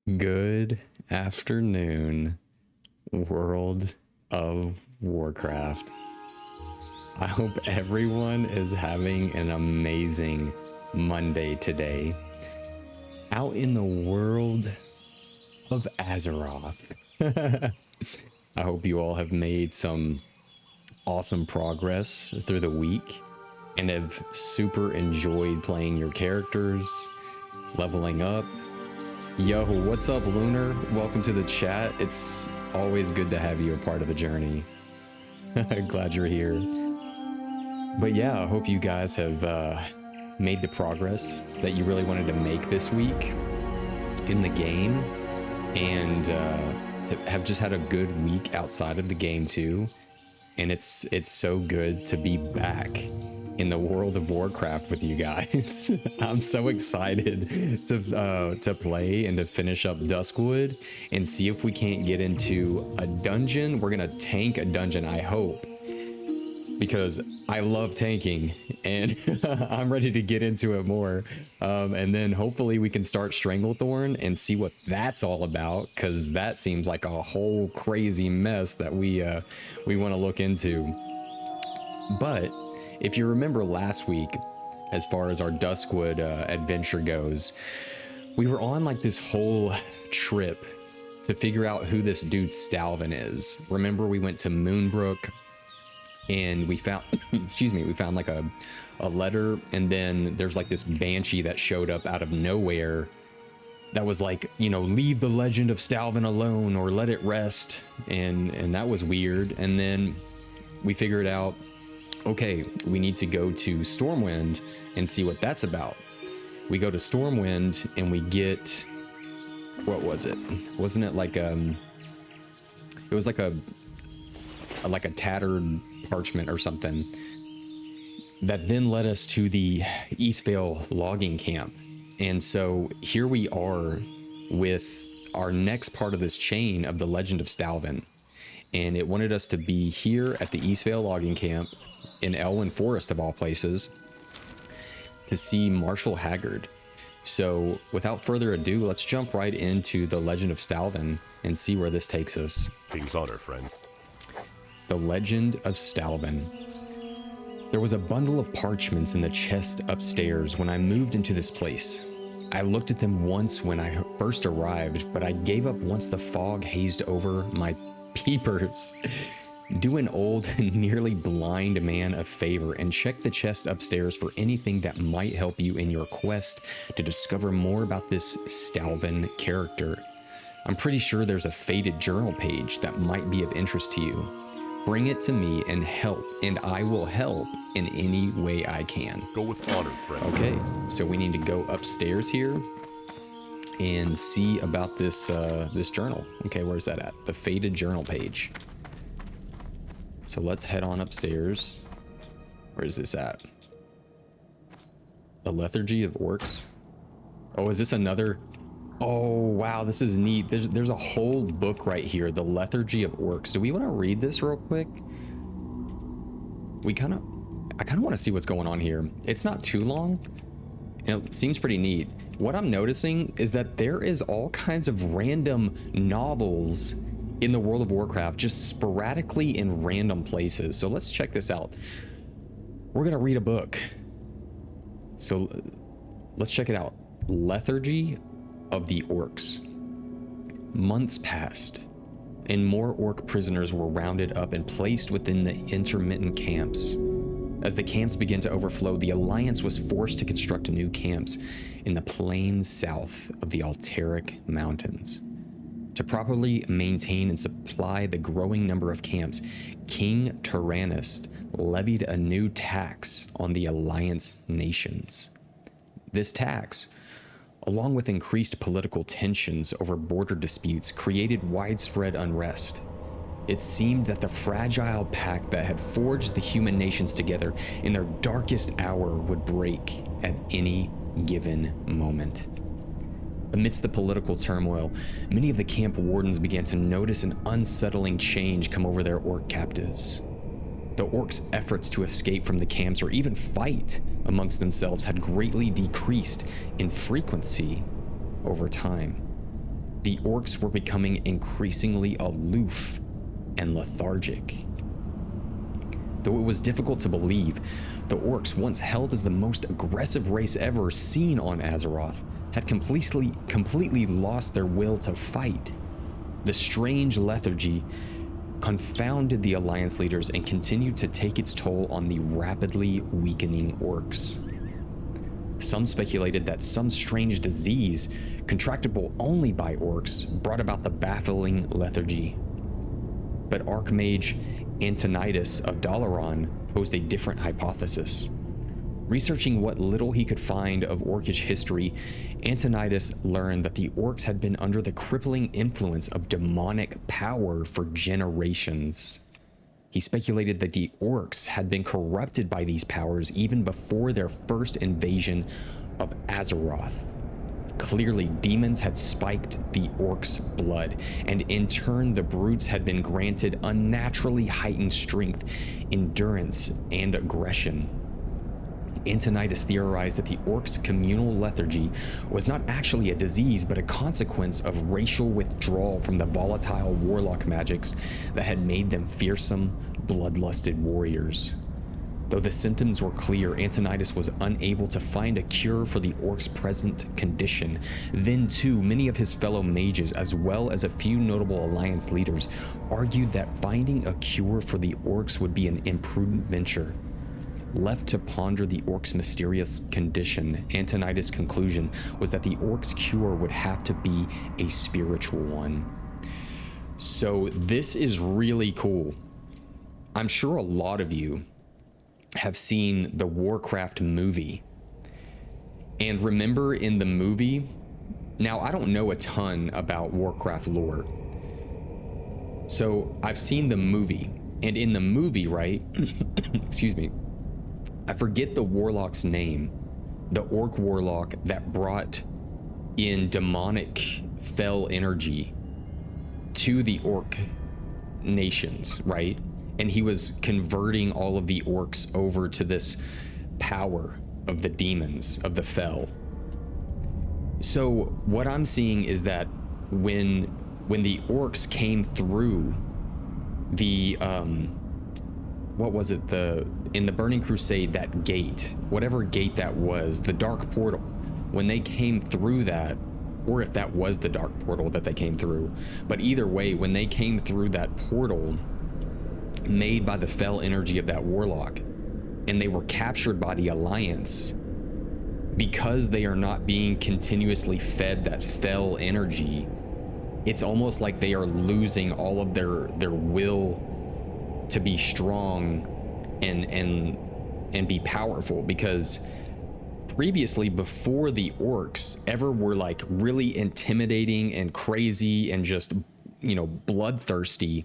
Good afternoon, World of Warcraft. I hope everyone is having an amazing Monday today. Out in the world of Azeroth. I hope you all have made some awesome progress through the week and have super enjoyed playing your characters, leveling up. Yo, what's up, Lunar? Welcome to the chat. It's always good to have you a part of the journey. Glad you're here. But yeah, I hope you guys have made the progress that you really wanted to make this week in the game, and have just had a good week outside of the game too. And it's so good to be back in the World of Warcraft with you guys. I'm so excited to play and to finish up Duskwood and see if we can't get into a dungeon. We're gonna tank a dungeon, I hope, because I love tanking and I'm ready to get into it more. And then hopefully we can start Stranglethorn and see what that's all about, because that seems like a whole crazy mess that we want to look into. But if you remember last week, as far as our Duskwood adventure goes, we were on like this whole trip to figure out who this dude Stalvin is. Remember, we went to Moonbrook and we found, excuse me, we found like a letter, and then there's like this banshee that showed up out of nowhere that was like, you know, leave the legend of Stalvin alone or let it rest, and that was weird. And then we figured out, okay, we need to go to Stormwind and see what that's about. We go to Stormwind and we get, what was it? Wasn't it like it was like a tattered parchment or something that then led us to the Eastvale logging camp. And so here we are with our next part of this chain of the Legend of Stalvin, and it wanted us to be here at the Eastvale logging camp in Elwyn Forest, of all places, to see Marshal Haggard. So without further ado, let's jump right into the Legend of Stalvin and see where this takes us. King's honor, friend. The Legend of Stalvin. There was a bundle of parchments in the chest upstairs when I moved into this place. I looked at them once when I first arrived, but I gave up once the fog hazed over my peepers. Do an old and nearly blind man a favor and check the chest upstairs for anything that might help you in your quest to discover more about this Stalvin character. I'm pretty sure there's a faded journal page that might be of interest to you. Bring it to me and I will help in any way I can. Go with honor, friend. Okay, so we need to go upstairs here and see about this this journal. Okay, where's that at? The faded journal page. So let's head on upstairs. Where is this at? The Lethargy of Orcs. Oh, is this another? Oh, wow, this is neat. There's a whole book right here, The Lethargy of Orcs. Do we want to read this real quick? I kind of want to see what's going on here. It's not too long, and it seems pretty neat. What I'm noticing is that there is all kinds of random novels in the World of Warcraft, just sporadically in random places. So let's check this out. We're gonna read a book. So let's check it out. Lethargy of the Orcs. Months passed, and more orc prisoners were rounded up and placed within the intermittent camps. As the camps began to overflow, the Alliance was forced to construct new camps in the plains south of the Altaric Mountains. To properly maintain and supply the growing number of camps, King Tyrannus levied a new tax on the Alliance nations. This tax, along with increased political tensions over border disputes, created widespread unrest. It seemed that the fragile pact that had forged the human nations together in their darkest hour would break at any given moment. Amidst the political turmoil, many of the camp wardens began to notice an unsettling change come over their orc captives. The orcs' efforts to escape from the camps or even fight amongst themselves had greatly decreased in frequency over time. the orcs were becoming increasingly aloof and lethargic. Though it was difficult to believe, the orcs, once held as the most aggressive race ever seen on Azeroth, had completely lost their will to fight. The strange lethargy confounded the Alliance leaders and continued to take its toll on the rapidly weakening orcs. Some speculated that some strange disease, contractable only by orcs, brought about the baffling lethargy. But Archmage Antonidas of Dalaran posed a different hypothesis. Researching what little he could find of orcish history, Antonidas learned that the orcs had been under the crippling influence of demonic power for generations. He speculated that the orcs had been corrupted by these powers even before their first invasion of Azeroth. Clearly, demons had spiked the orcs' blood, and in turn, the brutes had been granted unnaturally heightened strength, endurance, and aggression. Antonidas theorized that the orcs' communal lethargy was not actually a disease, but a consequence of racial withdrawal from the volatile warlock magics that had made them fearsome, bloodlusted warriors. Though the symptoms were clear, Antonidas was unable to find a cure for the orcs' present condition. Then, too, many of his fellow mages, as well as a few notable Alliance leaders, argued that finding a cure for the orcs would be an imprudent venture. Left to ponder the orcs' mysterious condition, Antonidas' conclusion was that the orcs' cure would have to be a spiritual one. So this is really cool. I'm sure a lot of you have seen the Warcraft movie. And remember in the movie, now I don't know a ton about Warcraft lore. So I've seen the movie, and in the movie, right, excuse me, I forget the warlock's name, the orc warlock that brought in demonic fell energy to the orc nations, right? And he was converting all of the orcs over to this power of the demons, of the fell. So what I'm seeing is that when the orcs came through the what was it, in the Burning Crusade, that gate, whatever gate that was, the dark portal, when they came through that, or if that was the dark portal that they came through, but either way, when they came through that portal made by the fell energy of that warlock, and they were captured by the Alliance, because they are not being continuously fed that fell energy, it's almost like they are losing all of their will to be strong and be powerful. Because previously, before the orcs ever were like really intimidating and crazy and just, you know, bloodthirsty,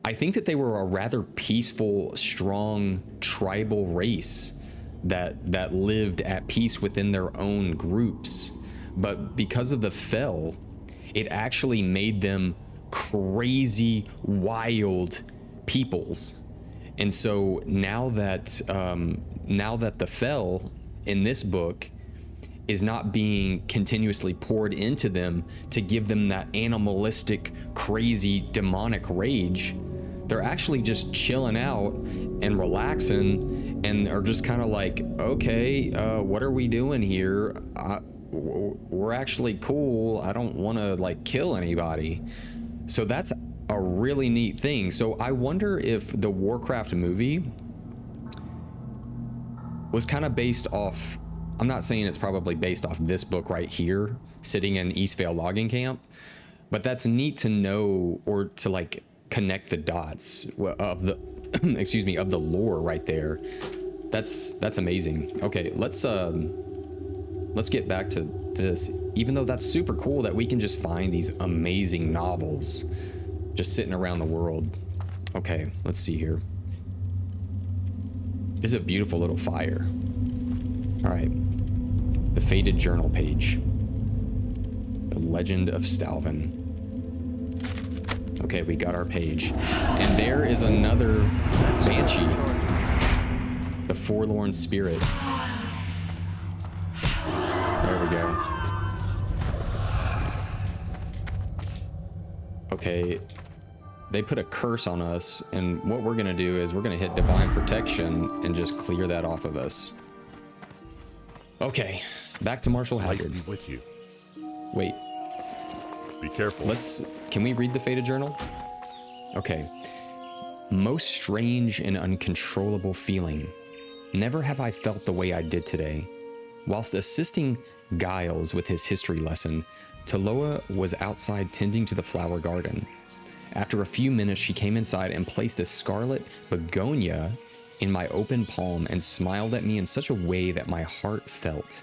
I think that they were a rather peaceful, strong tribal race that lived at peace within their own groups. But because of the fell, it actually made them crazy, wild peoples. And so now that the fell in this book is not being continuously poured into them to give them that animalistic, crazy, demonic rage, they're actually just chilling out and relaxing and are just kind of like, okay, what are we doing here? We're actually cool. I don't want to like kill anybody. So that's a really neat thing. So I wonder if the Warcraft movie was kind of based off, I'm not saying it's probably based off this book right here, sitting in Eastvale logging camp, but that's neat to know, or to like connect the dots of the excuse me, of the lore right there. That's amazing. Okay, let's get back to this. Even though that's super cool that we can just find these amazing novels just sitting around the world. Okay, let's see here. This is a beautiful little fire. All right, the faded journal page. The Legend of Stalvin. Okay, we got our page. And there is another Banshee. The Forlorn Spirit. There we go. Okay, they put a curse on us, and what we're gonna do is we're gonna hit divine protection and just clear that off of us. Okay, back to Marshal Light Haggard. be with you. Wait, Be careful. can we read the Fated Journal? Okay. Most strange and uncontrollable feeling. Never have I felt the way I did today. Whilst assisting Giles with his history lesson, Taloa was outside tending to the flower garden. After a few minutes, she came inside and placed a scarlet begonia in my open palm and smiled at me in such a way that my heart felt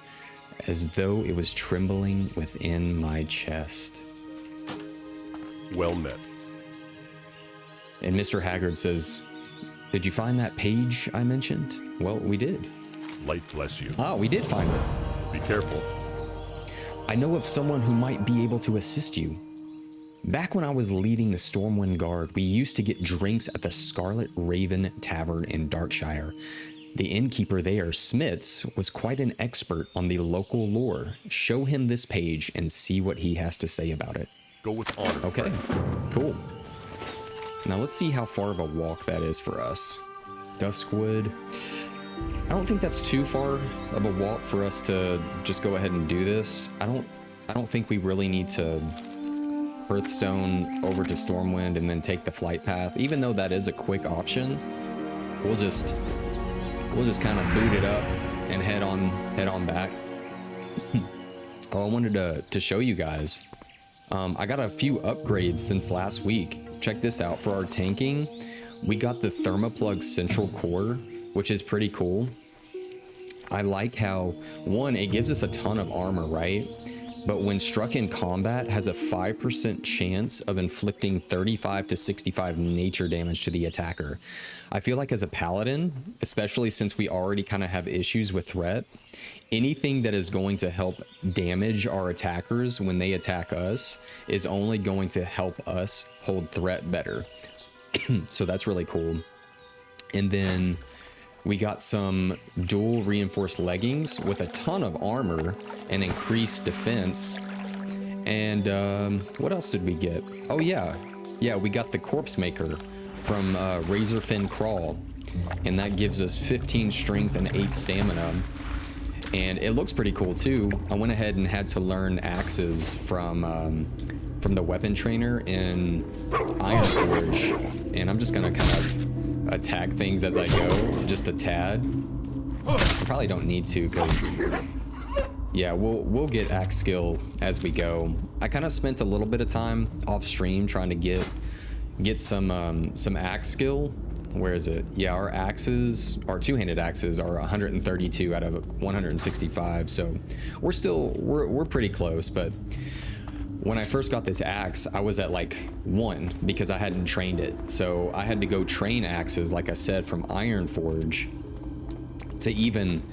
as though it was trembling within my chest. Well met. And Mr. Haggard says, "Did you find that page I mentioned?" Well, we did. Light bless you. Ah, we did find it. Be careful. I know of someone who might be able to assist you. Back when I was leading the Stormwind Guard, we used to get drinks at the Scarlet Raven Tavern in Darkshire. The innkeeper there, Smits, was quite an expert on the local lore. Show him this page and see what he has to say about it. Go with honor. Okay, friend. cool. Now let's see how far of a walk that is for us. Duskwood. I don't think that's too far of a walk for us to just go ahead and do this. I don't think we really need to Hearthstone over to Stormwind and then take the flight path. Even though that is a quick option, we'll just kind of boot it up and head on back. Oh, I wanted to show you guys. I got a few upgrades since last week. Check this out. For our tanking, we got the Thermoplug Central Core, which is pretty cool. I like how, one, it gives us a ton of armor, right? But when struck in combat, has a 5% chance of inflicting 35 to 65 nature damage to the attacker. I feel like as a paladin, especially since we already kind of have issues with threat, anything that is going to help damage our attackers when they attack us is only going to help us hold threat better. So that's really cool. And then we got some dual reinforced leggings with a ton of armor and increased defense. And what else did we get? Oh yeah, we got the Corpse Maker from Razorfin Crawl, and that gives us 15 strength and 8 stamina. And it looks pretty cool too. I went ahead and had to learn axes from the weapon trainer in Ironforge, and I'm just gonna kind of attack things as I go, just a tad. I probably don't need to, because yeah, we'll get axe skill as we go. I kind of spent a little bit of time off stream trying to get some axe skill. Where is it? Yeah, our axes, our two-handed axes, are 132 out of 165, so we're pretty close. But when I first got this axe, I was at like 1 because I hadn't trained it. So I had to go train axes, like I said, from Ironforge to even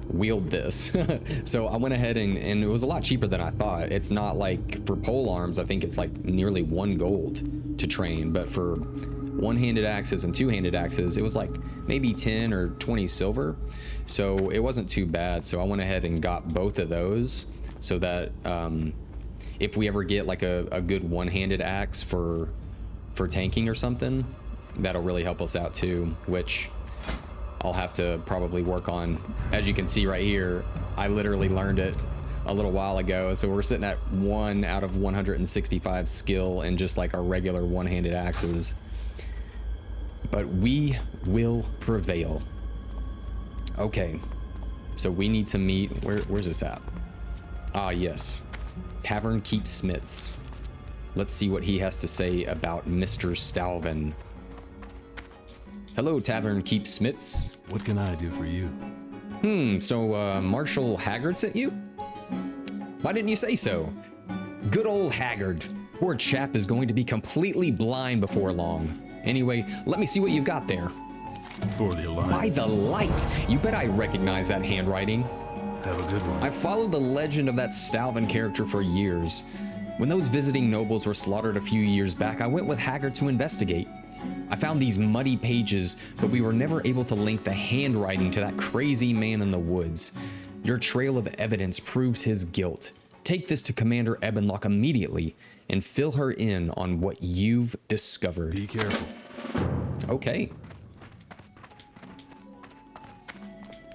wield this. So I went ahead and it was a lot cheaper than I thought. It's not like for pole arms, I think it's like nearly 1 gold to train, but for one-handed axes and two-handed axes, it was like maybe 10 or 20 silver. So it wasn't too bad. So I went ahead and got both of those so that if we ever get like a good one-handed axe for tanking or something, that'll really help us out too, which I'll have to probably work on. As you can see right here, I literally learned it a little while ago, so we're sitting at 1 out of 165 skill in just like our regular one-handed axes. But we will prevail. Okay, so we need to meet, where's this at? Ah, yes. Tavern Keep Smits. Let's see what he has to say about Mr. Stalvin. Hello, Tavern Keep Smits. What can I do for you? So Marshal Haggard sent you? Why didn't you say so? Good old Haggard. Poor chap is going to be completely blind before long. Anyway, let me see what you've got there. For the Alliance. By the light! You bet I recognize that handwriting. Have a good one. I've followed the legend of that Stalvin character for years. When those visiting nobles were slaughtered a few years back, I went with Haggard to investigate. I found these muddy pages, but we were never able to link the handwriting to that crazy man in the woods. Your trail of evidence proves his guilt. Take this to Commander Ebenlock immediately and fill her in on what you've discovered. Be careful. Okay.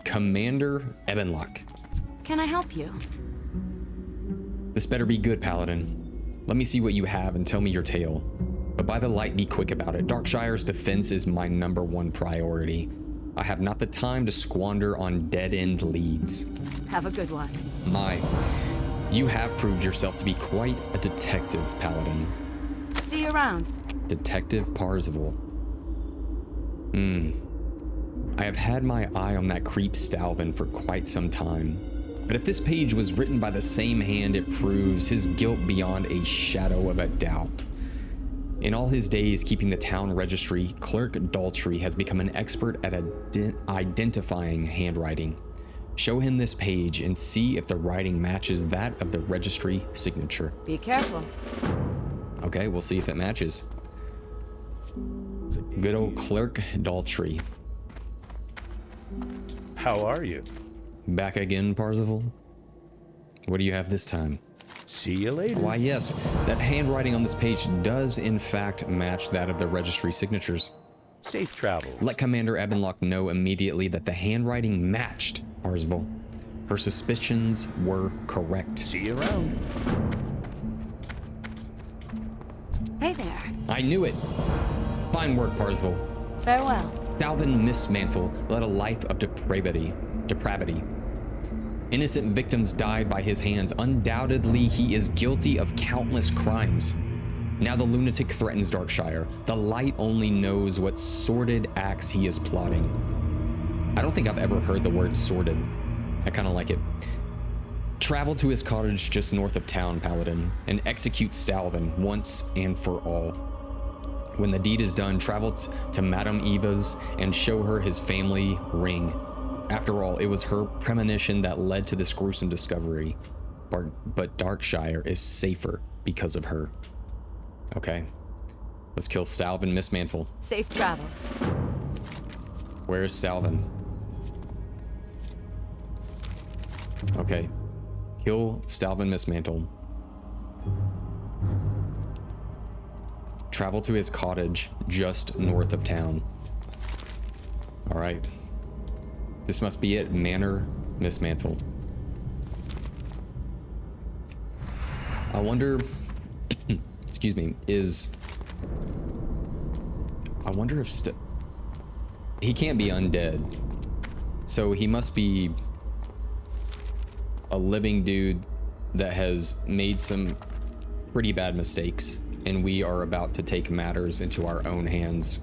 Commander Ebenlock. Can I help you? This better be good, Paladin. Let me see what you have and tell me your tale. But by the light, be quick about it. Darkshire's defense is my #1 priority. I have not the time to squander on dead-end leads. Have a good one. You have proved yourself to be quite a detective, Paladin. See you around. Detective Parzival. I have had my eye on that creep Stalvin for quite some time. But if this page was written by the same hand, it proves his guilt beyond a shadow of a doubt. In all his days keeping the town registry, Clerk Daltrey has become an expert at identifying handwriting. Show him this page and see if the writing matches that of the registry signature. Be careful. Okay, we'll see if it matches. Good old Clerk Daltrey. How are you? Back again, Parzival? What do you have this time? See you later. Why, yes, that handwriting on this page does in fact match that of the registry signatures. Safe travels. Let Commander Ebenlock know immediately that the handwriting matched Parzival. Her suspicions were correct. See you around. Hey there. I knew it. Fine work, Parzival. Farewell. Stalvin Mistmantle led a life of depravity. Innocent victims died by his hands. Undoubtedly, he is guilty of countless crimes. Now the lunatic threatens Darkshire. The light only knows what sordid acts he is plotting. I don't think I've ever heard the word sordid. I kind of like it. Travel to his cottage just north of town, Paladin, and execute Stalvin once and for all. When the deed is done, travel to Madame Eva's and show her his family ring. After all, it was her premonition that led to this gruesome discovery. But Darkshire is safer because of her. Okay. Let's kill Stalvin Mistmantle. Safe travels. Where is Stalvin? Okay. Kill Stalvin Mistmantle. Travel to his cottage just north of town. Alright. This must be it. Manor Mistmantle. I wonder... excuse me. I wonder if... he can't be undead. So he must be a living dude that has made some pretty bad mistakes. And we are about to take matters into our own hands.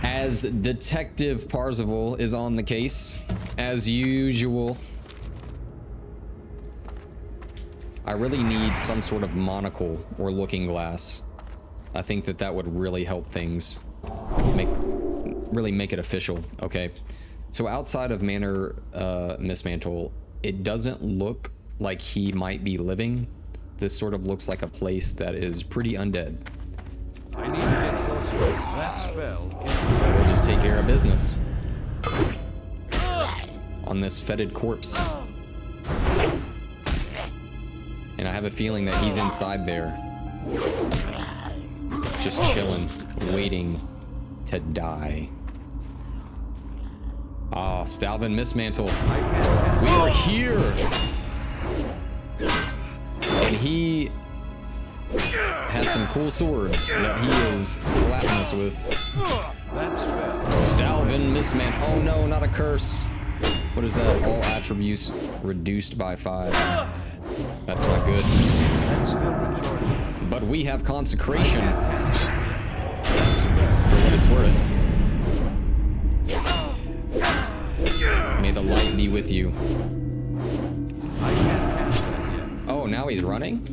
As Detective Parzival is on the case, as usual. I really need some sort of monocle or looking glass. I think that would really help things. Really make it official. Okay. So outside of Manor Mistmantle, it doesn't look like he might be living. This sort of looks like a place that is pretty undead. I need to get closer. That spell is... So we'll just take care of business on this fetid corpse. And I have a feeling that he's inside there, just chilling, waiting to die. Ah, Stalvin Mistmantle. We are here! And he has some cool swords that he is slapping us with. Stalvin Mistmantle. Oh no, not a curse. What is that? All attributes reduced by 5. That's not good. But we have consecration. For what it's worth. May the light be with you. Oh, now he's running?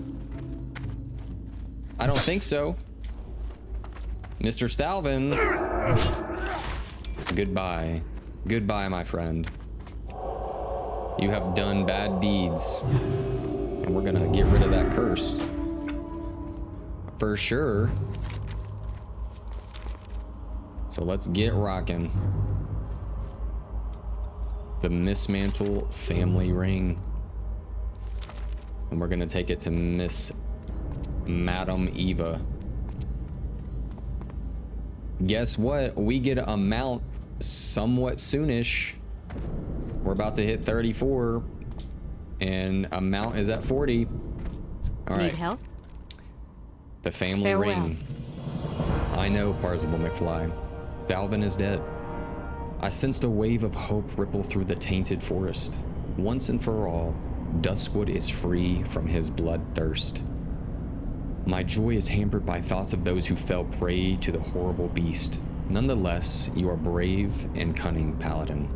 I don't think so. Mr. Stalvin. Goodbye. Goodbye, my friend. You have done bad deeds. And we're gonna get rid of that curse. For sure. So let's get rocking. The Mistmantle family ring. And we're gonna take it to Miss Madam Eva. Guess what? We get a mount somewhat soonish. We're about to hit 34, and a mount is at 40. All right. Need help? The family Farewell. ring. I know, Parzival McFly. Thalvin is dead. I sensed a wave of hope ripple through the tainted forest. Once and for all, Duskwood is free from his bloodthirst. My joy is hampered by thoughts of those who fell prey to the horrible beast. Nonetheless, you are brave and cunning, Paladin.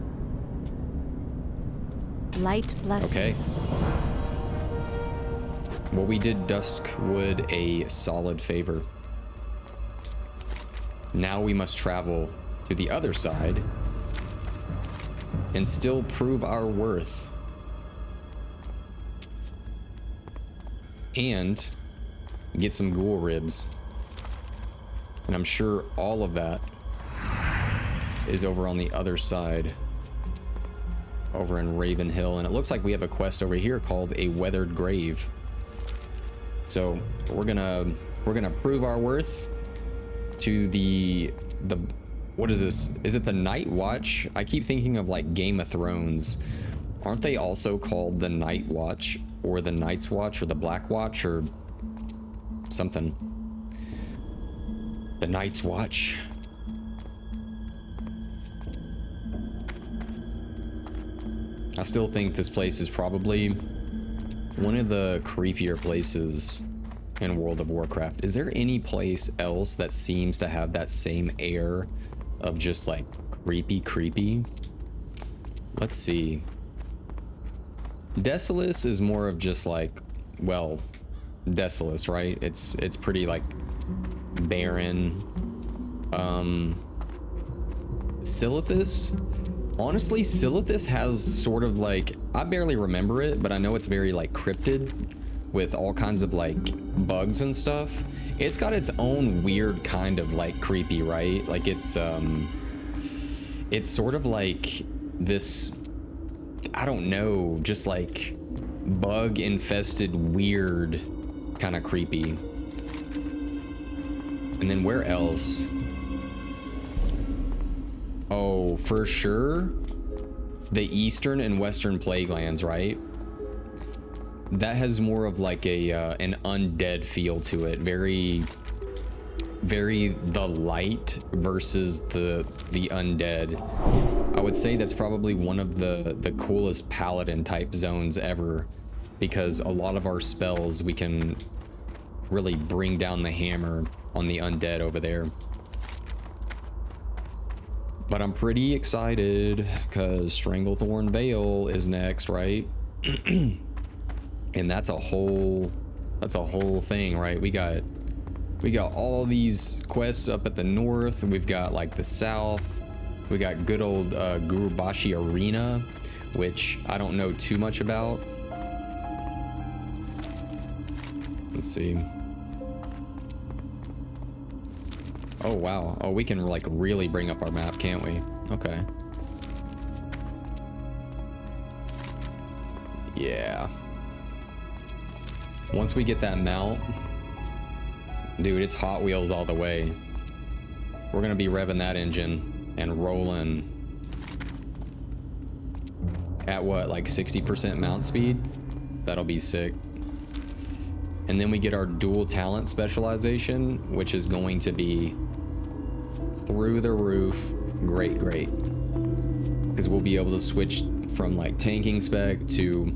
Light blessing. Okay. Well, we did Duskwood a solid favor. Now we must travel to the other side and still prove our worth. And get some ghoul ribs. And I'm sure all of that is over on the other side, over in Raven Hill. And it looks like we have a quest over here called A Weathered Grave. So we're gonna prove our worth to the what is this? Is it the Night Watch? I keep thinking of like Game of Thrones. Aren't they also called the Night Watch or the Night's Watch or the Black Watch or something? The Night's Watch. I still think this place is probably one of the creepier places in World of Warcraft. Is there any place else that seems to have that same air of just like creepy? Let's see. Desolace is more of just like, well, Desolace, right? It's pretty like barren. Silithus, honestly, Silithus has sort of like, I barely remember it, but I know it's very like cryptid with all kinds of like bugs and stuff. It's got its own weird kind of like creepy, right? Like it's sort of like this, I don't know, just like bug infested weird kind of creepy. And then where else? Oh, for sure, the Eastern and Western Plague Lands, right? That has more of like a an undead feel to it. Very the light versus the undead. I would say that's probably one of the coolest Paladin type zones ever, because a lot of our spells we can really bring down the hammer on the undead over there. But I'm pretty excited because Stranglethorn Vale is next, right? And that's a whole thing, right? We got all these quests up at the north. We've got like the south. We got good old Gurubashi Arena, which I don't know too much about. Let's see. Oh wow. Oh, we can like really bring up our map, can't we? Okay. Yeah. Once we get that mount, dude, it's Hot Wheels all the way. We're gonna be revving that engine and rolling at what, like 60% mount speed? That'll be sick. And then we get our dual talent specialization, which is going to be through the roof. Great. Because we'll be able to switch from like tanking spec to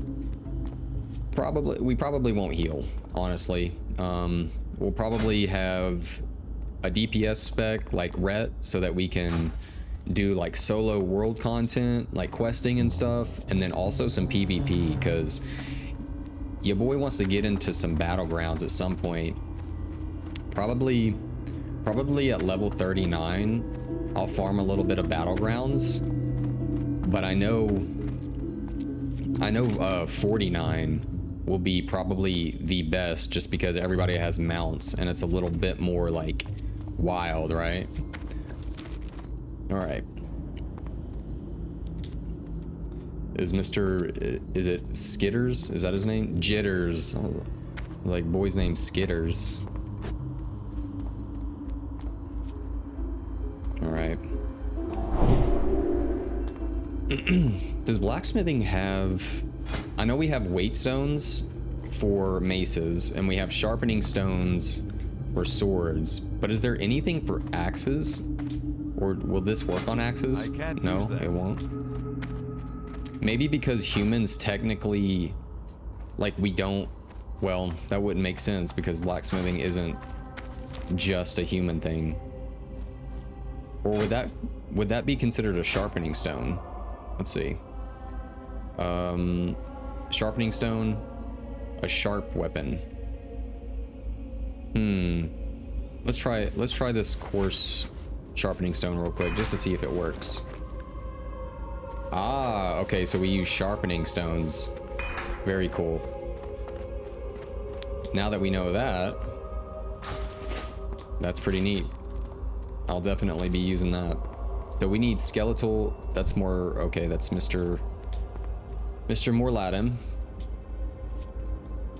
we probably won't heal, honestly. We'll probably have a DPS spec like Ret, so that we can do like solo world content, like questing and stuff, and then also some PvP, because your boy wants to get into some battlegrounds at some point. Probably at level 39, I'll farm a little bit of battlegrounds, but I know 49 will be probably the best, just because everybody has mounts and it's a little bit more like wild, right? All right. is Mr. Is it Skitters? Is that his name? Jitters. Like, boy's name Skitters. Alright. Does blacksmithing have... I know we have weight stones for maces, and we have sharpening stones for swords, but is there anything for axes? Or will this work on axes? I can't No, use that. it won't. Maybe because humans technically, like, we don't... Well, that wouldn't make sense because blacksmithing isn't just a human thing. Or would that be considered a sharpening stone? Let's see. Sharpening stone, a sharp weapon. Let's try this coarse sharpening stone real quick just to see if it works. Ah, okay, so we use sharpening stones. Very cool. Now that we know that, that's pretty neat. I'll definitely be using that. So we need skeletal. That's more okay. That's Mr. Mor'Ladim.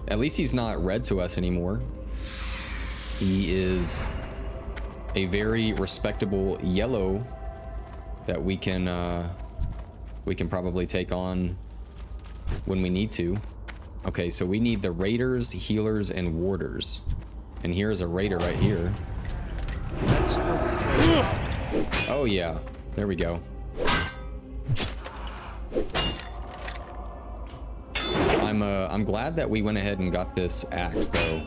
At least he's not red to us anymore. He is a very respectable yellow that we can probably take on when we need to. Okay, so we need the raiders, healers, and warders. And here's a raider right here. That's still the Oh yeah, there we go. I'm glad that we went ahead and got this axe though,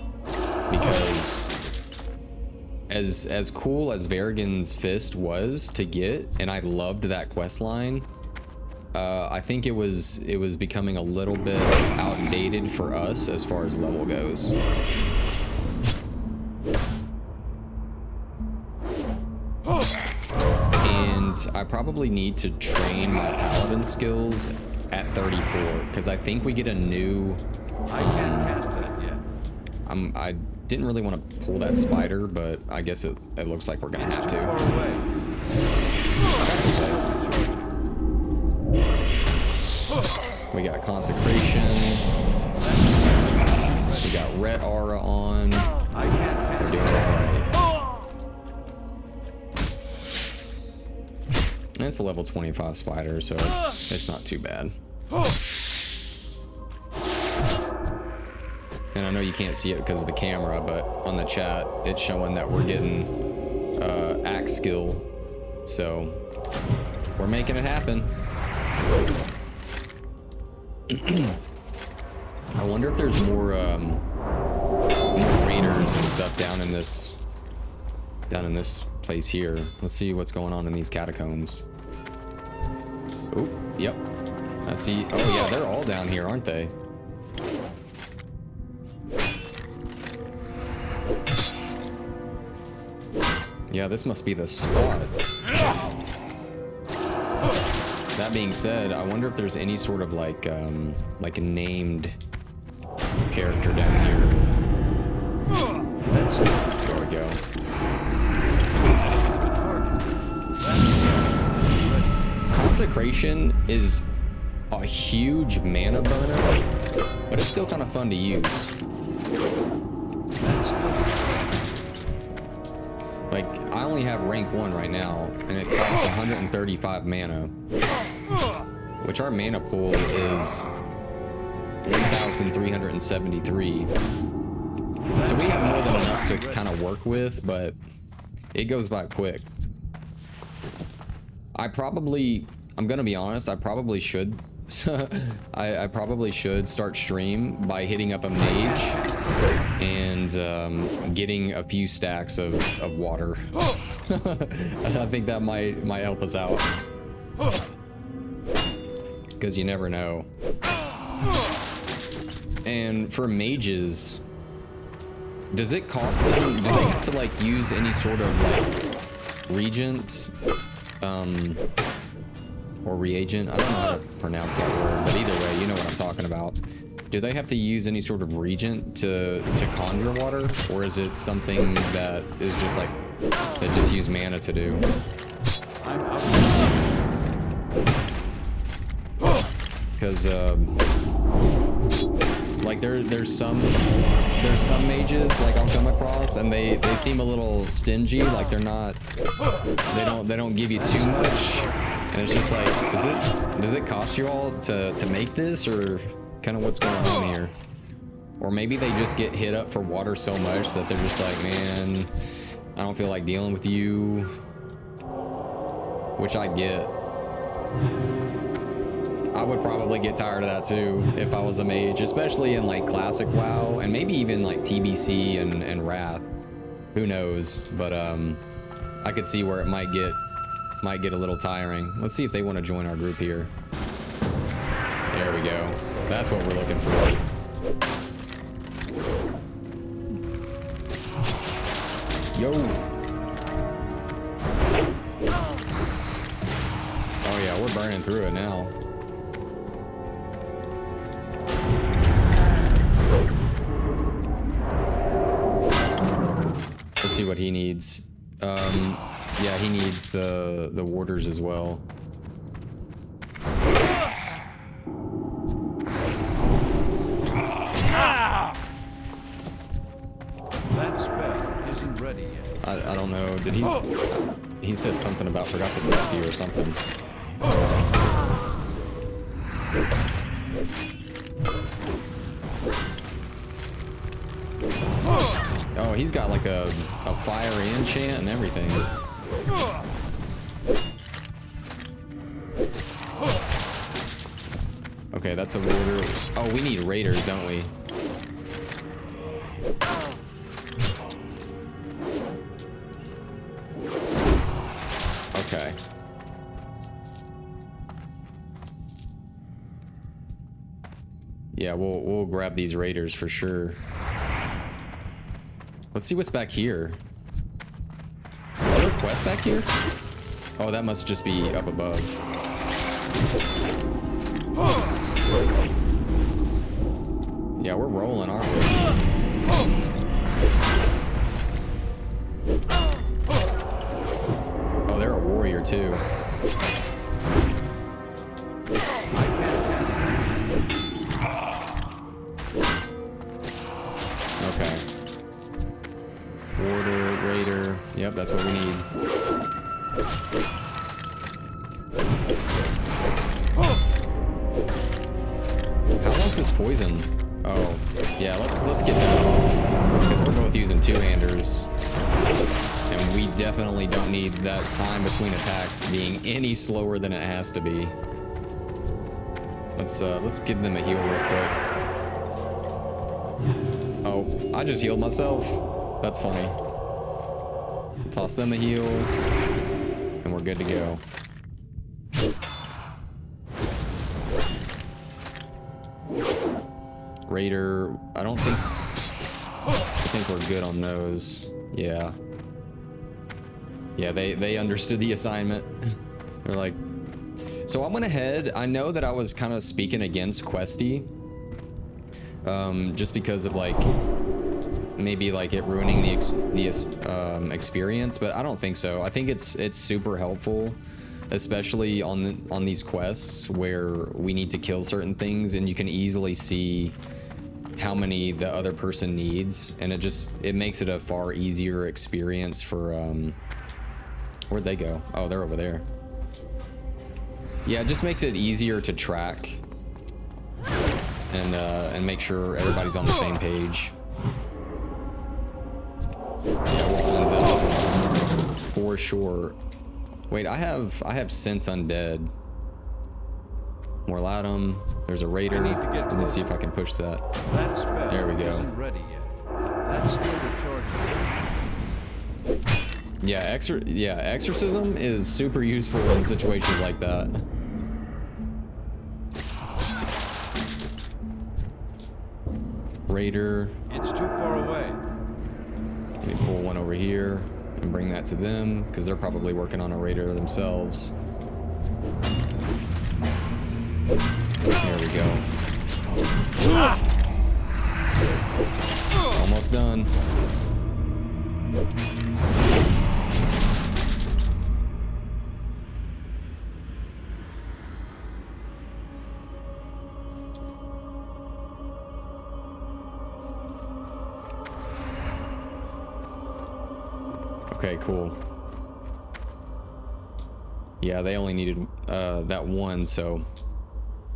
because as cool as Varigan's fist was to get, and I loved that quest line, I think it was becoming a little bit outdated for us as far as level goes. And I probably need to train my Paladin skills at 34, because I think we get a new... I can't cast that yet. I didn't really want to pull that spider, but I guess it looks like we're going to have Too to. far away. That's okay. We got consecration. We got red aura on. I can't We're cast doing alright. And it's a level 25 spider, so it's not too bad. And I know you can't see it because of the camera, but on the chat, it's showing that we're getting axe skill. So we're making it happen. I wonder if there's more raiders and stuff down in this place here. Let's see what's going on in these catacombs. Oh, yep. I see. Oh yeah, they're all down here, aren't they? Yeah, this must be the spot. That being said, I wonder if there's any sort of like a named character down here. There we go. Consecration is a huge mana burner, but it's still kind of fun to use. Like, I only have rank 1 right now, and it costs 135 mana, which our mana pool is 1,373. So we have more than enough to kind of work with, but it goes by quick. I'm gonna be honest, I probably should I probably should start stream by hitting up a mage and getting a few stacks of water. I think that might help us out, because you never know. And for mages, does it cost them, do they have to like use any sort of like regent or reagent? I don't know how to pronounce that word, but either way, you know what I'm talking about. Do they have to use any sort of regent to conjure water, or is it something that is just like they just use mana to do? I'm out. Cause like there's some mages like I'll come across and they seem a little stingy, like they don't give you too much, and it's just like, does it cost you all to make this, or kind of what's going on here? Or maybe they just get hit up for water so much that they're just like, man, I don't feel like dealing with you, which I get. I would probably get tired of that too if I was a mage, especially in like classic WoW and maybe even like TBC and Wrath. Who knows? But I could see where it might get a little tiring. Let's see if they want to join our group here. There we go. That's what we're looking for. Yo. Oh yeah, we're burning through it now. Let's see what he needs. Yeah, he needs the warders as well. That spell isn't ready yet. I don't know. Did he? He said something about forgot to buff you or something. Oh, he's got like a fiery enchant and everything. Okay, that's a warder. Oh, we need raiders, don't we? Okay. Yeah, we'll grab these raiders for sure. Let's see what's back here. Is there a quest back here? Oh, that must just be up above. Yeah, we're rolling, aren't we? Oh, they're a warrior too. Okay. Warder, raider. Yep, that's what we need. How long's this poison? Oh, yeah, let's get that off. Because we're both using two-handers. And we definitely don't need that time between attacks being any slower than it has to be. Let's give them a heal real quick. Oh, I just healed myself. That's funny. Toss them a heal, and we're good to go. Raider, I think we're good on those. Yeah. Yeah, they understood the assignment. They're like, so I went ahead. I know that I was kind of speaking against Questy, just because of like maybe like it ruining the experience, but I don't think so. I think it's super helpful, especially on these quests where we need to kill certain things, and you can easily see how many the other person needs, and it makes it a far easier experience for where'd they go? Oh, they're over there. Yeah, it just makes it easier to track and make sure everybody's on the same page. Yeah, we'll cleanse out for sure. Wait, I have Sense Undead. Mor'Ladim. There's a raider. Let me see if I can push that. That spell There we go. isn't ready yet. That's still recharging. Yeah, exorcism is super useful in situations like that. Raider. It's too far away. Let me pull one over here and bring that to them, because they're probably working on a raider themselves. There we go. Almost done. Okay, cool. Yeah, they only needed that one, so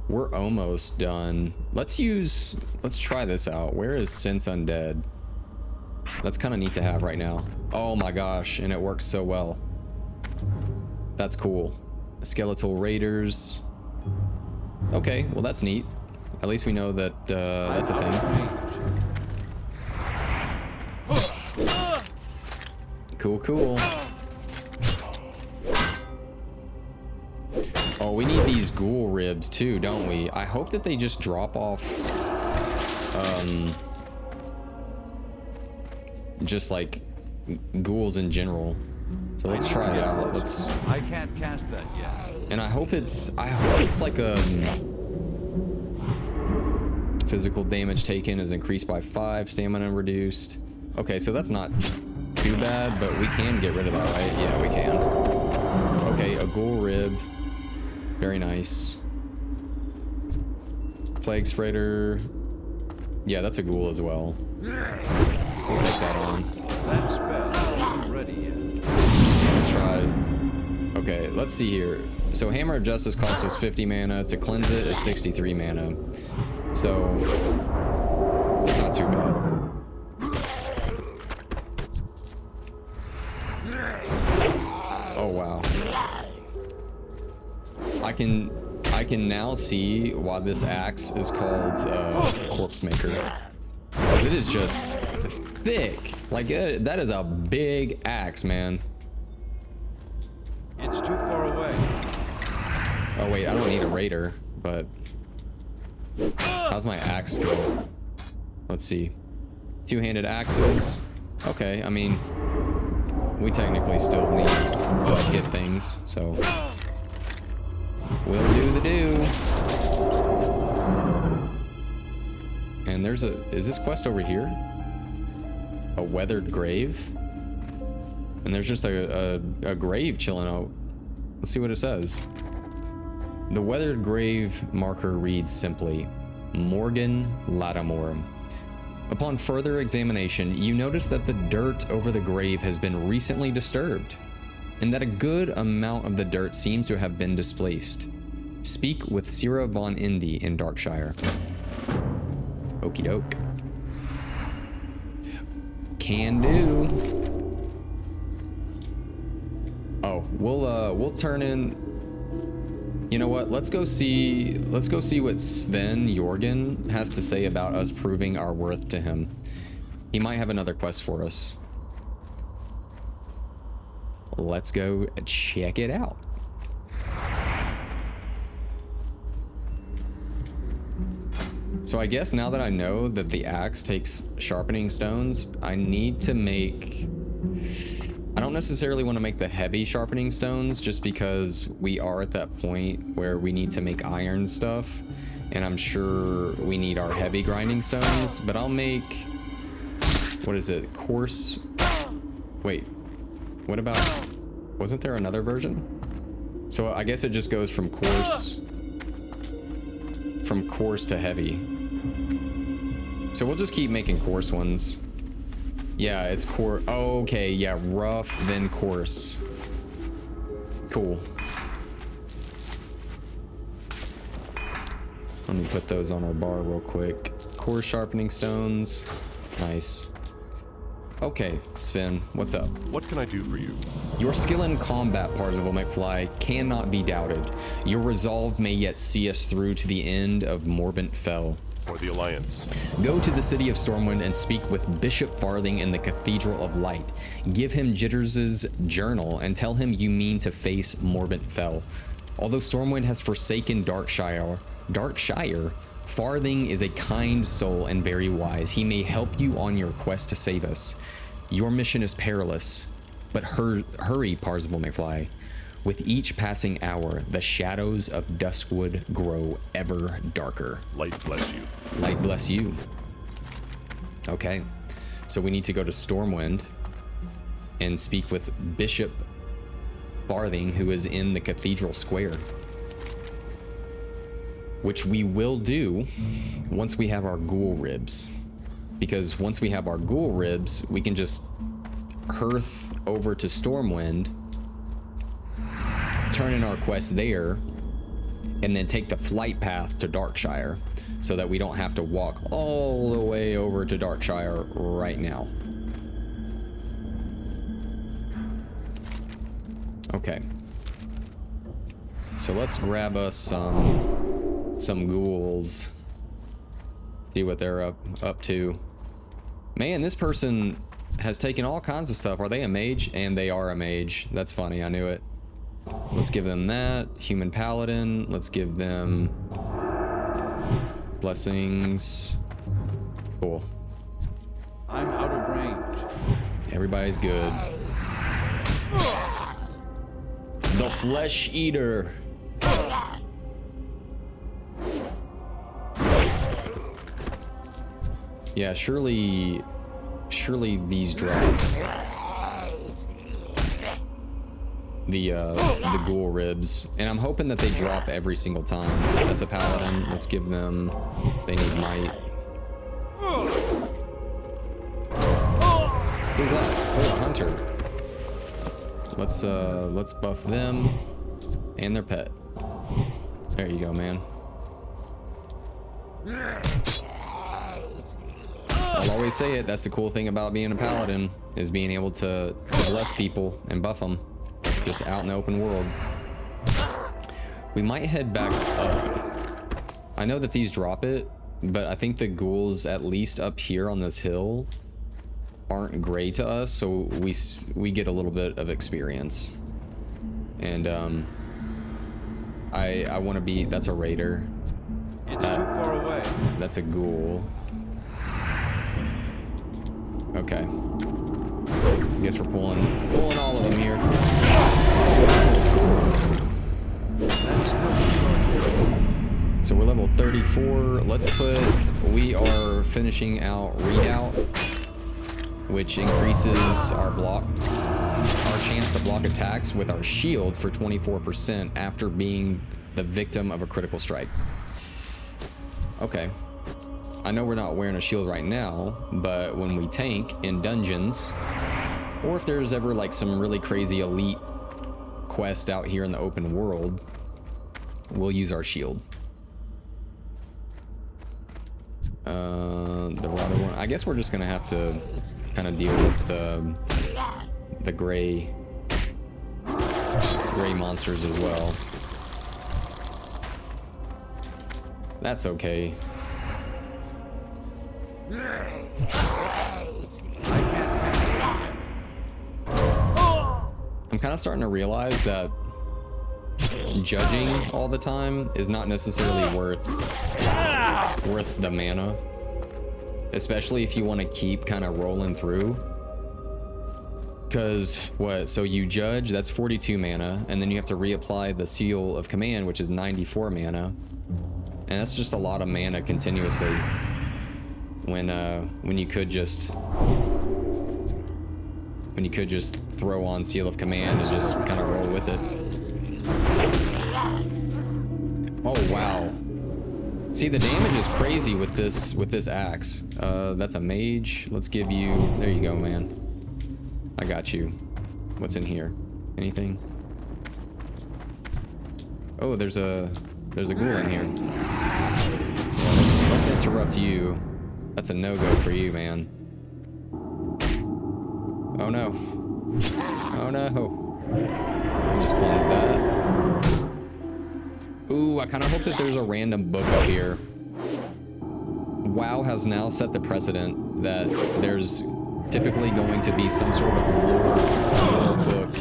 we're almost done. Let's try this out. Where is Sense Undead? That's kind of neat to have right now. Oh my gosh, and it works so well. That's cool. Skeletal Raiders. Okay, well that's neat. At least we know that that's a thing. Cool, cool. Oh, we need these ghoul ribs too, don't we? I hope that they just drop off, just like ghouls in general. So let's try it out. Let's. I can't cast that yet. And I hope it's like a physical damage taken is increased by 5, stamina reduced. Okay, so that's not too bad, but we can get rid of that, right? Yeah, we can. Okay, a ghoul rib. Very nice. Plague Spreader. Yeah, that's a ghoul as well. We'll take that on. That spell isn't ready yet. Let's try. Okay, let's see here. So Hammer of Justice costs us 50 mana. To cleanse it is 63 mana. So it's not too bad. Oh wow. I can now see why this axe is called Corpse Maker, because it is just thick. Like that is a big axe, man. It's too far away. Oh wait, I don't need a raider, but how's my axe go? Let's see. Two-handed axes. Okay, I mean, we technically still need to hit things, so we'll do the do. And there's is this quest over here? A weathered grave? And there's just a grave chilling out. Let's see what it says. The weathered grave marker reads simply, Mor'Ladim. Upon further examination, you notice that the dirt over the grave has been recently disturbed, and that a good amount of the dirt seems to have been displaced. Speak with Sira von Indy in Darkshire. Okie doke. Can do. Oh, we'll turn in. You know what? Let's go see what Sven Jorgen has to say about us proving our worth to him. He might have another quest for us. Let's go check it out. So I guess now that I know that the axe takes sharpening stones, I need to make... I don't necessarily want to make the heavy sharpening stones, just because we are at that point where we need to make iron stuff, and I'm sure we need our heavy grinding stones, but I'll make... What is it? Coarse... Wait. What about... Wasn't there another version? So I guess it just goes from coarse to heavy. So we'll just keep making coarse ones. Yeah, it's coarse. Oh, okay, yeah, rough, then coarse. Cool. Let me put those on our bar real quick. Coarse sharpening stones. Nice. Okay, Sven, what's up? What can I do for you? Your skill in combat, Parzival McFly, cannot be doubted. Your resolve may yet see us through to the end of Morbent Fell. For the Alliance. Go to the city of Stormwind and speak with Bishop Farthing in the Cathedral of Light. Give him Jitters' journal and tell him you mean to face Morbent Fell. Although Stormwind has forsaken Darkshire, Farthing is a kind soul and very wise. He may help you on your quest to save us. Your mission is perilous, but hurry, Parzival McFly. With each passing hour, the shadows of Duskwood grow ever darker. Light bless you. Light bless you. Okay, so we need to go to Stormwind and speak with Bishop Farthing, who is in the Cathedral Square. Which we will do once we have our ghoul ribs. Because once we have our ghoul ribs, we can just Hearth over to Stormwind, turn in our quest there, and then take the flight path to Darkshire so that we don't have to walk all the way over to Darkshire right now. Okay. So let's grab us some ghouls. See what they're up to. Man, this person has taken all kinds of stuff. Are they a mage? And they are a mage. That's funny, I knew it. Let's give them that. Human Paladin. Let's give them blessings. Cool. I'm out of range. Everybody's good. The Flesh Eater. Yeah, surely these drop the ghoul ribs, and I'm hoping that they drop every single time. That's a paladin. Let's give them. They need might. Who's that? Oh, a hunter. Let's buff them and their pet. There you go, man. I'll always say it, that's the cool thing about being a paladin, is being able to bless people and buff them just out in the open world. We might head back up. I know that these drop it, but I think the ghouls, at least up here on this hill, aren't gray to us, so we get a little bit of experience. And I want to be. That's a raider. It's too far away. That's a ghoul. Okay. I guess we're pulling all of them here. That's still So we're level 34. Let's put. We are finishing out Redoubt, which increases our chance to block attacks with our shield for 24% after being the victim of a critical strike. Okay. I know we're not wearing a shield right now, but when we tank in dungeons, or if there's ever like some really crazy elite quest out here in the open world, we'll use our shield. The router one. I guess we're just gonna have to kind of deal with the gray monsters as well. That's okay. I'm kind of starting to realize that judging all the time is not necessarily worth the mana, especially if you want to keep kind of rolling through. Because so you judge, that's 42 mana, and then you have to reapply the Seal of Command, which is 94 mana, and that's just a lot of mana continuously. When you could just throw on Seal of Command and just kind of roll with it. Oh wow! See, the damage is crazy with this axe. That's a mage. Let's give you. There you go, man. I got you. What's in here? Anything? Oh, there's a ghoul in here. Yeah, let's interrupt you. That's a no-go for you, man. Oh no. Oh no. We'll just cleanse that. Ooh, I kind of hope that there's a random book up here. WoW has now set the precedent that there's typically going to be some sort of lore book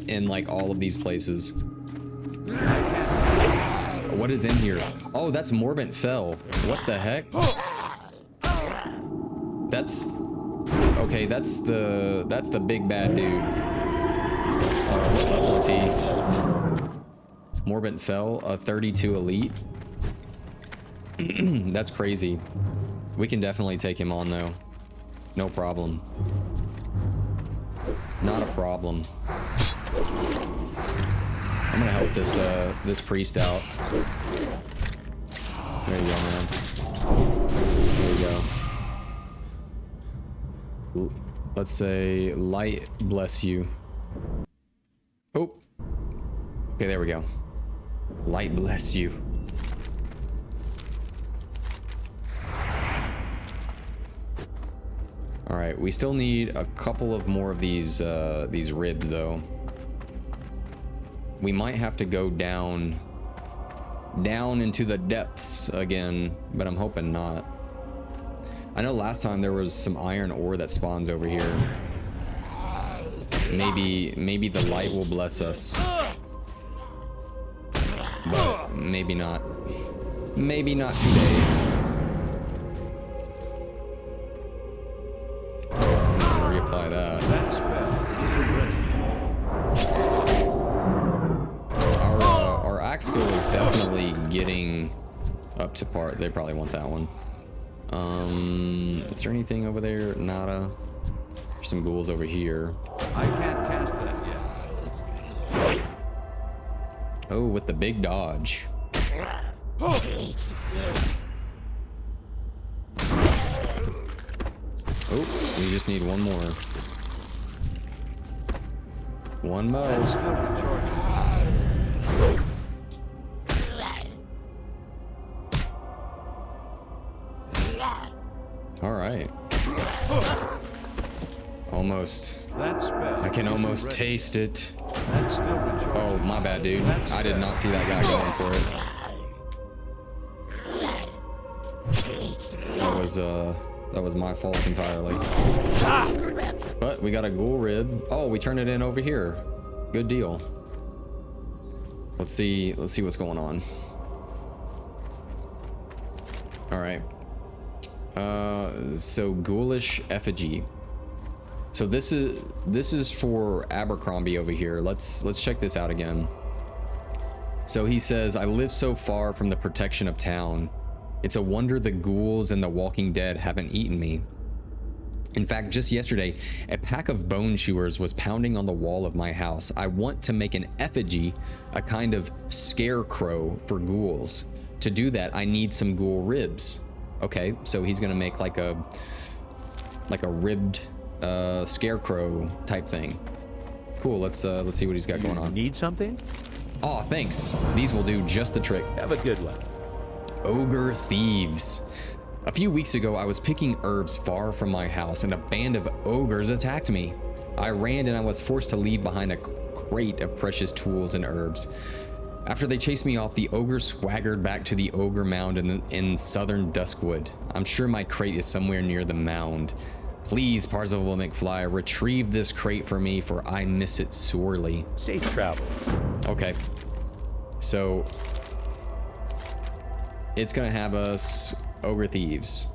in like all of these places. What is in here? Oh, that's Morbent Fell. What the heck? That's okay. That's the big bad dude. What level is he? Morbent Fell, a 32 elite. That's crazy. We can definitely take him on though. No problem. Not a problem. I'm gonna help this priest out. There you go, man. There you go. Ooh. Let's say light bless you. Oh. Okay, there we go. Light bless you. All right, we still need a couple of more of these ribs though. We might have to go down into the depths again, but I'm hoping not. I know last time there was some iron ore that spawns over here. Maybe the light will bless us. But maybe not. Maybe not today. Reapply that. That spell is ready. Our axe skill is definitely getting up to par. They probably want that one. Is there anything over there? Nada. There's some ghouls over here. I can't cast that yet. Oh, with the big dodge. Oh, we just need one more. One more. That's still recharging. All right. Almost. That spell. I can is almost ready. taste it. That's still recharging. Oh, my bad, dude. I did not see that guy going for it. That was my fault entirely. But we got a ghoul rib. Oh, we turned it in over here. Good deal. Let's see what's going on. All right. So ghoulish effigy. So this is for Abercrombie over here. Let's check this out again. So he says, I live so far from the protection of town. It's a wonder the ghouls and the walking dead haven't eaten me. In fact, just yesterday, a pack of bone chewers was pounding on the wall of my house. I want to make an effigy, a kind of scarecrow for ghouls. To do that, I need some ghoul ribs. Okay, so he's gonna make like a ribbed scarecrow type thing. Cool. Let's see what he's got going on. Need something? Oh, thanks. These will do just the trick. Have a good one. Ogre thieves. A few weeks ago, I was picking herbs far from my house and a band of ogres attacked me. I ran and I was forced to leave behind a crate of precious tools and herbs. After they chased me off, the ogre swaggered back to the ogre mound in southern Duskwood. I'm sure my crate is somewhere near the mound. Please, Parzival McFly, retrieve this crate for me, for I miss it sorely. Safe travels. Okay. So it's gonna have us ogre thieves.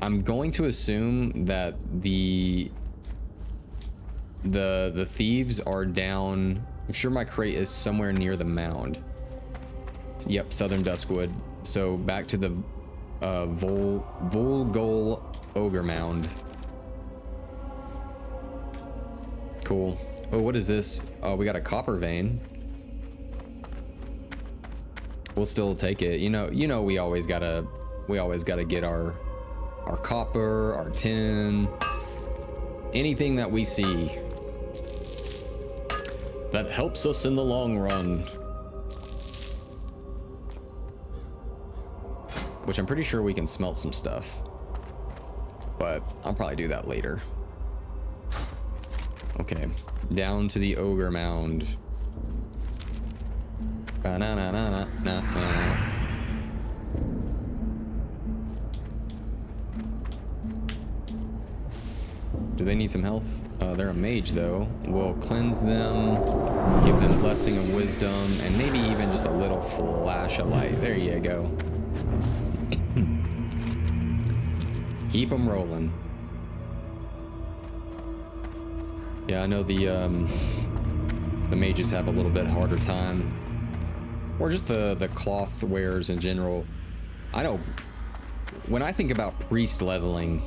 I'm going to assume that the thieves are down. I'm sure my crate is somewhere near the mound. Yep, southern Duskwood. So back to the Volgol ogre mound. Cool. Oh, what is this? Oh, we got a copper vein. We'll still take it. You know we always gotta get our copper, our tin, anything that we see that helps us in the long run. Which I'm pretty sure we can smelt some stuff, but I'll probably do that later. Okay, down to the ogre mound. Ba-na-na-na-na-na-na. Do they need some health? They're a mage though. We'll cleanse them, give them blessing of wisdom, and maybe even just a little flash of light. There you go. Keep them rolling. Yeah, I know the mages have a little bit harder time, or just the cloth wearers in general. I know when I think about priest leveling,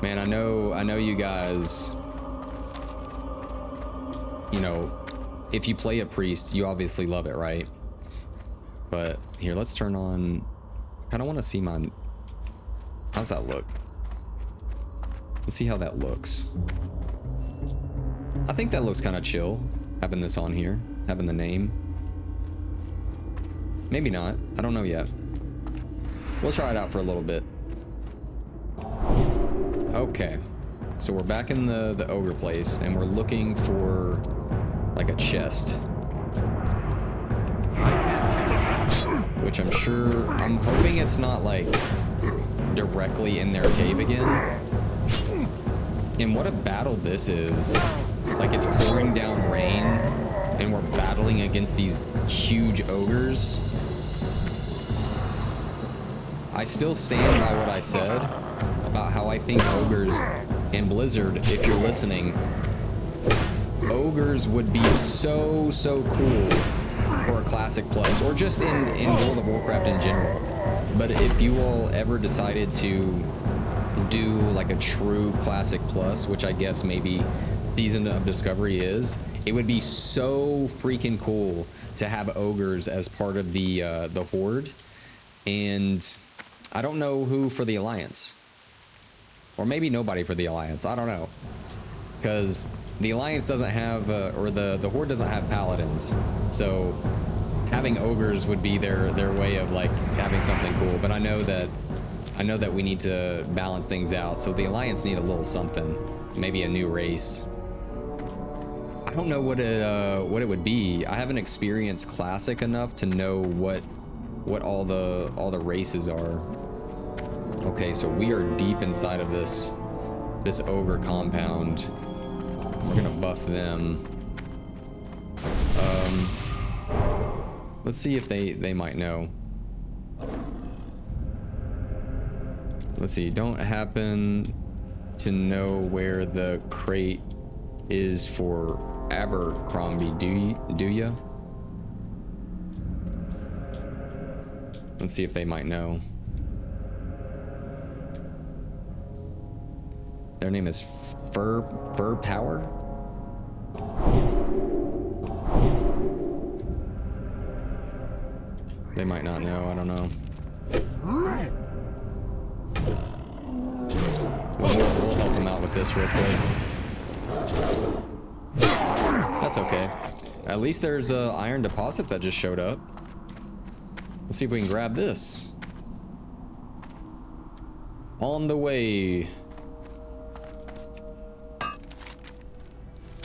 man, I know you guys, you know, if you play a priest, you obviously love it, right? But here, let's turn on, I kind of want to see my How's that look? Let's see how that looks. I think that looks kind of chill, having this on here, having the name. Maybe not. I don't know yet. We'll try it out for a little bit. Okay. So we're back in the ogre place, and we're looking for like a chest. Which I'm hoping it's not like directly in their cave again. And what a battle this is. Like, it's pouring down rain, and we're battling against these huge ogres. I still stand by what I said about how I think ogres, and Blizzard, if you're listening, ogres would be so cool for a Classic Plus, or just in World of Warcraft in general. But if you all ever decided to do like a true Classic Plus, which I guess maybe Season of Discovery is, it would be so freaking cool to have ogres as part of the Horde. And I don't know who for the Alliance, or maybe nobody for the Alliance. I don't know, because the Alliance doesn't have, or the Horde doesn't have Paladins, so having ogres would be their way of like having something cool. But I know that we need to balance things out, so the Alliance need a little something, maybe a new race. I don't know what it would be. I haven't experienced Classic enough to know what all the races are. Okay, so we are deep inside of this ogre compound. We're gonna buff them. Let's see if they might know. Let's see. Don't happen to know where the crate is for Abercrombie, do ya? Let's see if they might know. Their name is Fur Power. They might not know. I don't know. We'll help them out with this real quick. That's okay. At least there's a iron deposit that just showed up. Let's see if we can grab this. On the way.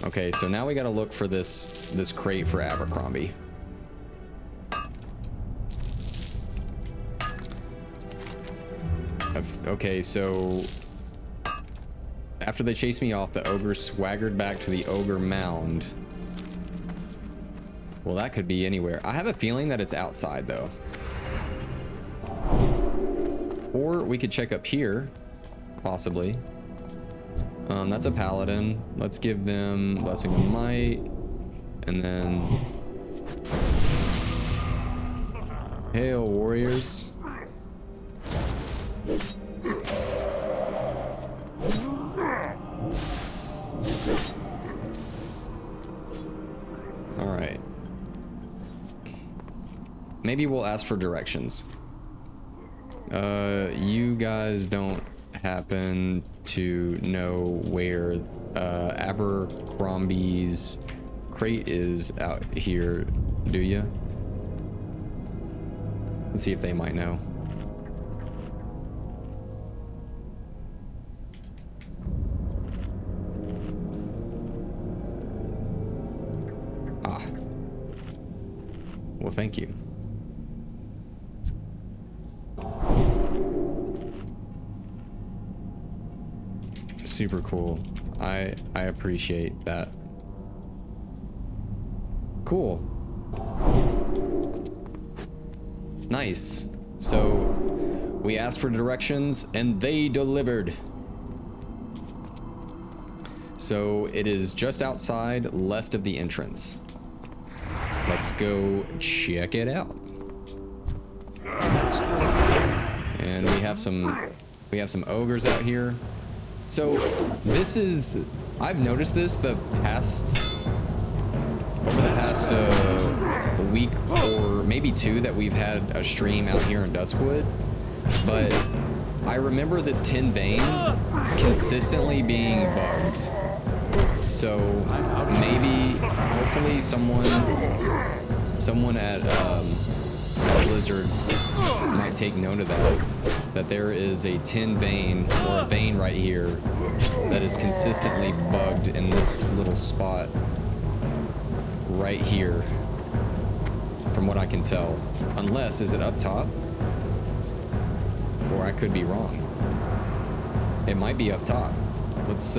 Okay, so now we gotta look for this crate for Abercrombie. Okay, so after they chased me off, the ogre swaggered back to the ogre mound. Well, that could be anywhere. I have a feeling that it's outside though. Or we could check up here, possibly. That's a paladin. Let's give them Blessing of Might, and then Hail warriors. All right. Maybe we'll ask for directions. You guys don't happen to know where Abercrombie's crate is out here, do you? Let's see if they might know. Ah. Well, thank you. Super cool. I appreciate that. Cool. Nice. So we asked for directions and they delivered. So it is just outside, left of the entrance. Let's go check it out. And we have some ogres out here. So this is, I've noticed this over the past week or maybe two that we've had a stream out here in Duskwood, but I remember this tin vein consistently being bugged. So maybe, hopefully someone at Blizzard might take note of that there is a tin vein or a vein right here that is consistently bugged in this little spot right here, from what I can tell. Unless, is it up top? Or I could be wrong. It might be up top. Let's,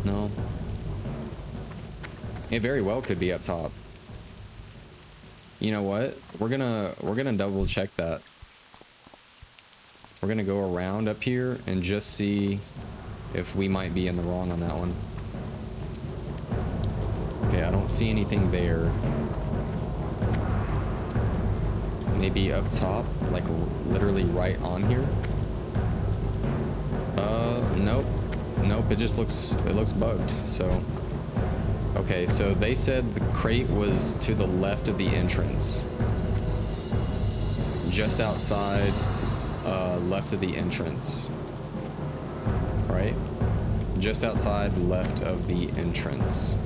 no. It very well could be up top. You know what? We're gonna double check that. We're gonna go around up here and just see if we might be in the wrong on that one. Okay, I don't see anything there. Maybe up top, like literally right on here. Nope. Nope, it just looks bugged, so. Okay, so they said the crate was to the left of the entrance. Just outside, left of the entrance. Right? Just outside left of the entrance.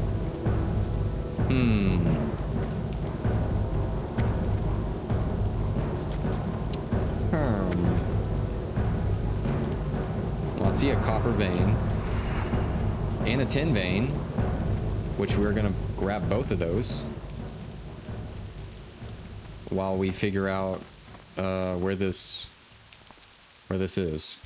Well, I see a copper vein and a tin vein, which we're gonna grab both of those while we figure out where this is.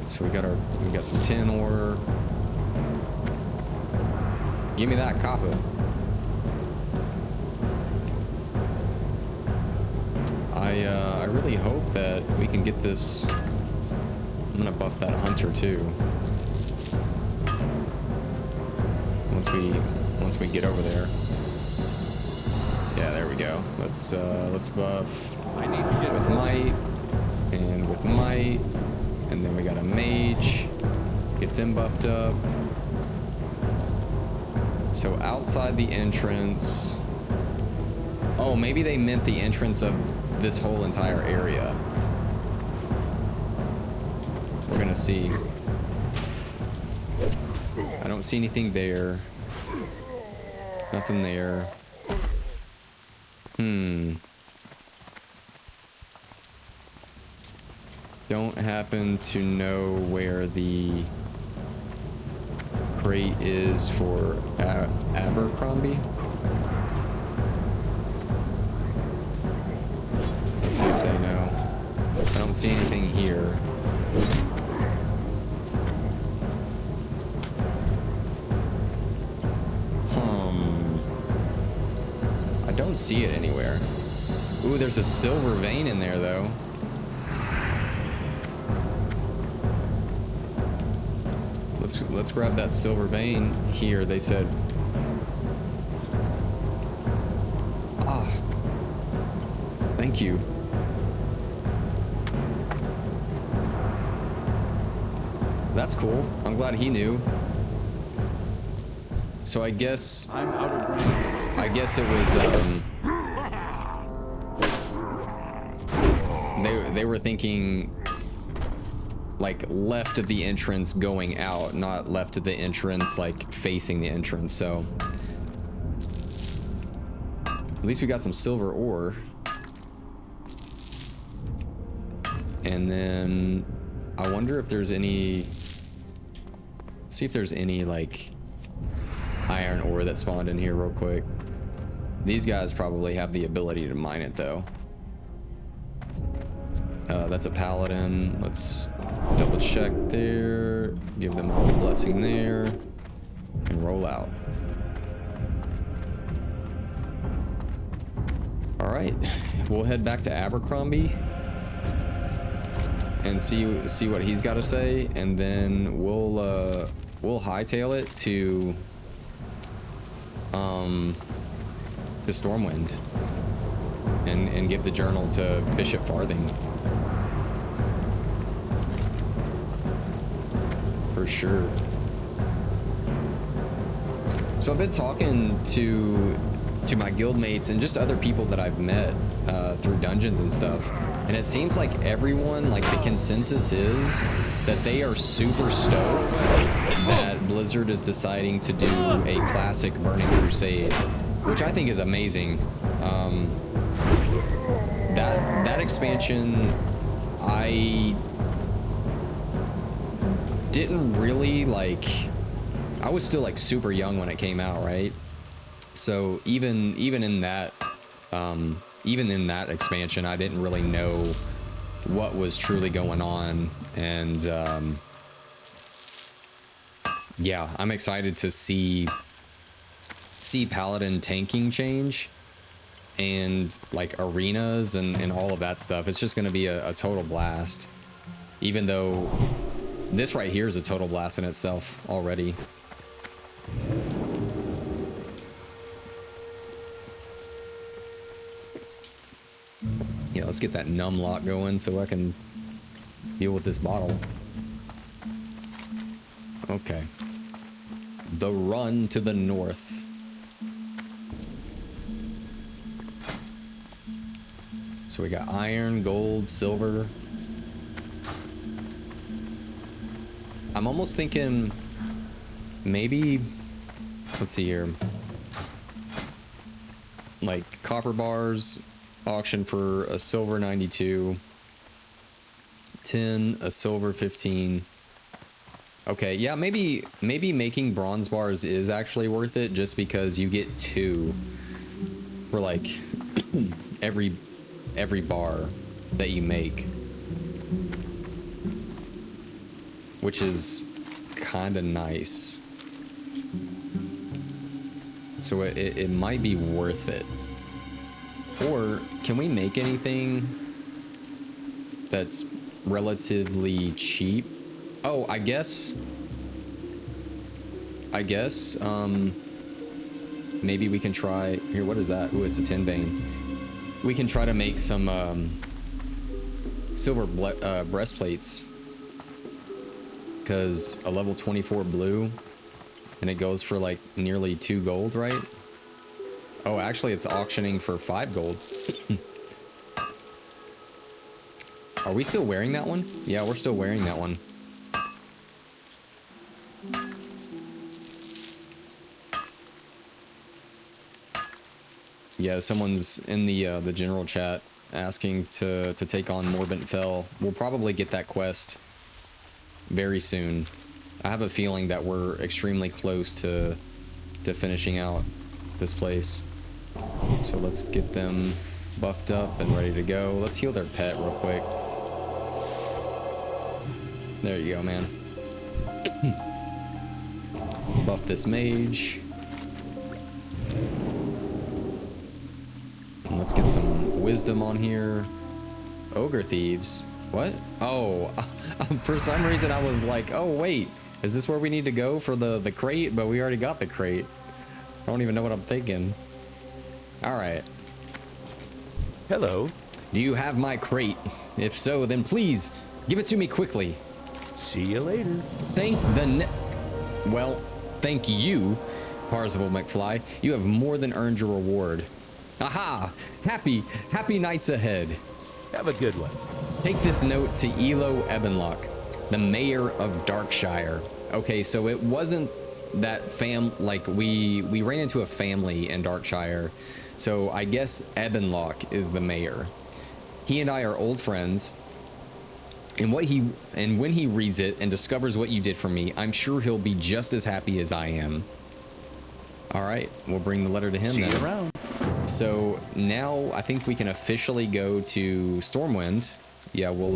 So we got some tin ore. Give me that copper. I really hope that we can get this. I'm gonna buff that hunter too. Once we get over there. Yeah, there we go. Let's buff I need to get with might and with might, and then we got a mage. Get them buffed up. So outside the entrance. Oh, maybe they meant the entrance of this whole entire area. We're gonna see. I don't see anything there. Nothing there. Don't happen to know where the crate is for Abercrombie. Let's see if they know. I don't see anything here. I don't see it anywhere. Ooh, there's a silver vein in there though. Let's grab that silver vein here. They said. Ah. Thank you. That's cool. I'm glad he knew. So I guess I'm out of range. I guess it was they were thinking like left of the entrance going out, not left of the entrance like facing the entrance. So at least we got some silver ore. And then I wonder if there's any, let's see if there's any like iron ore that spawned in here real quick. These guys probably have the ability to mine it though. That's a paladin. Let's double check there, give them all a blessing there, and roll out. All right, we'll head back to Abercrombie and see what he's got to say, and then we'll hightail it to the Stormwind and give the journal to Bishop Farthing. For sure. So I've been talking to my guildmates and just other people that I've met through dungeons and stuff, and it seems like everyone, like the consensus is that they are super stoked that Blizzard is deciding to do a classic Burning Crusade, which I think is amazing. That expansion, I didn't really like. I was still like super young when it came out, right? So even in that expansion, I didn't really know what was truly going on, and yeah, I'm excited to see Paladin tanking change and like arenas and all of that stuff. It's just going to be a total blast, even though this right here is a total blast in itself already. Yeah, let's get that numb lock going so I can deal with this bottle. Okay. The run to the north. So we got iron, gold, silver. I'm almost thinking maybe, let's see here, like copper bars, auction for a silver 92, 10, a silver 15. Okay, yeah, maybe making bronze bars is actually worth it, just because you get 2 for like every bar that you make, which is kind of nice. So it might be worth it. Or can we make anything that's relatively cheap? Oh, I guess maybe we can try here. What is that? Ooh, it's a tin vein. We can try to make some silver breastplates, because a level 24 blue, and it goes for like nearly 2 gold, right? Oh, actually it's auctioning for 5 gold. Are we still wearing that one? Yeah, we're still wearing that one. Yeah, someone's in the general chat asking to take on Morbent Fell. We'll probably get that quest very soon. I have a feeling that we're extremely close to finishing out this place. So let's get them buffed up and ready to go. Let's heal their pet real quick. There you go, man. Buff this mage. And let's get some wisdom on here. Ogre thieves. What? Oh, for some reason I was like, oh wait, is this where we need to go for the crate? But we already got the crate. I don't even know what I'm thinking. All right. Hello. Do you have my crate? If so, then please give it to me quickly. See you later. Well, thank you, Parzival McFly. You have more than earned your reward. Aha! Happy nights ahead. Have a good one. Take this note to Elo Ebenlock, the mayor of Darkshire. Okay, so it wasn't that we ran into a family in Darkshire. So I guess Ebenlock is the mayor. He and I are old friends. And when he reads it and discovers what you did for me, I'm sure he'll be just as happy as I am. All right, we'll bring the letter to him then. See you around. So now I think we can officially go to Stormwind. Yeah, we'll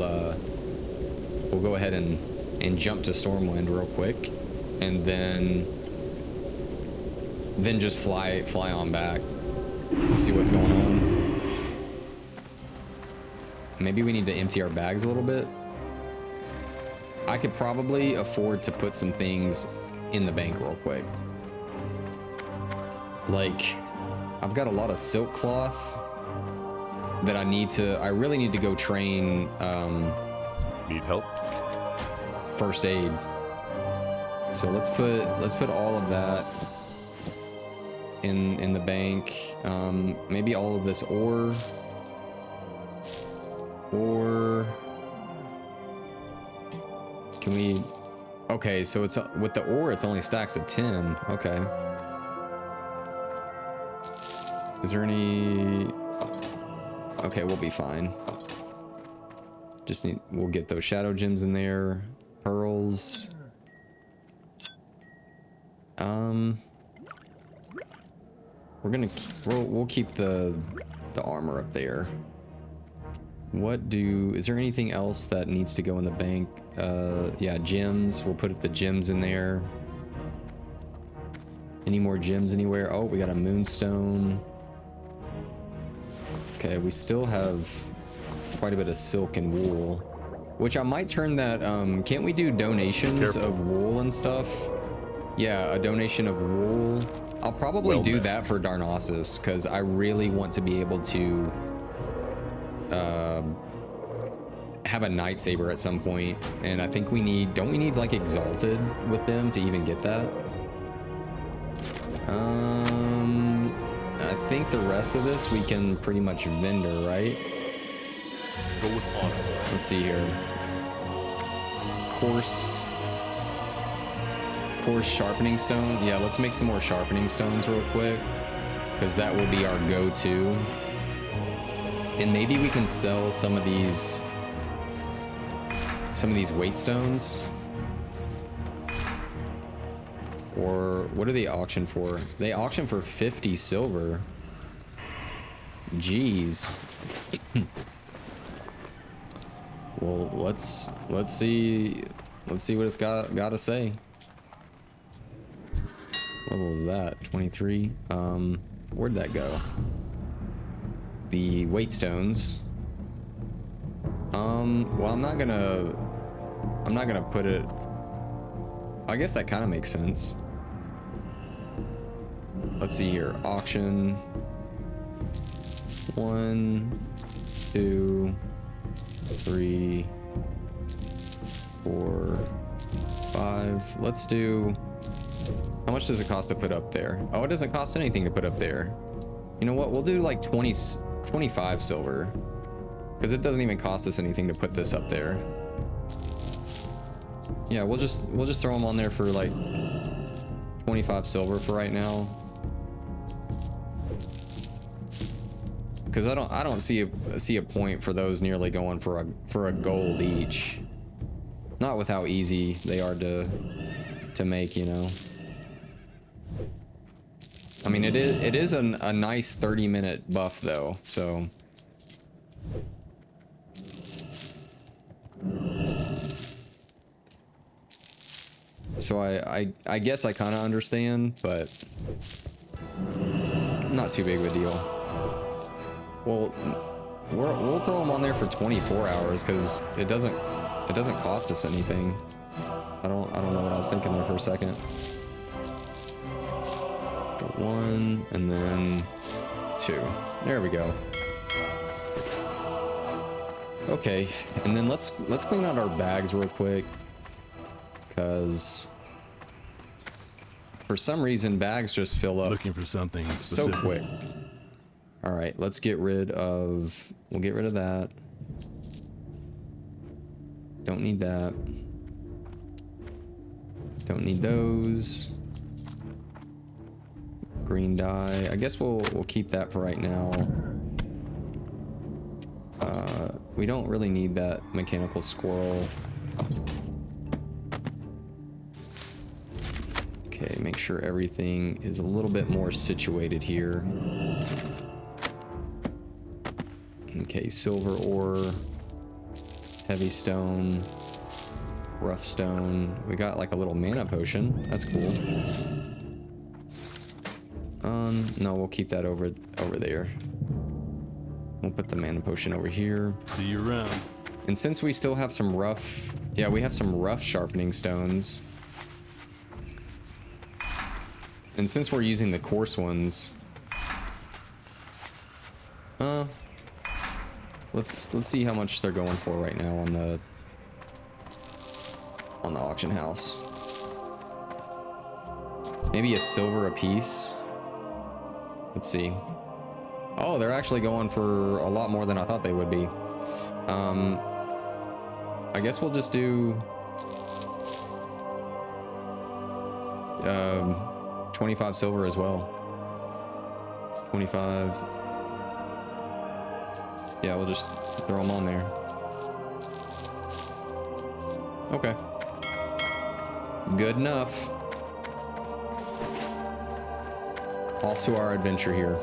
go ahead and jump to Stormwind real quick, and then just fly on back. See what's going on. Maybe we need to empty our bags a little bit. I could probably afford to put some things in the bank real quick. Like, I've got a lot of silk cloth that I really need to go train Need help? first aid. So let's put all of that in the bank. Maybe all of this ore. Or can we? Okay, so it's with the ore, it's only stacks of 10. Okay. Is there any? Okay, we'll be fine. Just we'll get those shadow gems in there. Pearls. We'll keep the armor up there. Is there anything else that needs to go in the bank? Yeah, gems. We'll put the gems in there. Any more gems anywhere? Oh, we got a moonstone. Okay, we still have quite a bit of silk and wool, which I might turn that, can't we do donations of wool and stuff? Yeah, a donation of wool. I'll probably do that for Darnassus, because I really want to be able to have a lightsaber at some point, and I think don't we need like exalted with them to even get that? I think the rest of this we can pretty much vendor, right? Go with honor. Let's see here. Coarse sharpening stone. Yeah, let's make some more sharpening stones real quick, because that will be our go-to. And maybe we can sell some of these weight stones. Or what do they auction for? They auction for 50 silver. Jeez. Well, let's see what it's got to say. What level is that? 23. Where'd that go? The weight stones. Well, I'm not gonna put it. I guess that kind of makes sense. Let's see here. Auction. 1, 2, 3, 4, 5. Let's do. How much does it cost to put up there? Oh, it doesn't cost anything to put up there. You know what? We'll do like 25 silver, because it doesn't even cost us anything to put this up there. Yeah, we'll just throw them on there for like 25 silver for right now. Because I don't see a point for those nearly going for a gold each. Not with how easy they are to make, you know. I mean, it is a nice 30-minute buff though, so. So I guess I kind of understand, but not too big of a deal. Well, we'll throw them on there for 24 hours because it doesn't cost us anything. I don't know what I was thinking there for a second. 1 and then 2. There we go. Okay, and then let's clean out our bags real quick, because for some reason bags just fill up Looking for something so specific. quick. All right, we'll get rid of that. Don't need that. Don't need those. Green dye. I guess we'll keep that for right now. We don't really need that mechanical squirrel. Okay, make sure everything is a little bit more situated here. Okay, silver ore, heavy stone, rough stone. We got like a little mana potion. That's cool. No, we'll keep that over there. We'll put the mana potion over here. See you around. And since we still have some rough, yeah, we have some rough sharpening stones. And since we're using the coarse ones, let's see how much they're going for right now on the auction house. Maybe a silver a piece. Let's see. Oh, they're actually going for a lot more than I thought they would be. I guess we'll just do 25 silver as well. 25. Yeah, we'll just throw them on there. Okay. Good enough. Off to our adventure here.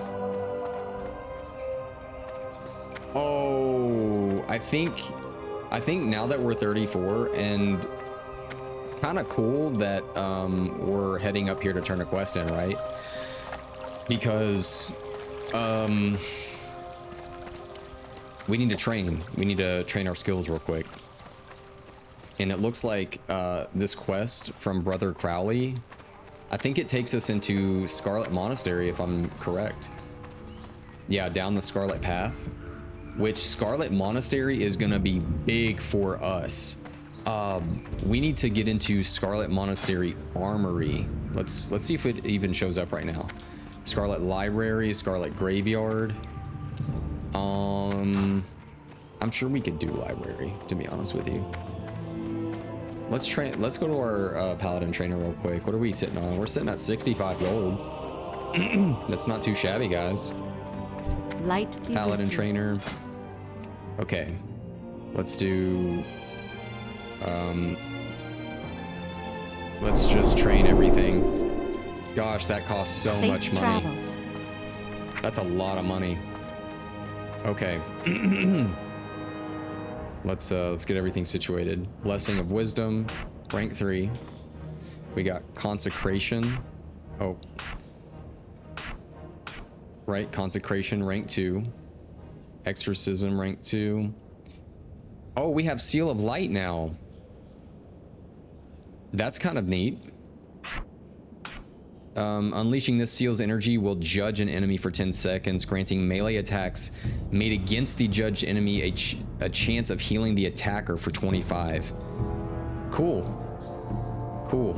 Oh, I think now that we're 34 and kind of cool that we're heading up here to turn a quest in, right? Because we need to train. We need to train our skills real quick. And it looks like this quest from Brother Crowley, I think it takes us into Scarlet Monastery, if I'm correct. Yeah, down the Scarlet Path, which Scarlet Monastery is gonna be big for us. We need to get into Scarlet Monastery Armory. Let's see if it even shows up right now. Scarlet Library, Scarlet Graveyard. I'm sure we could do Library, to be honest with you. Let's go to our Paladin trainer real quick. What are we sitting on? We're sitting at 65 gold. That's not too shabby, guys. Light Paladin trainer. Okay. Let's do... let's just train everything. Gosh, that costs so Safe much money. travels. That's a lot of money. Okay. Let's get everything situated. Blessing of Wisdom, rank 3. We got Consecration. Oh. Right, Consecration, rank 2. Exorcism, rank 2. Oh, we have Seal of Light now. That's kind of neat. Unleashing this seal's energy will judge an enemy for 10 seconds, granting melee attacks made against the judged enemy a chance of healing the attacker for 25. Cool. Cool.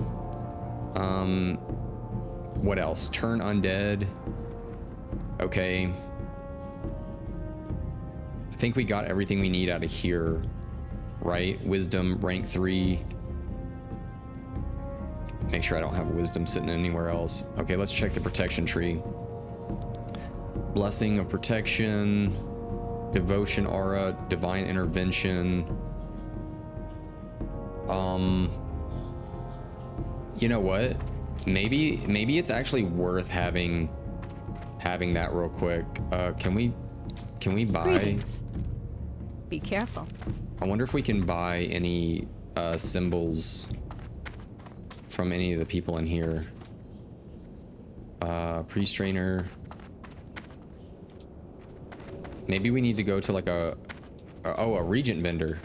What else? Turn undead. Okay. I think we got everything we need out of here, right? Wisdom, rank 3. Make sure I don't have wisdom sitting anywhere else. Okay, let's check the protection tree. Blessing of protection, devotion aura, divine intervention. You know what? Maybe it's actually worth having that real quick. Can we buy? Greetings. Be careful. I wonder if we can buy any symbols from any of the people in here. Priest trainer. Maybe we need to go to like a regent vendor.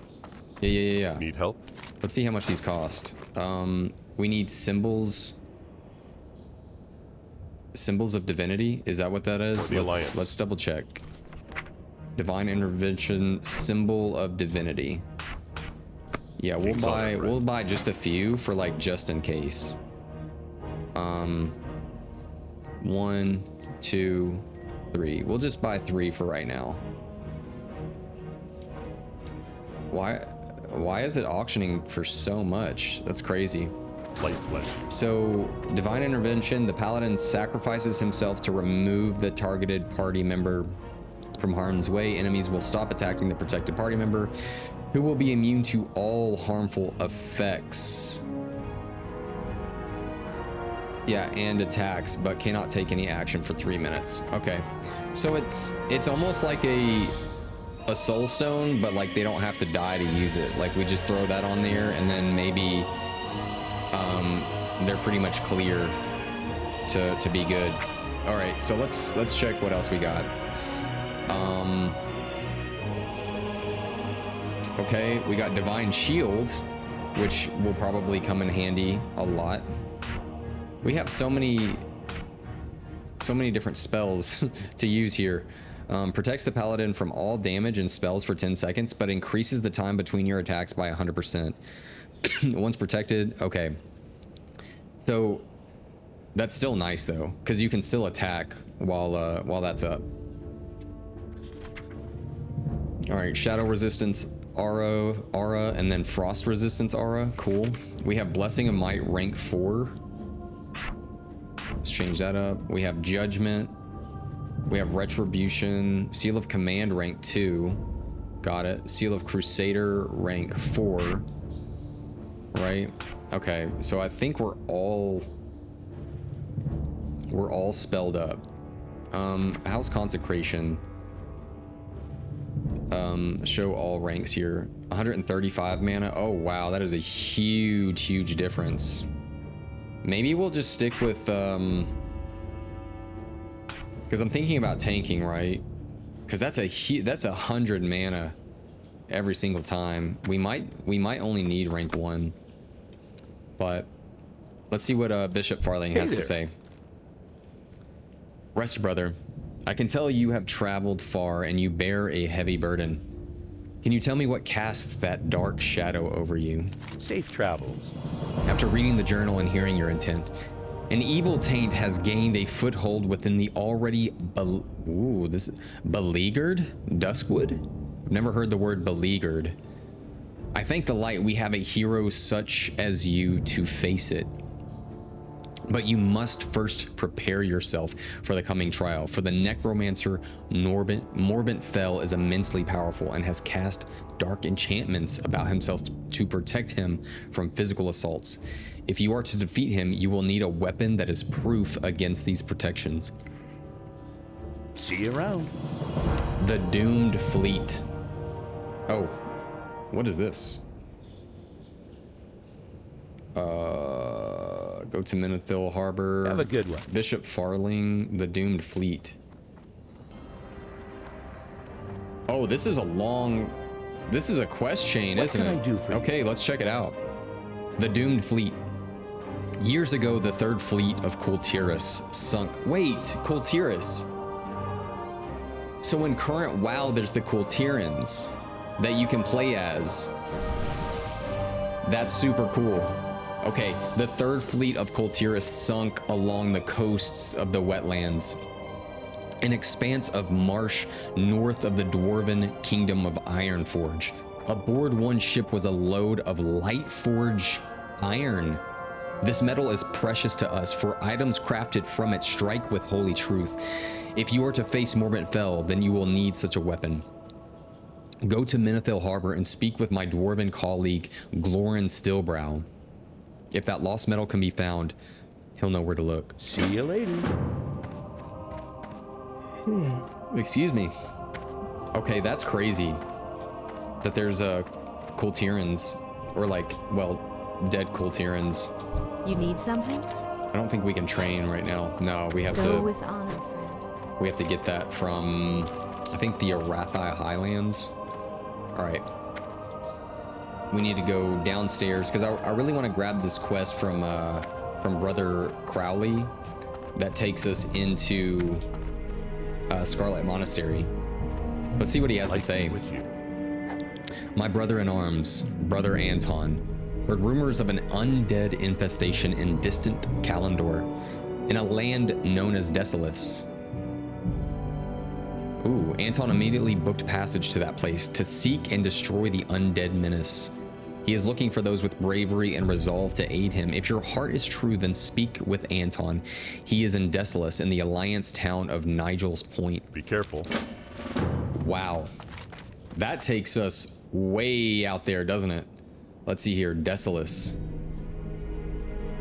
Yeah. Need help? Let's see how much these cost. We need symbols. Symbols of divinity. Is that what that is? Let's double check. Divine intervention, symbol of divinity. Yeah, we'll buy just a few for like just in case. 1, 2, 3. We'll just buy 3 for right now. Why is it auctioning for so much? That's crazy. Light flesh. So, divine intervention, the paladin sacrifices himself to remove the targeted party member from harm's way. Enemies will stop attacking the protected party member, who will be immune to all harmful effects. Yeah, and attacks, but cannot take any action for 3 minutes. Okay, so it's almost like a soul stone, but like they don't have to die to use it. Like we just throw that on there, and then maybe they're pretty much clear to be good. All right, so let's check what else we got. Okay, we got Divine Shield, which will probably come in handy a lot. We have so many different spells to use here. Protects the paladin from all damage and spells for 10 seconds, but increases the time between your attacks by 100%. Once protected, okay. So That's still nice though, because you can still attack while that's up. All right, shadow resistance aura, and then frost resistance aura. Cool. We have blessing of might rank 4. Let's change that up. We have judgment. We have retribution. Seal of command rank 2. Got it. Seal of crusader rank 4. Right. Okay. So I think we're all spelled up. How's consecration? Show all ranks here. 135 mana. Oh wow, that is a huge difference. Maybe we'll just stick with because I'm thinking about tanking, right? Because that's 100 mana every single time. We might only need rank 1, but let's see what Bishop Farthing has to say. Rest, brother. I can tell you have traveled far and you bear a heavy burden. Can you tell me what casts that dark shadow over you? Safe travels. After reading the journal and hearing your intent, an evil taint has gained a foothold within the already beleaguered Duskwood? I've never heard the word beleaguered. I thank the light we have a hero such as you to face it. But you must first prepare yourself for the coming trial, for the necromancer Morbent Fell is immensely powerful and has cast dark enchantments about himself to protect him from physical assaults. If you are to defeat him, you will need a weapon that is proof against these protections. See you around. The Doomed Fleet. Oh, what is this? Go to Menethil Harbor. Have a good one. Bishop Farling, the Doomed Fleet. Oh, this is a quest chain, isn't it? What can I do for you? Okay, let's check it out. The Doomed Fleet. Years ago, the third fleet of Kultiris sunk. Wait, Kultiris. So in current WoW, there's the Kultirans that you can play as. That's super cool. Okay, the third fleet of Kultiris sunk along the coasts of the wetlands, an expanse of marsh north of the dwarven kingdom of Ironforge. Aboard one ship was a load of Lightforge iron. This metal is precious to us, for items crafted from it strike with holy truth. If you are to face Morbent Fell, then you will need such a weapon. Go to Menethil Harbor and speak with my dwarven colleague, Glorin Stillbrow. If that lost metal can be found, he'll know where to look. See you later. Excuse me. Okay, that's crazy. That there's Kultirans, or like, well, dead Kultirans. You need something? I don't think we can train right now. No, we have Go to. with honor, friend. We have to get that from, I think, the Arathi Highlands. All right. We need to go downstairs because I really want to grab this quest from Brother Crowley that takes us into Scarlet Monastery. Let's see what he has to say. With you. My brother in arms, Brother Anton, heard rumors of an undead infestation in distant Kalimdor, in a land known as Desolus. Ooh, Anton immediately booked passage to that place to seek and destroy the undead menace. He is looking for those with bravery and resolve to aid him. If your heart is true, then speak with Anton. He is in Desolus in the Alliance town of Nigel's Point. Be careful. Wow. That takes us way out there, doesn't it? Let's see here, Desolus.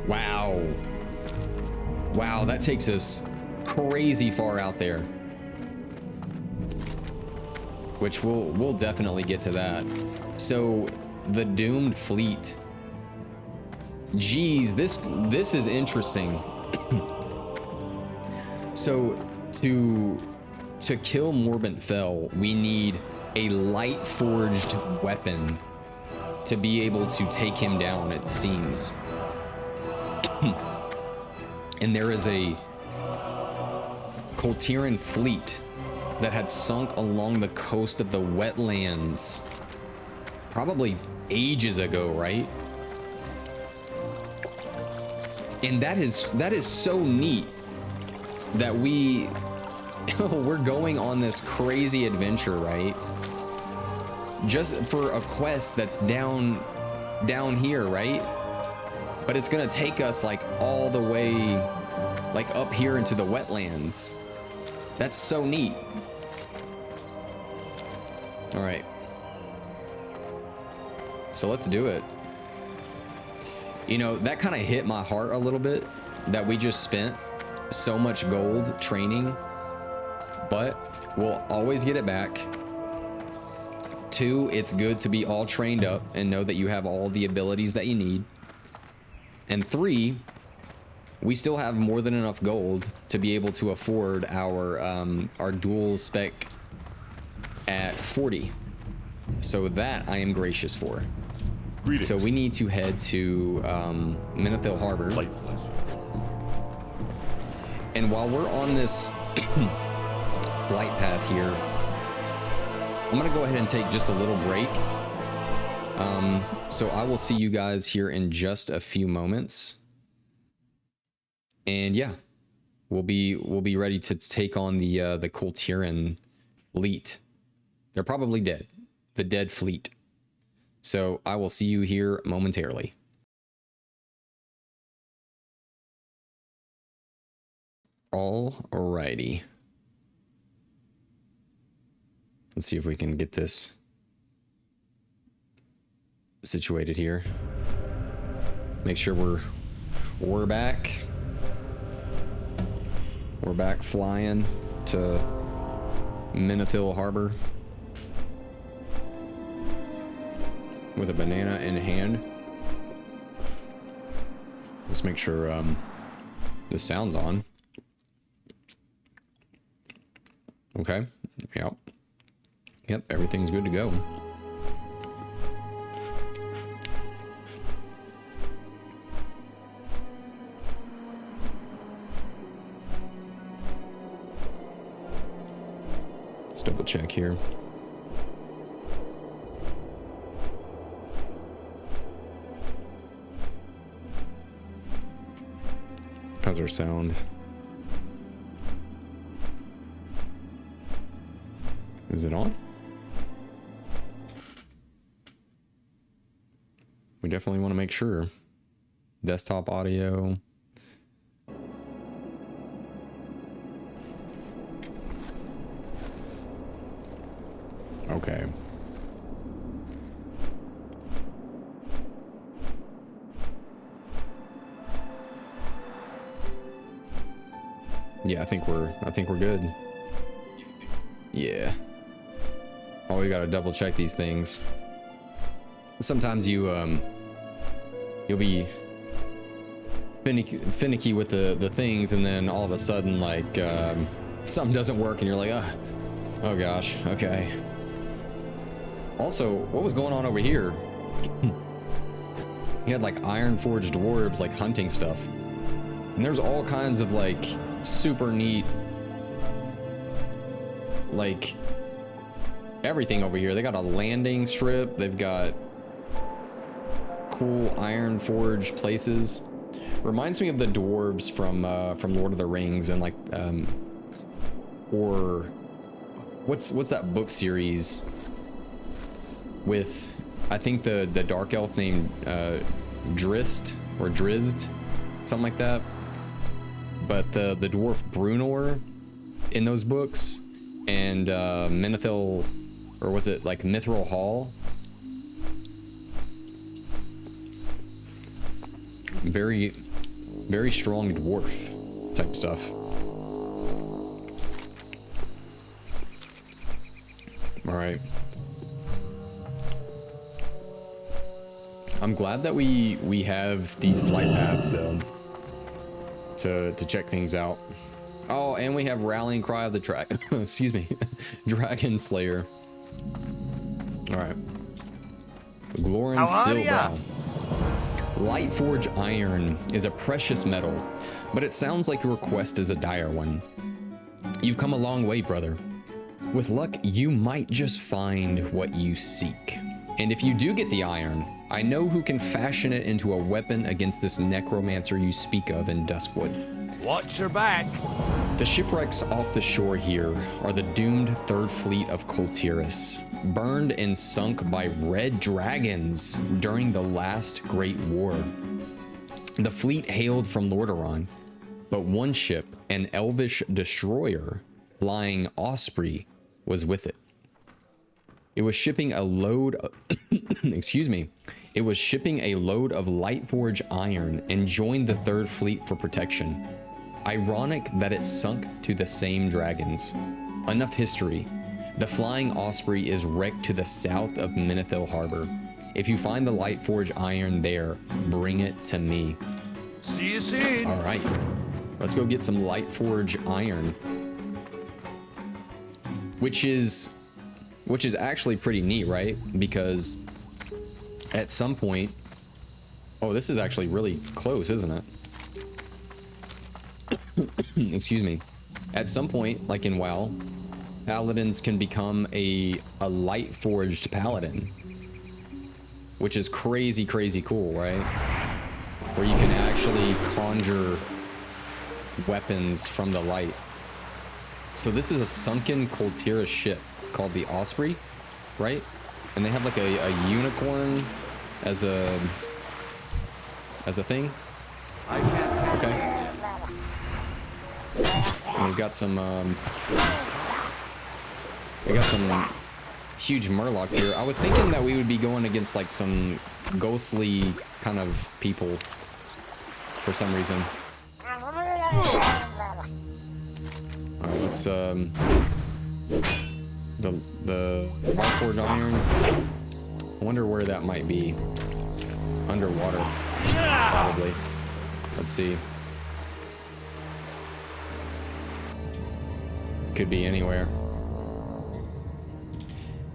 Wow. Wow, that takes us crazy far out there. Which we'll definitely get to that. So, the Doomed Fleet. Geez, this is interesting. So, to kill Morbent Fell, we need a light forged weapon to be able to take him down, it seems. And there is a Kultiran fleet that had sunk along the coast of the wetlands probably ages ago, right? And that is so neat that we're going on this crazy adventure, right? Just for a quest that's down here, right? But it's gonna take us like all the way like up here into the wetlands. That's so neat. All right. So let's do it. You know, that kind of hit my heart a little bit that we just spent so much gold training, but we'll always get it back. 2, it's good to be all trained up and know that you have all the abilities that you need. And 3, we still have more than enough gold to be able to afford our dual spec at 40. So that I am gracious for. Greetings. So we need to head to Menethil Harbor. And while we're on this flight path here, I'm gonna go ahead and take just a little break. So I will see you guys here in just a few moments. And yeah, we'll be ready to take on the Kultiran fleet. They're probably dead. The dead fleet. So I will see you here momentarily. Alrighty. Let's see if we can get this situated here. Make sure we're back. We're back flying to Menethil Harbor with a banana in hand. Let's make sure the sound's on. Okay. Yep, everything's good to go. Let's double check here. How's our sound? Is it on? We definitely want to make sure. Desktop audio. Okay. Yeah, I think we're good. Yeah. Oh, we gotta double check these things. Sometimes you'll be finicky with the things, and then all of a sudden, like, something doesn't work, and you're like, oh gosh, okay. Also, what was going on over here? You had like iron forged dwarves like hunting stuff, and there's all kinds of like super neat like everything over here. They got a landing strip, they've got cool iron forged places. Reminds me of the dwarves from Lord of the Rings, and like or what's that book series with, I think the dark elf named Drist or Drizzt, something like that. But the dwarf Brunor in those books, and Menethil, or was it like Mithril Hall? Very, very strong dwarf type stuff. All right. I'm glad that we have these flight paths though, to check things out. Oh, and we have rallying cry of the excuse me, Dragon Slayer. All right. Glorin still down. Light Forge iron is a precious metal, but it sounds like your quest is a dire one. You've come a long way, brother. With luck, you might just find what you seek. And if you do get the iron, I know who can fashion it into a weapon against this necromancer you speak of in Duskwood. Watch your back. The shipwrecks off the shore here are the doomed Third Fleet of Coltiris, burned and sunk by red dragons during the last Great War. The fleet hailed from Lordaeron, but one ship, an elvish destroyer, Flying Osprey, was with it. It was shipping a load of, excuse me, it was shipping a load of Lightforge iron and joined the Third Fleet for protection. Ironic that it sunk to the same dragons. Enough history. The Flying Osprey is wrecked to the south of Menethil Harbor. If you find the Lightforge iron there, bring it to me. See you soon. All right, let's go get some Lightforge iron, which is actually pretty neat, right? Because at some point, oh, this is actually really close, isn't it? Excuse me. At some point, like in WoW, paladins can become a light forged paladin, which is crazy cool, right? Where you can actually conjure weapons from the light. So this is a sunken Coltira ship called the Osprey, right? And they have like a unicorn as a thing. I can't. Okay. And we've got some huge murlocs here. I was thinking that we would be going against like some ghostly kind of people for some reason. Alright, let's the Lightforge iron. I wonder where that might be. Underwater, probably. Let's see. Could be anywhere.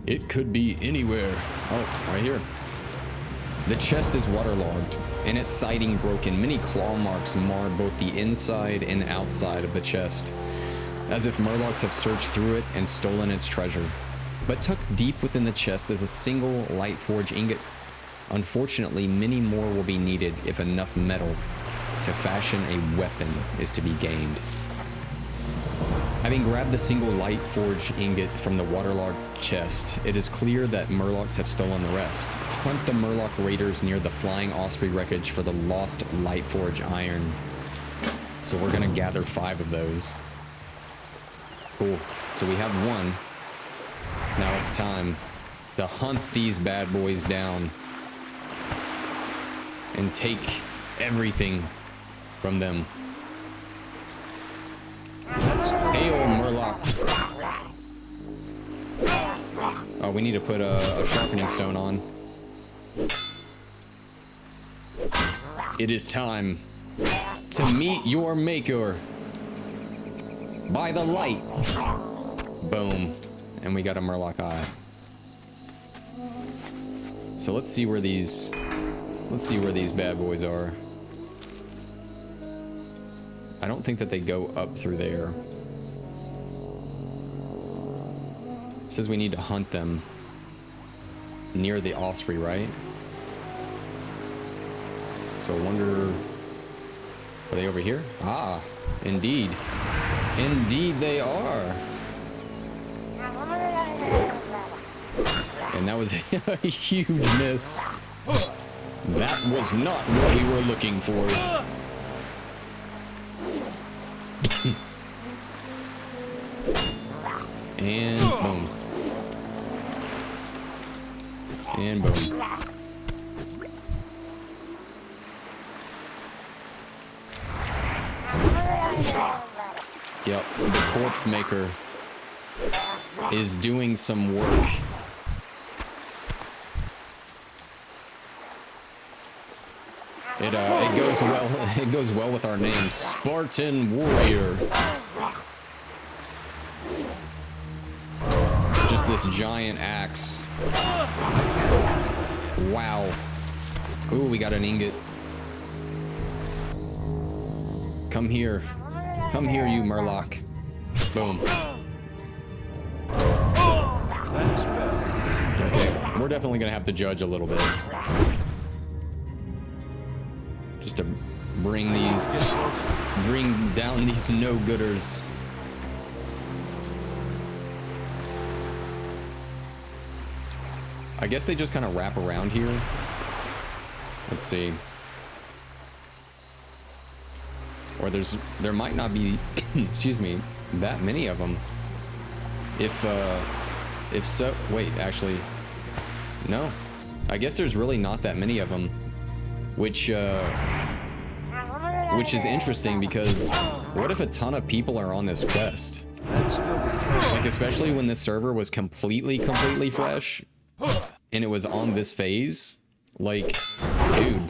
It could be anywhere. Oh, right here. The chest is waterlogged, and its siding broken. Many claw marks mar both the inside and outside of the chest, as if murlocs have searched through it and stolen its treasure. But tucked deep within the chest is a single Lightforge ingot. Unfortunately, many more will be needed if enough metal to fashion a weapon is to be gained. Having grabbed the single Lightforge ingot from the waterlogged chest, it is clear that murlocs have stolen the rest. Hunt the murloc raiders near the Flying Osprey wreckage for the lost Lightforge iron. So we're gonna gather 5 of those. Cool. So we have 1. Now it's time to hunt these bad boys down and take everything from them. Hail, Murloc. Oh, we need to put a sharpening stone on. It is time to meet your maker by the light. Boom. And we got a Murloc eye. So let's see where these bad boys are. I don't think that they go up through there. It says we need to hunt them near the Osprey, right? So I wonder, are they over here? Ah, indeed. Indeed they are. And that was a huge miss. That was not what we were looking for. And boom. And boom. Yep, the corpse maker is doing some work. It goes well. It goes well with our name, Spartan Warrior. Just this giant axe. Wow. Ooh, we got an ingot. Come here. Come here, you Murloc. Boom. That's better. Okay, We're definitely gonna have to judge a little bit. Just to bring down these no-gooders. I guess they just kind of wrap around here. Let's see. Or there might not be, excuse me, that many of them. If so, wait, actually, no. I guess there's really not that many of them, which is interesting because what if a ton of people are on this quest? That's still control. Like, especially when this server was completely fresh and it was on this phase. Like, dude.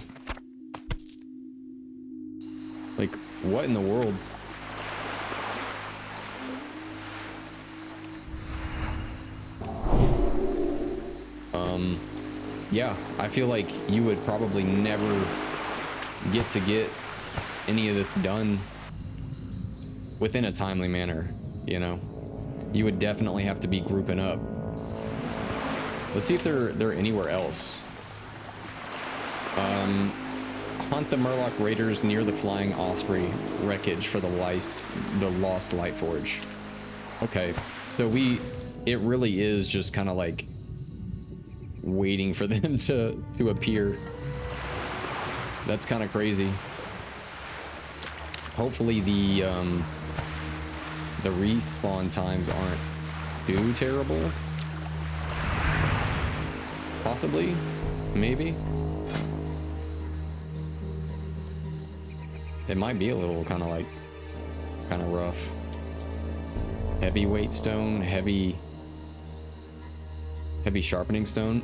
Like, what in the world? Yeah, I feel like you would probably never get any of this done within a timely manner, you know? You would definitely have to be grouping up. Let's see if they're anywhere else. Hunt the Murloc Raiders near the Flying Osprey wreckage for the Lost Light Forge. Okay, so it really is just kind of like waiting for them to appear. That's kind of crazy. Hopefully the respawn times aren't too terrible. Possibly, maybe. It might be a little kind of rough. Heavyweight stone, heavy sharpening stone.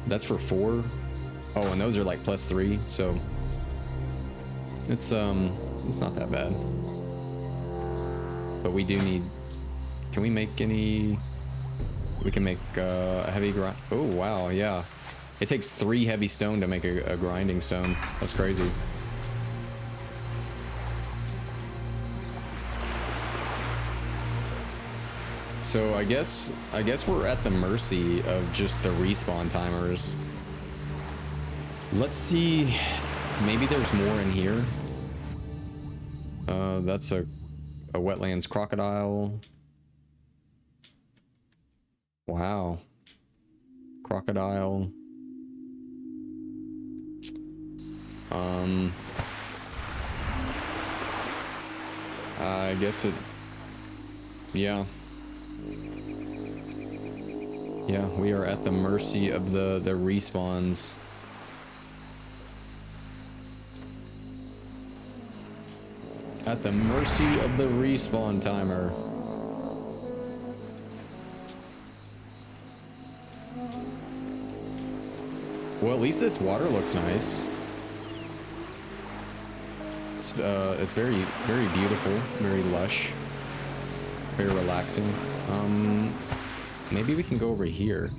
That's for 4. Oh, and those are like +3, so it's not that bad. But we do need. Can we make any? We can make a heavy grind. Oh wow, yeah. It takes 3 heavy stone to make a grinding stone. That's crazy. So I guess we're at the mercy of just the respawn timers. Let's see. Maybe there's more in here. That's a wetlands crocodile. Wow. Crocodile. I guess it. Yeah. Yeah, we are at the mercy of the respawns. At the mercy of the respawn timer. Well, at least this water looks nice. It's very, very beautiful, very lush, very relaxing. Maybe we can go over here.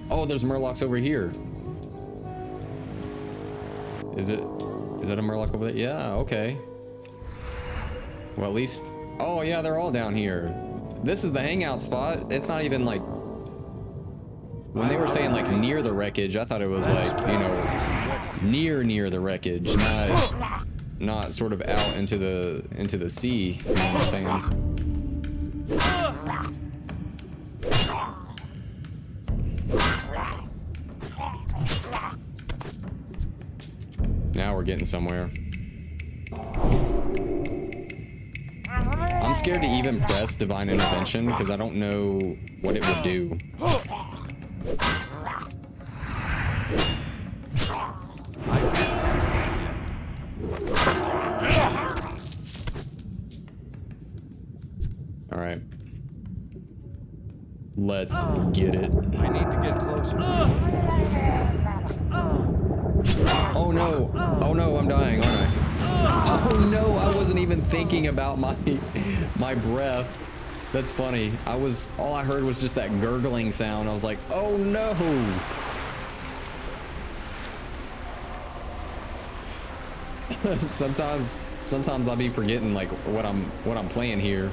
Oh, there's Murlocs over here. Is that a Murloc over there? Yeah, okay. Well, at least, oh yeah, they're all down here. This is the hangout spot. It's not even like, when they were saying like near the wreckage, I thought it was like, you know, near the wreckage, not sort of out into the sea, you know what I'm saying? Now we're getting somewhere. I'm scared to even press Divine Intervention because I don't know what it would do. All right. Let's get it. I need to get closer. Oh no! Oh no! I'm dying, aren't I? Oh no! I wasn't even thinking about my breath. That's funny. All I heard was just that gurgling sound. I was like, oh no! Sometimes I'll be forgetting like what I'm playing here.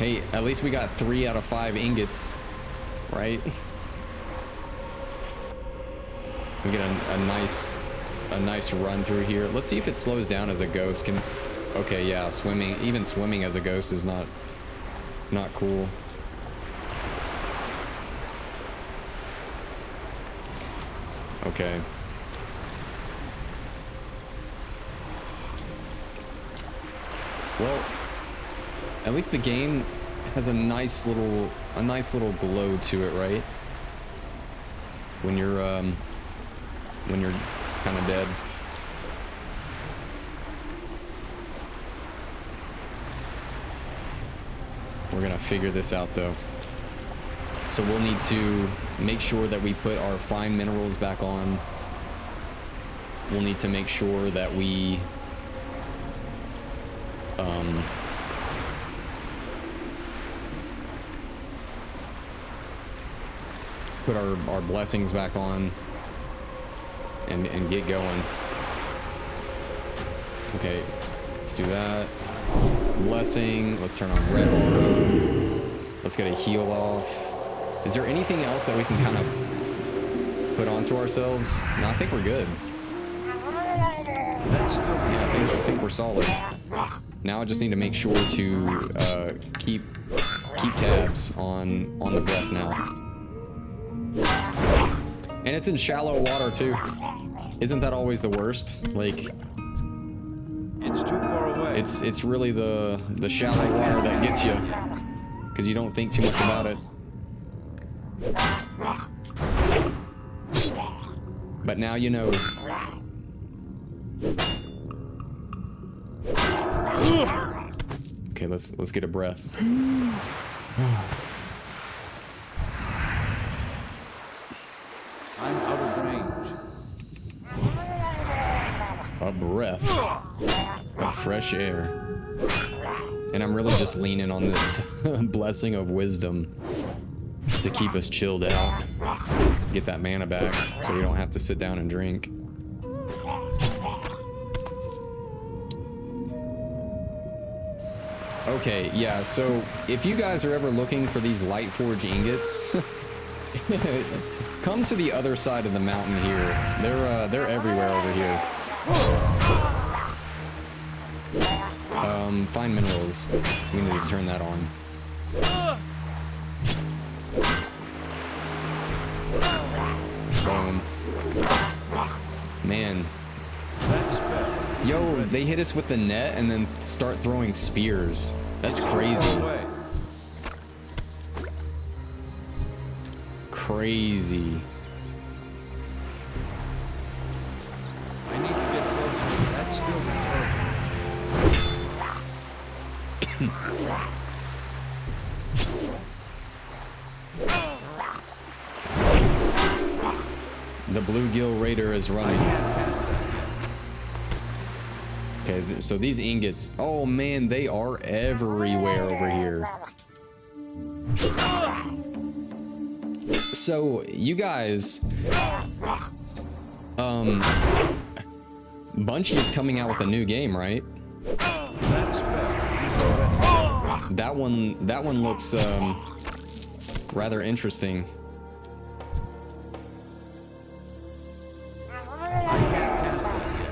Hey, at least we got 3 out of 5 ingots, right? We get a nice run through here. Let's see if it slows down as a ghost. Okay, yeah, even swimming as a ghost is not cool. Okay. Well, at least the game has a nice little glow to it, right? When you're kind of dead. We're gonna figure this out though. So we'll need to make sure that we put our fine minerals back on. We'll need to make sure that we put our blessings back on and get going. Okay, let's do that. Blessing, let's turn on red aura. Let's get a heal off. Is there anything else that we can kind of put onto ourselves? No, I think we're good. Yeah, I think we're solid. Now I just need to make sure to keep tabs on the breath now. And it's in shallow water too. Isn't that always the worst? Like, It's too far away. it's really the shallow water that gets you, because you don't think too much about it. But now you know. Okay, let's get a breath. I'm out of range. A breath of fresh air. And I'm really just leaning on this blessing of wisdom to keep us chilled out. Get that mana back so we don't have to sit down and drink. Okay, yeah, so if you guys are ever looking for these Light Forge ingots, come to the other side of the mountain here. They're everywhere over here. Find minerals. We need to turn that on. Boom. Man. Yo, they hit us with the net and then start throwing spears. That's crazy. Crazy. I need to get closer. That's still the The bluegill raider is running. Okay, so these ingots, oh man, they are everywhere over here. So you guys, Bungie is coming out with a new game, right? That one looks rather interesting.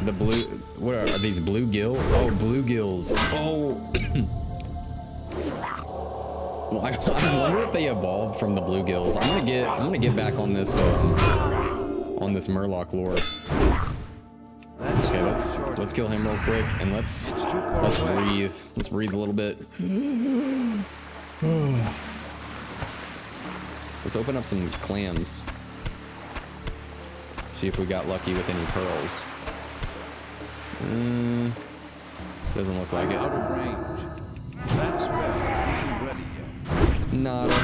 The blue, what are these, bluegill? Oh, bluegills. Oh. Well, I wonder if they evolved from the bluegills. I'm gonna get back on this Murloc lore. Okay, let's kill him real quick and let's breathe. Let's breathe a little bit. Let's open up some clams. See if we got lucky with any pearls. Doesn't look like it. out of range. That spell isn't ready yet. Nada.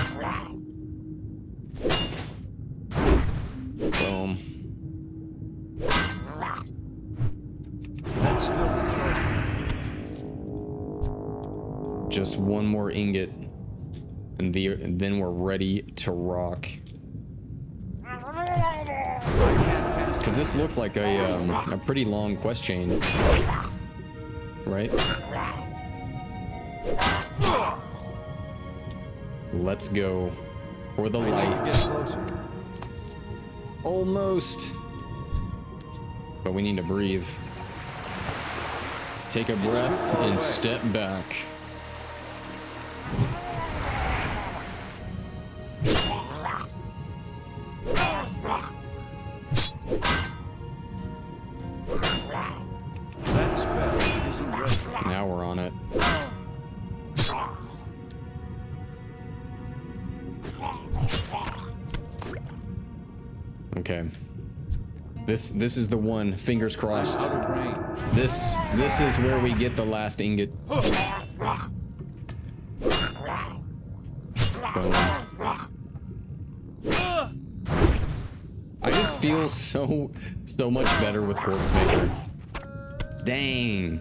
Boom. That's still the Just one more ingot, and then we're ready to rock. Because this looks like a pretty long quest chain, right? Let's go for the light. Get closer. Almost. But we need to breathe. Take a breath and step back. That spell isn't ready. Now we're on it. Okay. This is the one. Fingers crossed. Out of range. This is where we get the last ingot. Boom. I just feel so much better with Corpse Maker. Dang.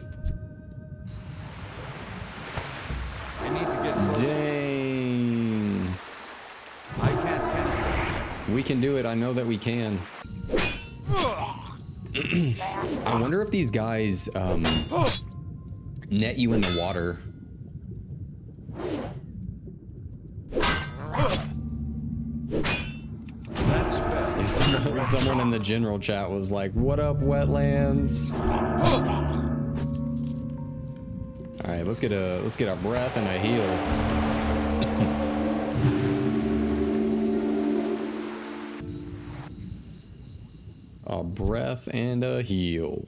I need to get closer. Dang. I can't cast We can do it. I know that we can. I wonder if these guys net you in the water. that spell. Someone in the general chat was like, "What up, wetlands?" All right, let's get a breath and a heal. A breath and a heal.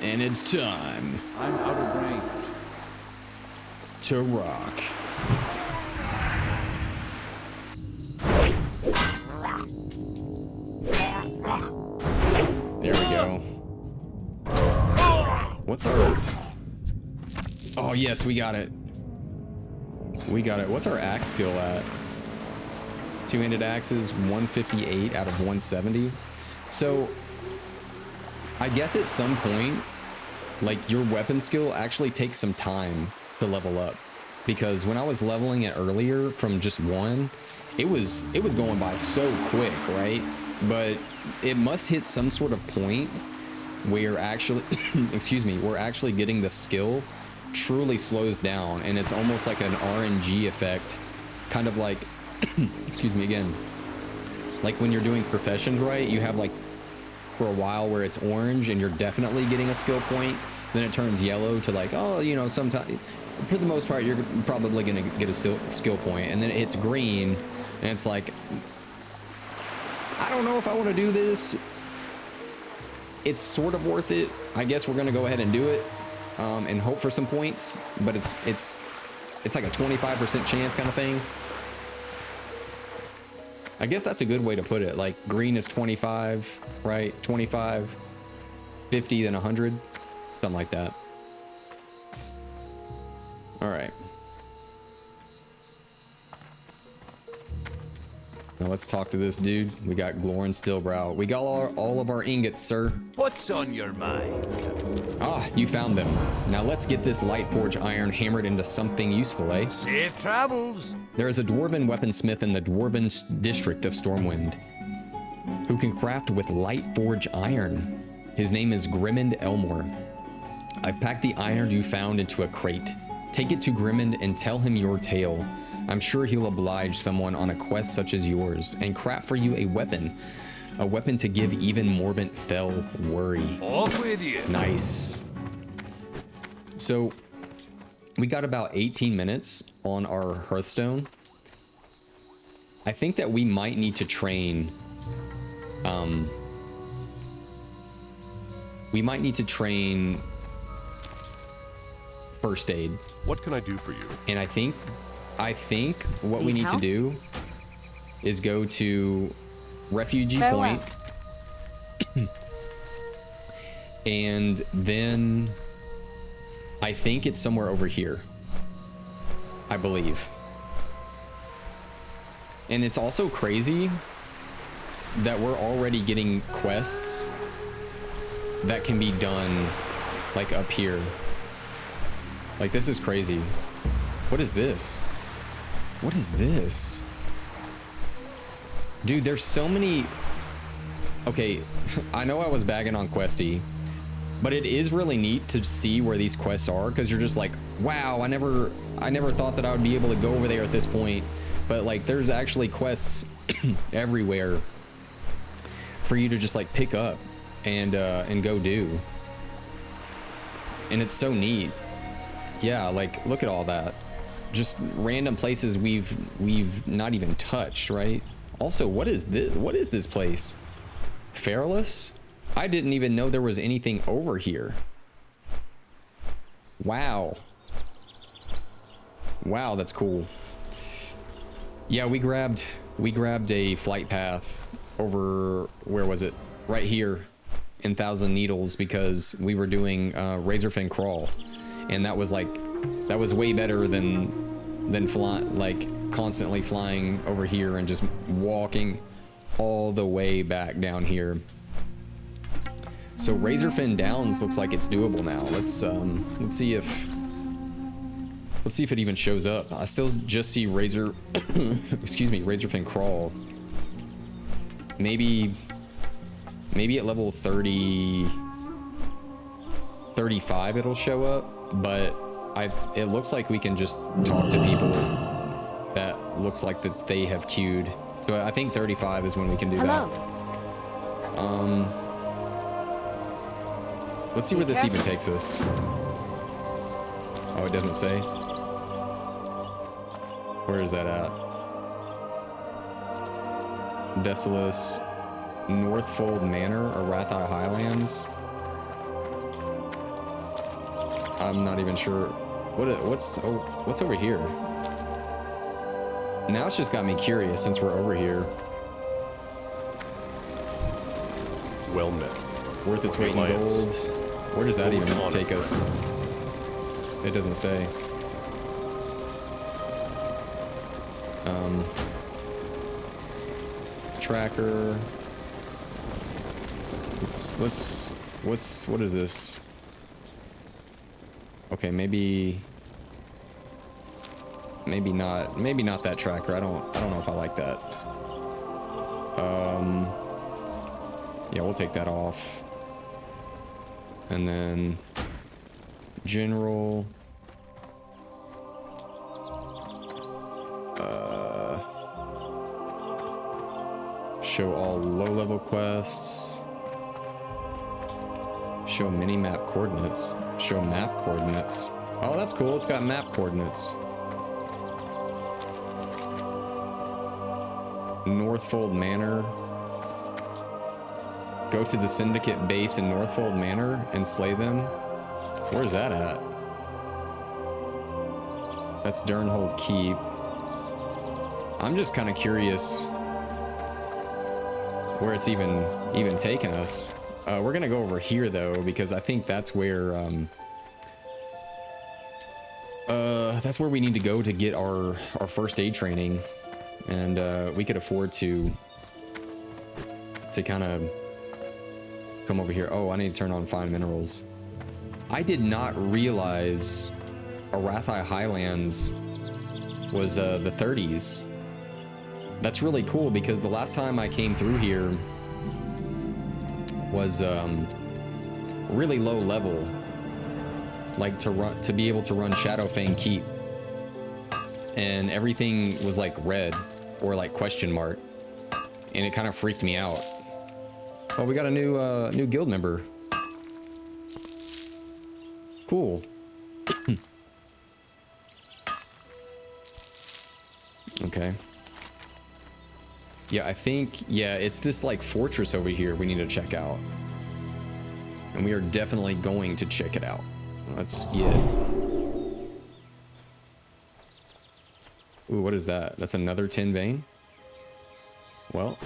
And it's time I'm out of range. to rock. There we go. What's our... Oh, yes, we got it. We got it. What's our axe skill at? Two-handed axes, 158 out of 170. So, I guess at some point, like, your weapon skill actually takes some time to level up. Because when I was leveling it earlier from just one, it was going by so quick, right? But it must hit some sort of point where actually, excuse me, where actually getting the skill truly slows down, and it's almost like an RNG effect, kind of like, excuse me again, like when you're doing professions, right? You have like for a while where it's orange and you're definitely getting a skill point, then it turns yellow to like, oh, you know, sometimes, for the most part, you're probably gonna get a skill point, and then it hits green, and it's like, I don't know if I want to do this. It's sort of worth it. I guess we're gonna go ahead and do it, and hope for some points, but it's like a 25% chance kind of thing. I guess that's a good way to put it. Like green is 25, right? 25, 50, then 100, something like that. All right. Now let's talk to this dude. We got Glorin Stillbrow. We got all of our ingots, sir. What's on your mind? Ah, you found them. Now let's get this Lightforge iron hammered into something useful, eh? Safe travels. There is a dwarven weaponsmith in the dwarven district of Stormwind who can craft with Lightforge iron. His name is Grimmond Elmore. I've packed the iron you found into a crate. Take it to Grimmond and tell him your tale. I'm sure he'll oblige someone on a quest such as yours and craft for you a weapon to give even Morbant Fell worry. Off with you. Nice. So we got about 18 minutes on our Hearthstone. I think that we might need to train. We might need to train first aid. What can I do for you? And I think what we need to do is go to Refugee Point. And then I think it's somewhere over here, I believe. And it's also crazy that we're already getting quests that can be done like up here. Like, this is crazy. What is this? What is this? Dude, there's so many... Okay, I know I was bagging on Questy, But it is really neat to see where these quests are, because you're just like, wow, I never thought that I would be able to go over there at this point. But like, there's actually quests everywhere for you to just like pick up and go do. And it's so neat. Yeah, like look at all that. Just random places we've not even touched, right? Also, what is this? What is this place? Fairless? I didn't even know there was anything over here. Wow. Wow, that's cool. Yeah, we grabbed a flight path over, where was it? Right here in Thousand Needles, because we were doing Razorfin Crawl, and that was way better than like constantly flying over here and just walking all the way back down here. So Razorfin Downs looks like it's doable now. Let's see if it even shows up. I still just see Razorfin Crawl. Maybe at level 35 it'll show up, but it looks like we can just talk to people that looks like that they have queued. So I think 35 is when we can do that. Let's see where this even takes us. Oh, it doesn't say. Where is that at? Desolus, Northfold Manor, Arathi Highlands. I'm not even sure. What's over here? Now it's just got me curious since we're over here. Well met. Worth its weight in gold. Where does that even take us? It doesn't say. Tracker. What is this? Okay, maybe not that tracker. I don't know if I like that. Yeah, we'll take that off. And then general. Show all low-level quests. Show mini-map coordinates. Show map coordinates. Oh, that's cool. It's got map coordinates. Northfold Manor. Go to the Syndicate base in Northfold Manor and slay them. Where's that at? That's Durnhold Keep. I'm just kind of curious where it's even taken us. We're gonna go over here though, because I think that's where we need to go to get our first aid training, and we could afford to kind of come over here. Oh, I need to turn on fine minerals. I did not realize Arathi Highlands was the 30s. That's really cool, because the last time I came through here was really low level, like to be able to run Shadowfang Keep, and everything was like red or like question mark, and it kind of freaked me out. Oh, we got a new guild member. Cool. Okay. Yeah, I think, yeah, it's this like fortress over here we need to check out. And we are definitely going to check it out. Let's get... Ooh, what is that? That's another tin vein? Well,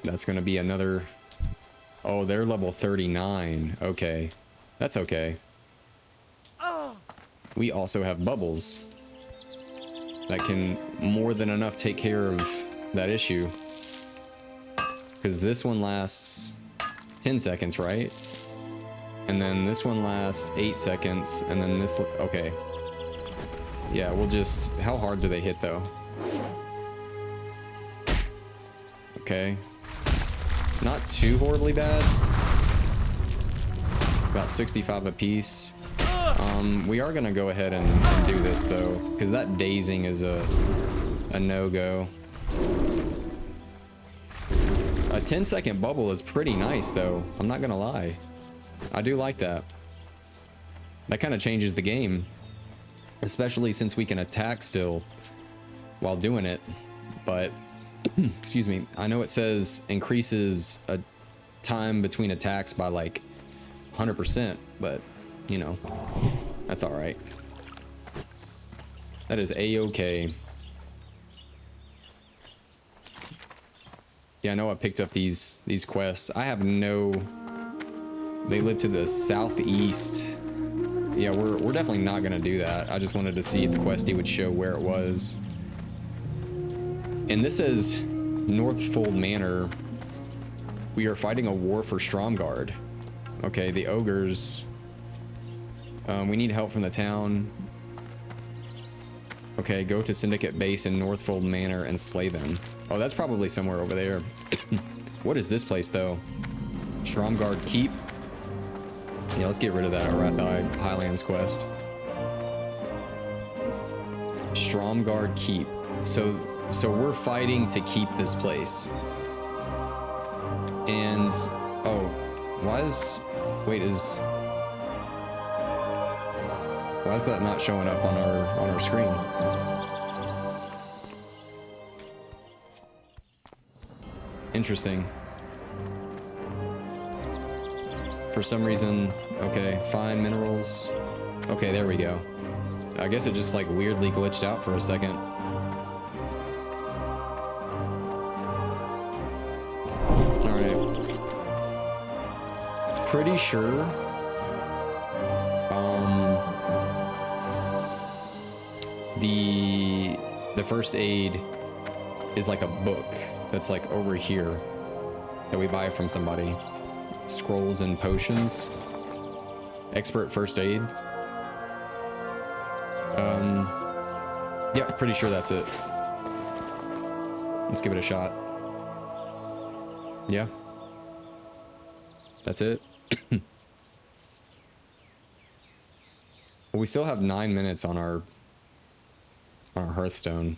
that's gonna be another... Oh, they're level 39. Okay. That's okay. We also have bubbles that can more than enough take care of that issue, because this one lasts 10 seconds, right? And then this one lasts 8 seconds, and then this, okay. Yeah, we'll just, how hard do they hit though? Okay. Not too horribly bad. About 65 apiece. We are gonna go ahead and do this though, because that dazing is a no-go. A 10-second bubble is pretty nice though, I'm not gonna lie. I do like that. That kind of changes the game, especially since we can attack still while doing it. But excuse me, I know it says increases a time between attacks by like 100%, but you know, that's all right. That is a-okay. Yeah, I know I picked up these quests. I have no... They live to the southeast. Yeah, we're definitely not gonna do that. I just wanted to see if Questy would show where it was. And this is Northfold Manor. We are fighting a war for Stromgarde. Okay, the ogres. We need help from the town. Okay, go to Syndicate Base in Northfold Manor and slay them. Oh, that's probably somewhere over there. What is this place, though? Stromgarde Keep. Yeah, let's get rid of that Arathi Highlands quest. Stromgarde Keep. So we're fighting to keep this place. And oh, why is that not showing up on our screen? Interesting. For some reason, okay, find minerals. Okay, there we go. I guess it just like weirdly glitched out for a second. All right. Pretty sure. The first aid is like a book that's like over here that we buy from somebody. Scrolls and potions. Expert first aid. Yeah, pretty sure that's it. Let's give it a shot. Yeah. That's it. Well, we still have 9 minutes on our Hearthstone.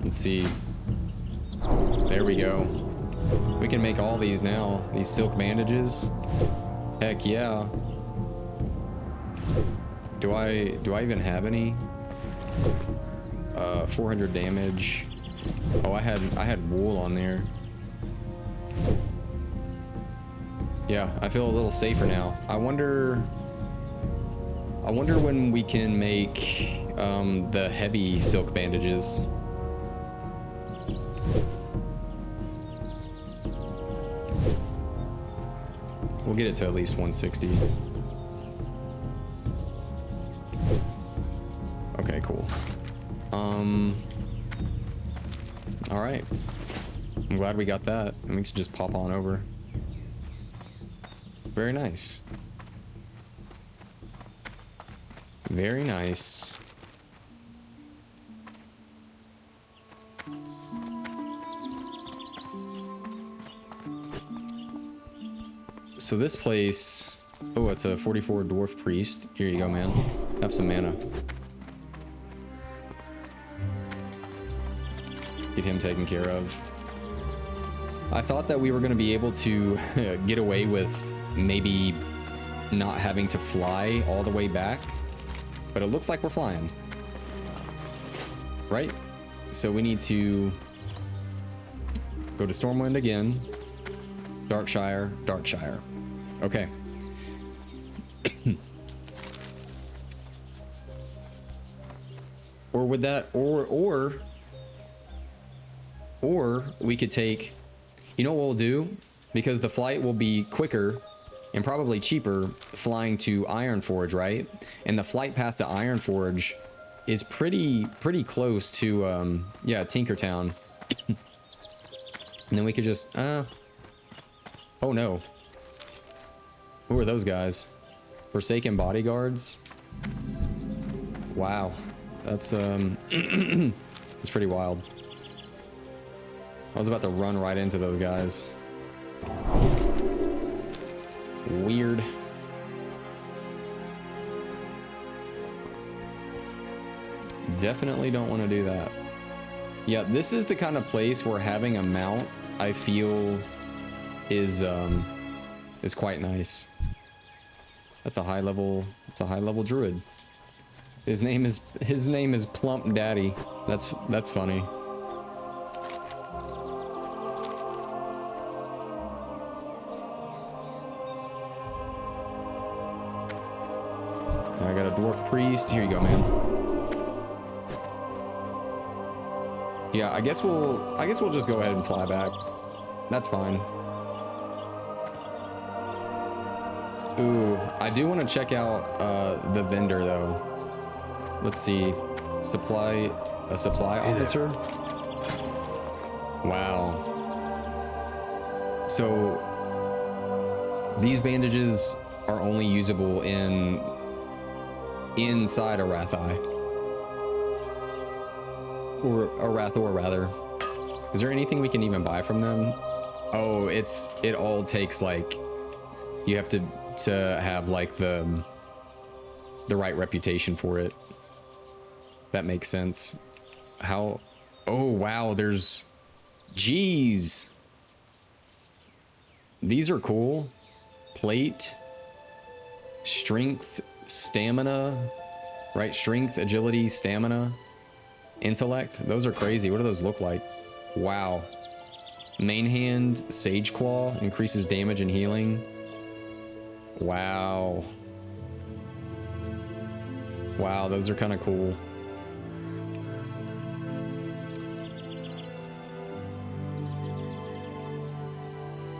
Let's see. There we go. We can make all these now. These silk bandages. Heck yeah. Do I even have any? 400 damage. Oh, I had wool on there. Yeah, I feel a little safer now. I wonder when we can make the heavy silk bandages. We'll get it to at least 160. Okay, cool. All right. I'm glad we got that, and we can just pop on over. Very nice. Very nice. So this place, oh, it's a 44 dwarf priest. Here you go, man. Have some mana. Get him taken care of. I thought that we were going to be able to get away with maybe not having to fly all the way back, but it looks like we're flying. Right? So we need to go to Stormwind again. Darkshire, Darkshire. Okay. Or would that, or we could take, you know what we'll do? Because the flight will be quicker and probably cheaper flying to Ironforge, right? And the flight path to Ironforge is pretty close to, yeah, Tinkertown. And then we could just, oh no. Who are those guys? Forsaken bodyguards? Wow. That's, that's pretty wild. I was about to run right into those guys. Weird. Definitely don't want to do that. Yeah, this is the kind of place where having a mount, I feel, is quite nice. That's a high level druid. His name is Plump Daddy. That's funny. I got a dwarf priest. Here you go, man. Yeah, I guess we'll just go ahead and fly back. That's fine. Ooh, I do want to check out the vendor though. Let's see. A supply officer. Wow. So these bandages are only usable inside Arathi. Or Arathor rather. Is there anything we can even buy from them? Oh, it all takes like, you have to have like the right reputation for it. That makes sense. How? Oh wow, there's, jeez. These are cool. Plate, strength, stamina, right? Strength, agility, stamina, intellect. Those are crazy. What do those look like? Wow. Main hand, Sage Claw, increases damage and healing. Wow. Wow, those are kind of cool.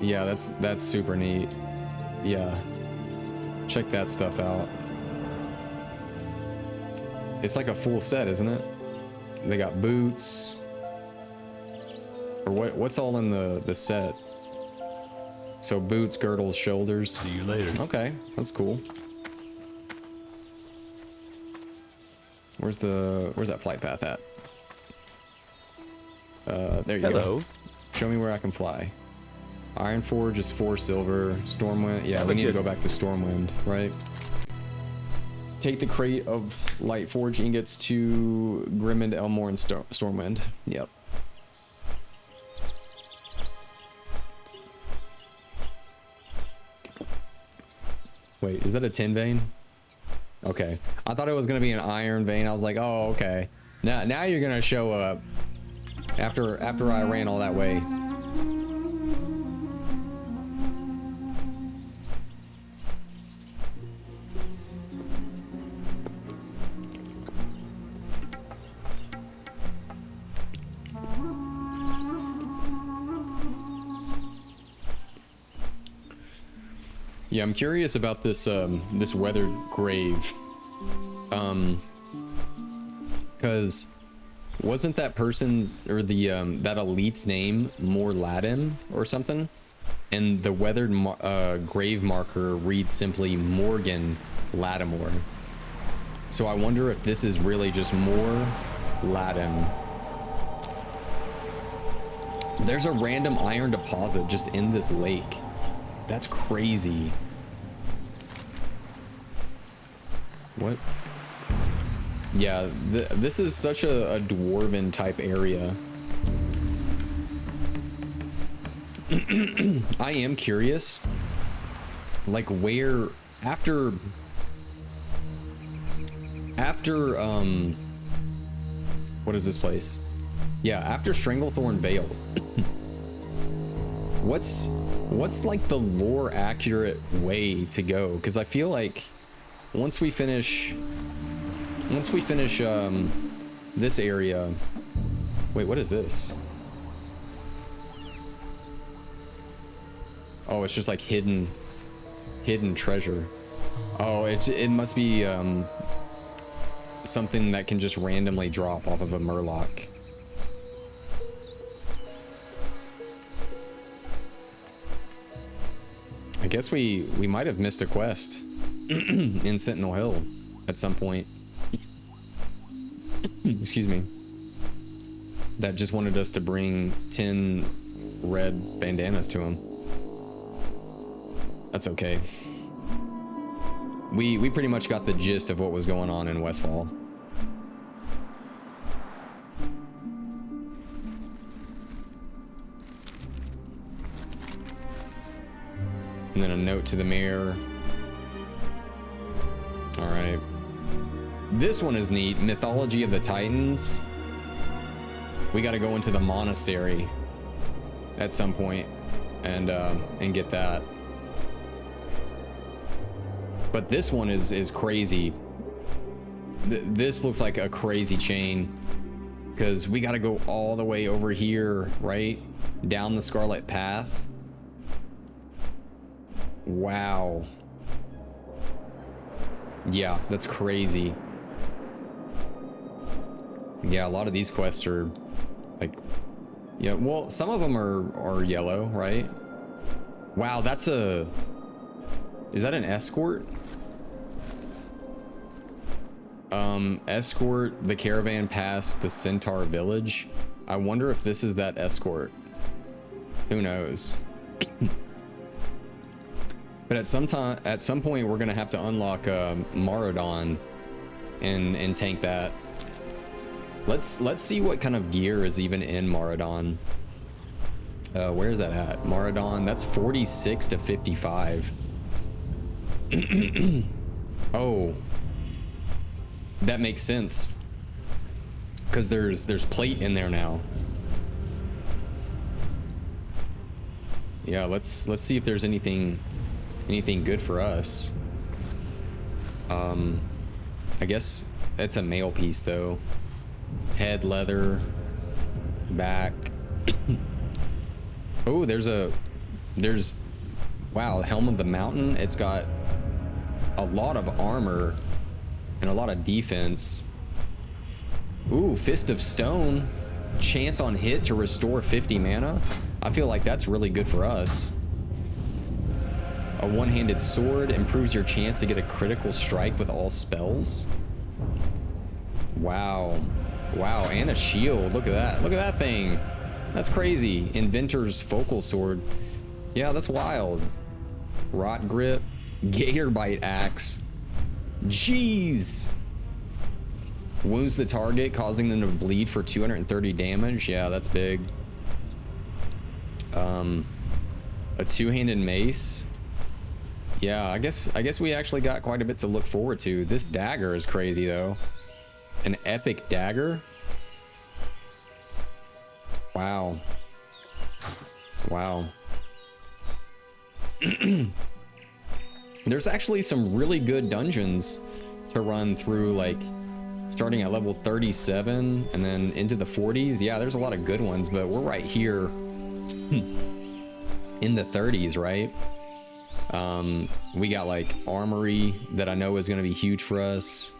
Yeah, that's super neat. Yeah. Check that stuff out. It's like a full set, isn't it? They got boots. Or what's all in the set? So boots, girdles, shoulders. See you later. Okay, that's cool. Where's that flight path at? There you Hello. go. Show me where I can fly. Ironforge is 4 silver. Stormwind, yeah, we need to go back to Stormwind, right? Take the crate of Lightforge ingots to Grimond, Elmore, and Stormwind. Yep. Wait, is that a tin vein? Okay. I thought it was gonna be an iron vein. I was like, oh, okay. Now you're gonna show up after I ran all that way. Yeah, I'm curious about this this weathered grave. Cause wasn't that person's or the that elite's name Mor'Ladim or something? And the weathered grave marker reads simply Morgan Lattimore. So I wonder if this is really just Mor'Ladim. There's a random iron deposit just in this lake. That's crazy. What? Yeah, this is such a dwarven type area. I am curious, like where after what is this place? Yeah, after Stranglethorn Vale. What's like the lore accurate way to go? Because I feel like once we finish this area. Wait, what is this? Oh, it's just like hidden treasure. Oh, it must be something that can just randomly drop off of a murloc. I guess we might have missed a quest in Sentinel Hill at some point. Excuse me. that just wanted us to bring 10 red bandanas to him. That's okay. We pretty much got the gist of what was going on in Westfall. And then a note to the mayor. All right. This one is neat. Mythology of the Titans. We got to go into the monastery at some point and get that. But this one is crazy. This looks like a crazy chain because we got to go all the way over here, right? Down the Scarlet Path. Wow. Yeah, that's crazy. Yeah, a lot of these quests are like, yeah, well, some of them are yellow, right? Wow, that's a, is that an escort? Escort the caravan past the Centaur village. I wonder if this is that escort. Who knows? But at some point, we're gonna have to unlock Mor'Ladim and tank that. Let's see what kind of gear is even in Mor'Ladim. Where is that at? Mor'Ladim, that's 46 to 55. Oh, that makes sense. Because there's plate in there now. Yeah, let's see if there's anything good for us. I guess it's a male piece though. Head leather, back. Oh, there's wow, Helm of the Mountain. It's got a lot of armor and a lot of defense. Ooh, Fist of Stone. Chance on hit to restore 50 mana. I feel like that's really good for us. A one-handed sword improves your chance to get a critical strike with all spells. Wow. Wow, and a shield. Look at that. Look at that thing. That's crazy. Inventor's Focal Sword. Yeah, that's wild. Rot Grip. Gator Bite Axe. Jeez. Wounds the target, causing them to bleed for 230 damage. Yeah, that's big. A two-handed mace. Yeah, I guess we actually got quite a bit to look forward to. This dagger is crazy though. An epic dagger. Wow. Wow. There's actually some really good dungeons to run through, like starting at level 37 and then into the 40s. Yeah, there's a lot of good ones, but we're right here in the 30s, right? We got like Armory that I know is going to be huge for us.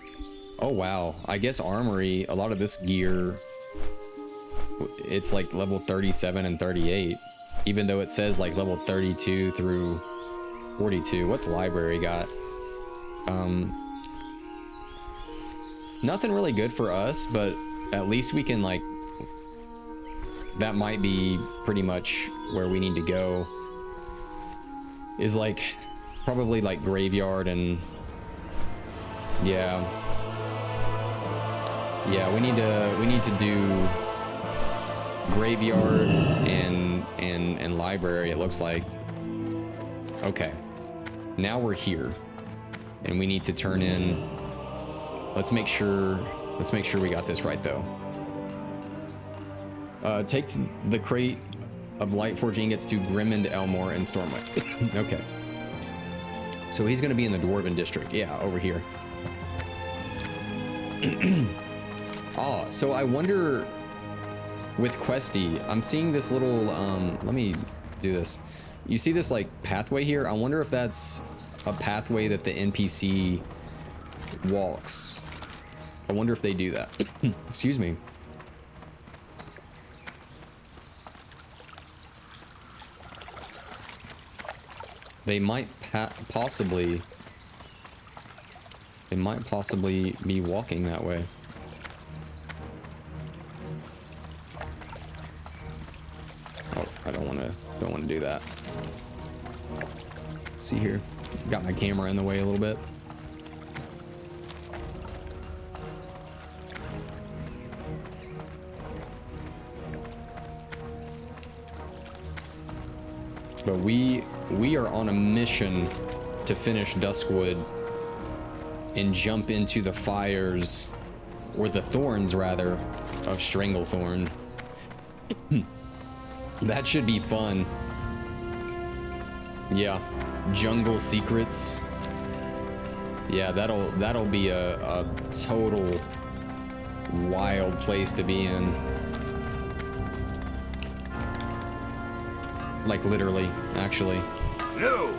Oh wow, I guess Armory, a lot of this gear, it's like level 37 and 38, even though it says like level 32 through 42. What's library got? Nothing really good for us, but at least we can like, that might be pretty much where we need to go, is like probably like graveyard. And yeah, we need to do graveyard and library, it looks like. Okay, now we're here and we need to turn in. Let's make sure we got this right though. Take the crate of light forge ingots to Grimmond, Elmore, and Stormwind. Okay. So he's gonna be in the Dwarven district. Yeah, over here. Oh, so I wonder with Questy, I'm seeing this little, let me do this. You see this like pathway here? I wonder if that's a pathway that the NPC walks. I wonder if they do that. Excuse me. They might possibly be walking that way. want to do that. See here, got my camera in the way a little bit. But we are on a mission to finish Duskwood and jump into the fires, or the thorns rather, of Stranglethorn. That should be fun. Yeah, jungle secrets. Yeah, that'll be a total wild place to be in. Like literally, actually. No.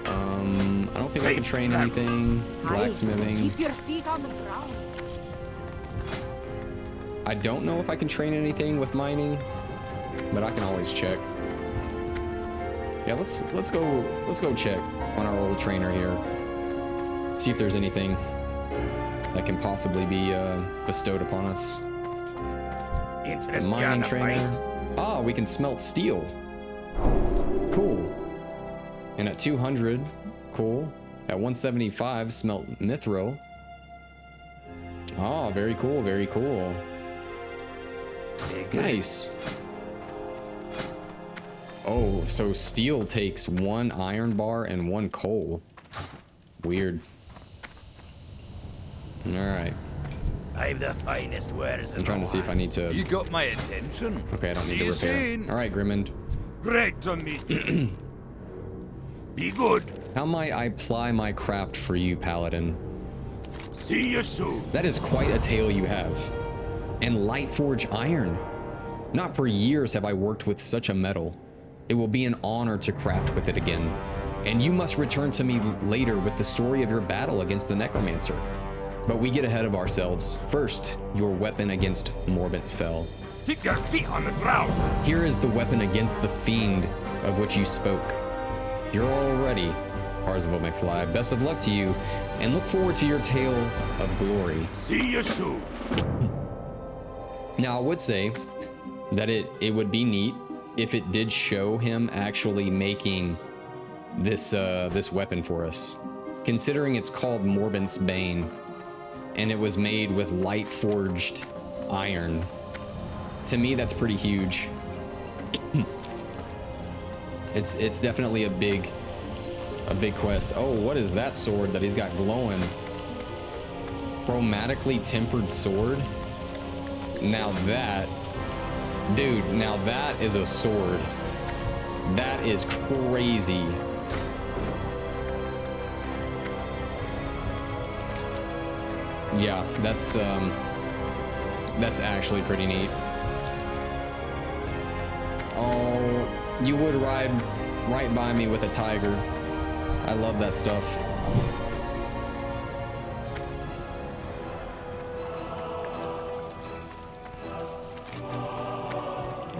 I don't think I can train anything. Blacksmithing. Keep your feet on the ground. I don't know if I can train anything with mining, but I can always check. Yeah, let's go check on our old trainer here. See if there's anything that can possibly be bestowed upon us. A mining trainer. Ah, we can smelt steel. Cool. And at 200, cool. At 175, smelt mithril. Ah, very cool, very cool. Nice. Oh, so steel takes 1 iron bar and 1 coal. Weird. Alright. I've the finest wares. I'm trying to see if I need to... You got my attention. Okay, I don't need to repair. Alright, Grimmond. Great to meet you. Be good. How might I ply my craft for you, Paladin? See you soon. That is quite a tale you have. And Lightforge iron. Not for years have I worked with such a metal. It will be an honor to craft with it again. And you must return to me later with the story of your battle against the Necromancer. But we get ahead of ourselves. First, your weapon against Morbent fell. Keep your feet on the ground. Here is the weapon against the fiend of which you spoke. You're all ready, Parzival McFly. Best of luck to you, and look forward to your tale of glory. See you soon. Now, I would say that it would be neat if it did show him actually making this this weapon for us, considering it's called Morbent's Bane, and it was made with light forged iron. To me, that's pretty huge. It's definitely a big quest. Oh, what is that sword that he's got glowing? Chromatically tempered sword. Now that, dude, now that is a sword. That is crazy. Yeah, that's actually pretty neat. Oh, you would ride right by me with a tiger. I love that stuff.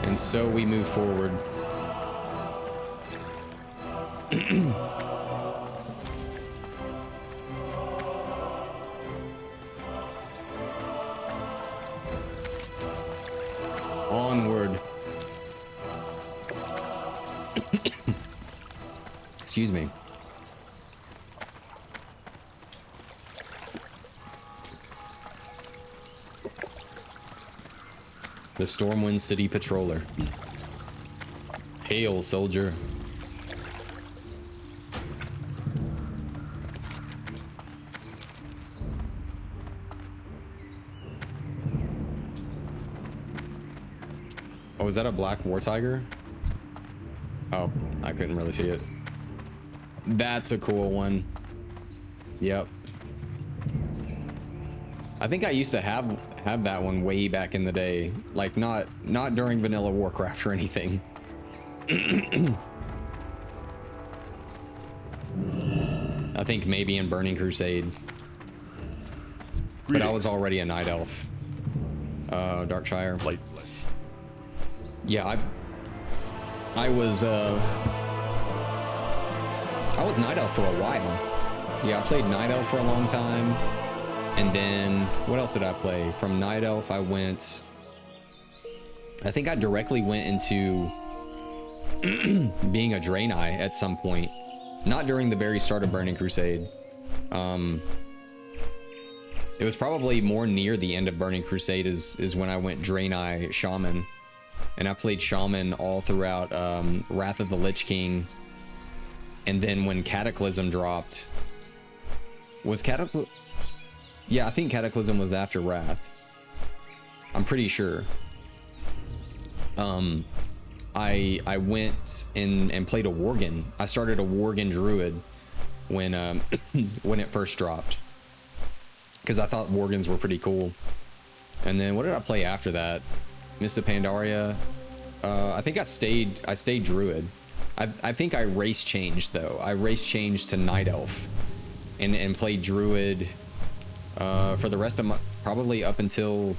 And so we move forward. Onward. Excuse me. The Stormwind City Patroller. Hail, soldier. Oh, is that a black war tiger? Oh, I couldn't really see it. That's a cool one. Yep. I think I used to have that one way back in the day. Like not during vanilla Warcraft or anything. I think maybe in Burning Crusade. But I was already a night elf. Darkshire. Yeah, I was night elf for a while. Yeah, I played night elf for a long time. And then what else did I play? From night elf I think I directly went into being a Draenei at some point. Not during the very start of Burning Crusade. It was probably more near the end of Burning Crusade is when I went Draenei Shaman. And I played Shaman all throughout Wrath of the Lich King. And then when Cataclysm dropped... Was Cataclysm... Yeah, I think Cataclysm was after Wrath. I'm pretty sure. I went and played a Worgen. I started a Worgen Druid when when it first dropped. Because I thought Worgens were pretty cool. And then what did I play after that? Mist of Pandaria. I think I stayed Druid. I think I race changed though. I race changed to Night Elf and played Druid for the rest of my, probably up until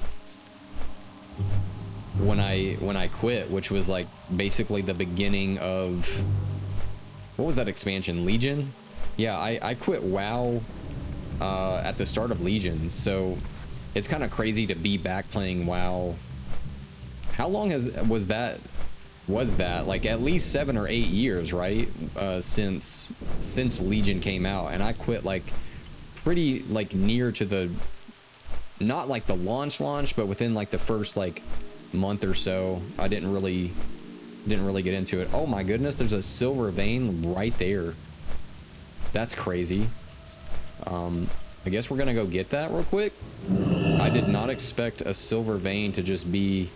when I quit, which was like basically the beginning of, what was that expansion? Legion? Yeah, I quit WoW at the start of Legion, so it's kind of crazy to be back playing WoW. How long was that like at least 7 or 8 years, right? Since Legion came out, and I quit like pretty like near to the, not like the launch, but within like the first like month or so. I didn't really get into it. Oh my goodness, there's a silver vein right there. That's crazy. I guess we're gonna go get that real quick. I did not expect a silver vein to just be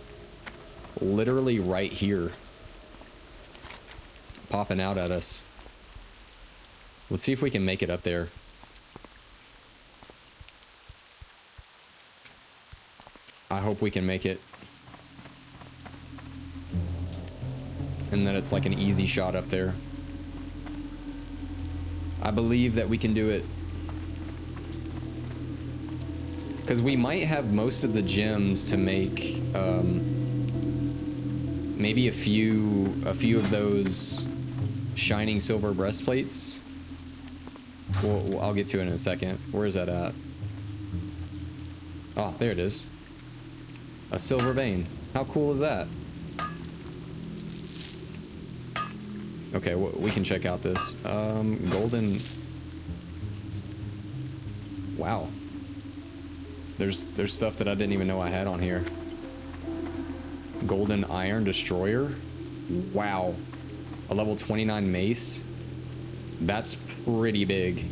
literally right here, popping out at us. Let's see if we can make it up there. I hope we can make it. And that it's like an easy shot up there. I believe that we can do it. Because we might have most of the gems to make maybe a few of those shining silver breastplates. Well, I'll get to it in a second. Where is that at? Oh, there it is. A silver vein. How cool is that? Okay, we can check out this. Golden... Wow. There's stuff that I didn't even know I had on here. Golden Iron Destroyer. Wow. A level 29 mace. That's pretty big.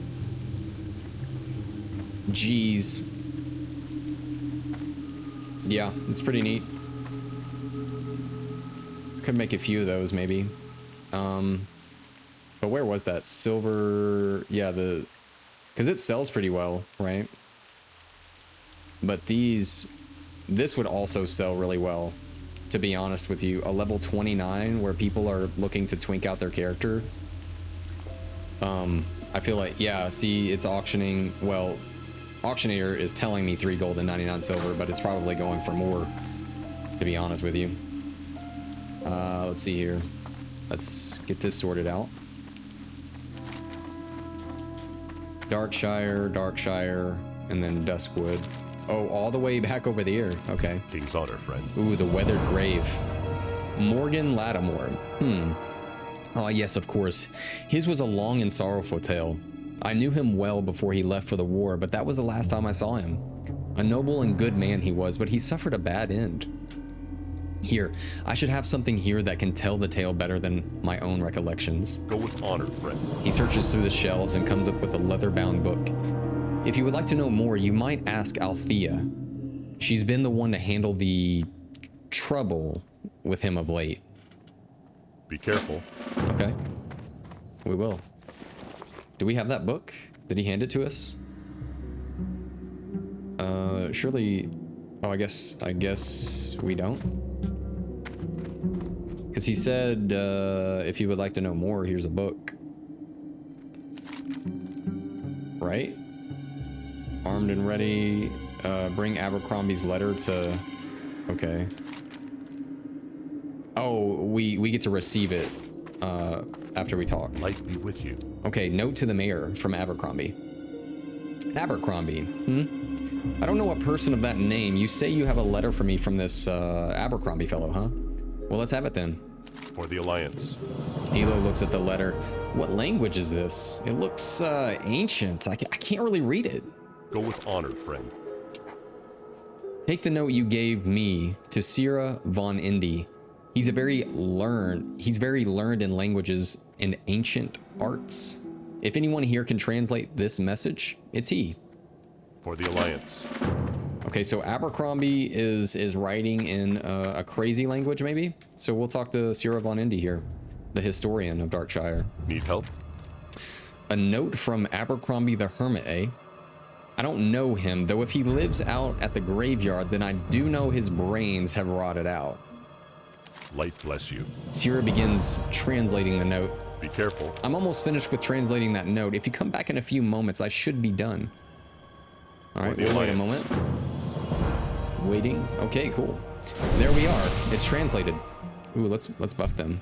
Jeez. Yeah, it's pretty neat. Could make a few of those maybe. But where was that? Silver... Yeah, because it sells pretty well, right? But this would also sell really well, to be honest with you. A level 29 where people are looking to twink out their character. I feel like, yeah, see, it's auctioning. Well, Auctioneer is telling me 3 gold and 99 silver, but it's probably going for more, to be honest with you. Let's see here. Let's get this sorted out. Darkshire, and then Duskwood. Oh, all the way back over there. Okay. King's honor, friend. Ooh, the Weathered Grave. Morgan Lattimore. Oh, yes, of course. His was a long and sorrowful tale. I knew him well before he left for the war, but that was the last time I saw him. A noble and good man he was, but he suffered a bad end. Here, I should have something here that can tell the tale better than my own recollections. Go with honor, friend. He searches through the shelves and comes up with a leather-bound book. If you would like to know more, you might ask Althea. She's been the one to handle the trouble with him of late. Be careful. Okay. We will. Do we have that book? Did he hand it to us? Surely... Oh, I guess we don't. Because he said, if you would like to know more, here's a book. Right? Armed and ready. Bring Abercrombie's letter to... Okay. Oh, we get to receive it after we talk. Light be with you. Okay, note to the mayor from Abercrombie. Abercrombie, I don't know what person of that name. You say you have a letter for me from this Abercrombie fellow, huh? Well, let's have it then. For the Alliance. Elo looks at the letter. What language is this? It looks ancient. I can't really read it. Go with honor, friend. Take the note you gave me to Sierra von Indy. He's very learned in languages and ancient arts. If anyone here can translate this message, it's he. For the Alliance. Okay, so Abercrombie is writing in a crazy language, maybe? So we'll talk to Sierra von Indy here, the historian of Darkshire. Need help? A note from Abercrombie the Hermit, eh? I don't know him, though if he lives out at the graveyard, then I do know his brains have rotted out. Light bless you. Sierra begins translating the note. Be careful. I'm almost finished with translating that note. If you come back in a few moments, I should be done. All right, we'll wait a moment. Waiting. Okay, cool. There we are. It's translated. Ooh, let's buff them.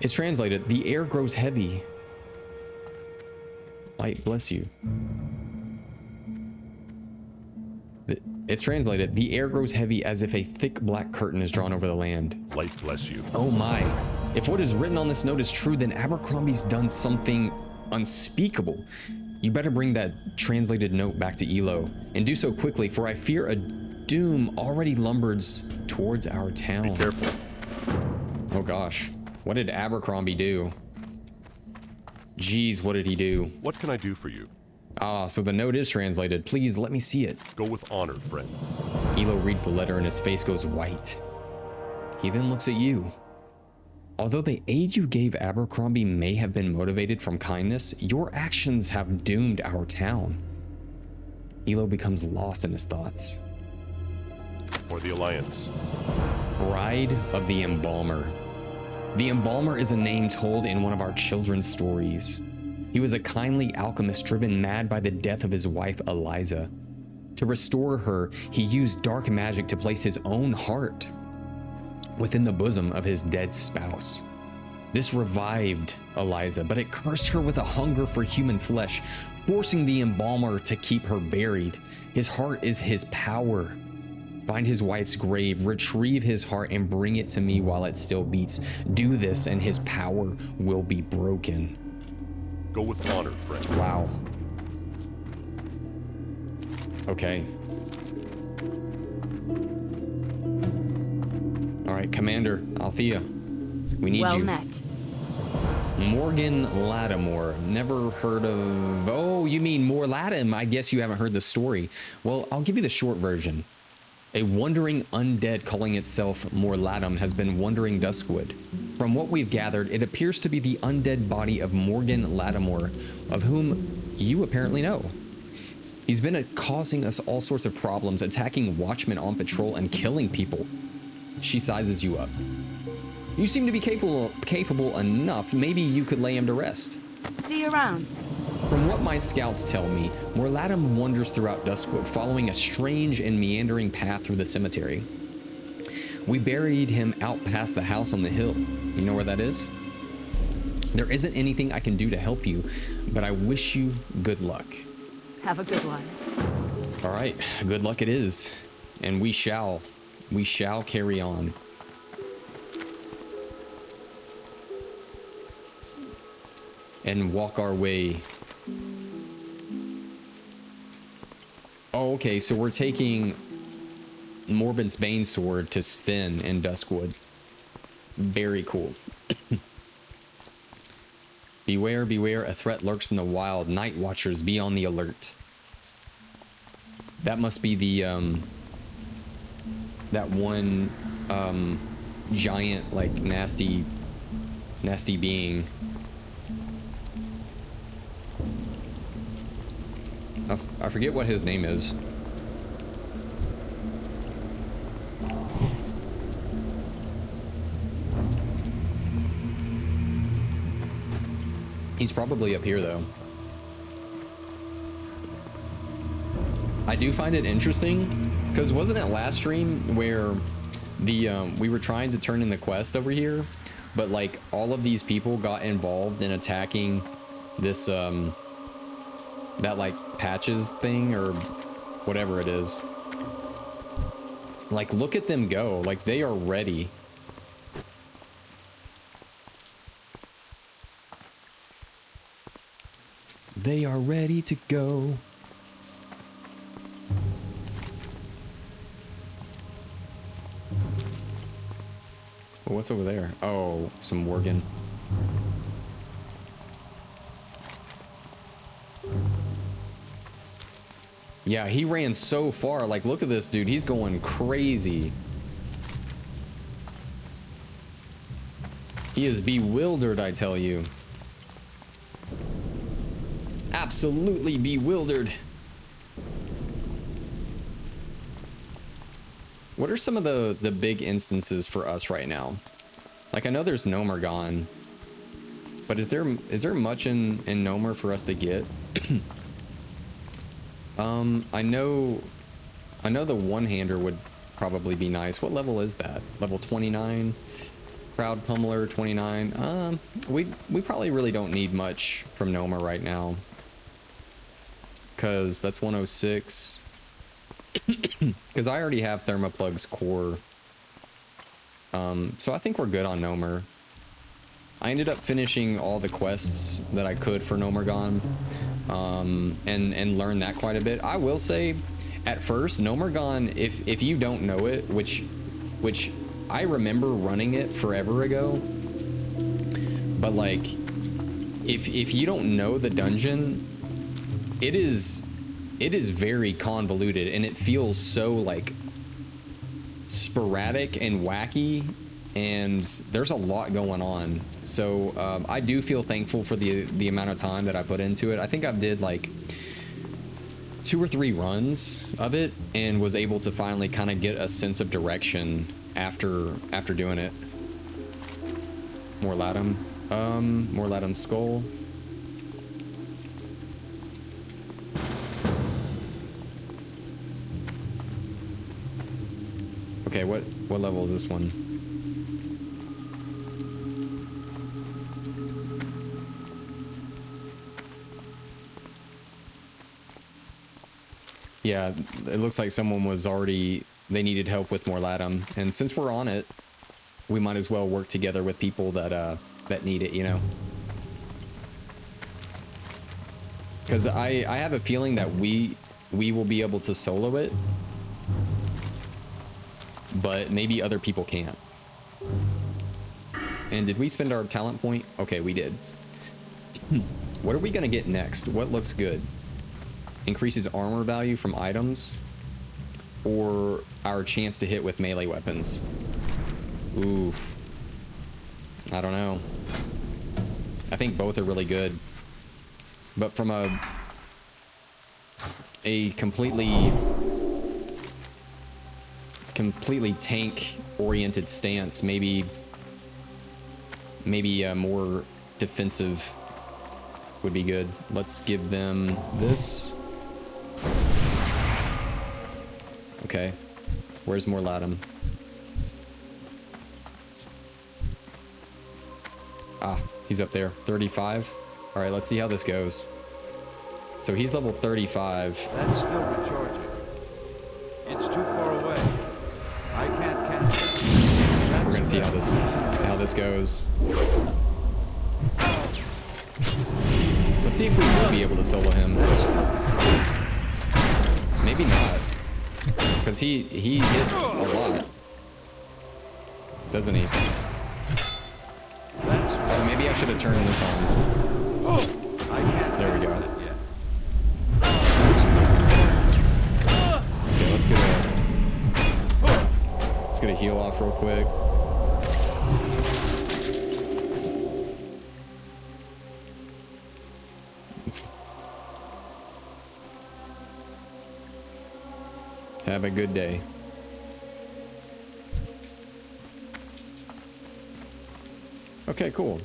It's translated. The air grows heavy. Light bless you. It's translated. The air grows heavy as if a thick black curtain is drawn over the land. Light bless you. Oh my. If what is written on this note is true, then Abercrombie's done something unspeakable. You better bring that translated note back to Elo, and do so quickly, for I fear a doom already lumbers towards our town. Be careful. Oh gosh. What did Abercrombie do? Jeez, what did he do? What can I do for you? Ah, so the note is translated. Please let me see it. Go with honor, friend. Elo reads the letter and his face goes white. He then looks at you. Although the aid you gave Abercrombie may have been motivated from kindness, your actions have doomed our town. Elo becomes lost in his thoughts. For the Alliance. Bride of the Embalmer. The Embalmer is a name told in one of our children's stories. He was a kindly alchemist driven mad by the death of his wife, Eliza. To restore her, he used dark magic to place his own heart within the bosom of his dead spouse. This revived Eliza, but it cursed her with a hunger for human flesh, forcing the Embalmer to keep her buried. His heart is his power. Find his wife's grave, retrieve his heart, and bring it to me while it still beats. Do this, and his power will be broken. Go with honor, friend. Wow. Okay. All right, Commander Althea, we need Well you. met. Morgan Lattimore. Never heard of... Oh, you mean Mor'Ladim. I guess you haven't heard the story. Well, I'll give you the short version. A wandering undead calling itself Mor'Ladim has been wandering Duskwood. From what we've gathered, it appears to be the undead body of Morgan Lattimore, of whom you apparently know. He's been causing us all sorts of problems, attacking watchmen on patrol and killing people. She sizes you up. You seem to be capable enough. Maybe you could lay him to rest. See you around. From what my scouts tell me, Mor'Ladim wanders throughout Duskwood, following a strange and meandering path through the cemetery. We buried him out past the house on the hill. You know where that is? There isn't anything I can do to help you, but I wish you good luck. Have a good one. All right, good luck it is, and we shall carry on. And walk our way. Oh, okay, so we're taking Morbin's Bane sword to Sven in Duskwood. Very cool. Beware, beware, a threat lurks in the wild. Night watchers, be on the alert. That must be the, that one, giant, like, nasty being. I forget what his name is. He's probably up here, though. I do find it interesting, because wasn't it last stream where the we were trying to turn in the quest over here, but like all of these people got involved in attacking this that like patches thing or whatever it is. Like, look at them go. Like, they are ready They are ready to go. Well, what's over there? Oh, some Worgen. Yeah, he ran so far. Like, look at this dude. He's going crazy. He is bewildered, I tell you. Absolutely bewildered. What are some of the big instances for us right now? Like, I know there's Nomergon, but is there much in Nomer for us to get? I know the one-hander would probably be nice. What level is that? Level 29? Crowd Pummeler 29. We probably really don't need much from Nomer right now, cause that's 106. Cause I already have Thermoplug's core. So I think we're good on Nomer. I ended up finishing all the quests that I could for Nomergon, and learned that quite a bit. I will say, at first, Nomergon, if you don't know it, which I remember running it forever ago, but like, if you don't know the dungeon, it is very convoluted, and it feels so like sporadic and wacky, and there's a lot going on. So I do feel thankful for the amount of time that I put into it. I think I did like 2 or 3 runs of it and was able to finally kind of get a sense of direction after doing it. Mor'Ladim. Mor'Ladim skull. Okay, what level is this one? Yeah, it looks like someone was already, they needed help with Mor'Ladim, and since we're on it, we might as well work together with people that need it, you know? Because I have a feeling that we will be able to solo it, but maybe other people can't. And did we spend our talent point? Okay, we did. What are we gonna get next? What looks good? Increases armor value from items, or our chance to hit with melee weapons? Oof. I don't know. I think both are really good, but from a completely tank oriented stance, maybe more defensive would be good. Let's give them this. Okay, where's Mor'Ladim? Ah, he's up there, 35. All right, let's see how this goes. So he's level 35. That's still recharging. It's too far away. I can't cast it. We're gonna see how this goes. Let's see if we will be able to solo him. Maybe not, because he hits a lot, doesn't he? Oh, maybe I should have turned this on. There we go. Okay, let's get a heal off real quick. Have a good day. Okay, cool.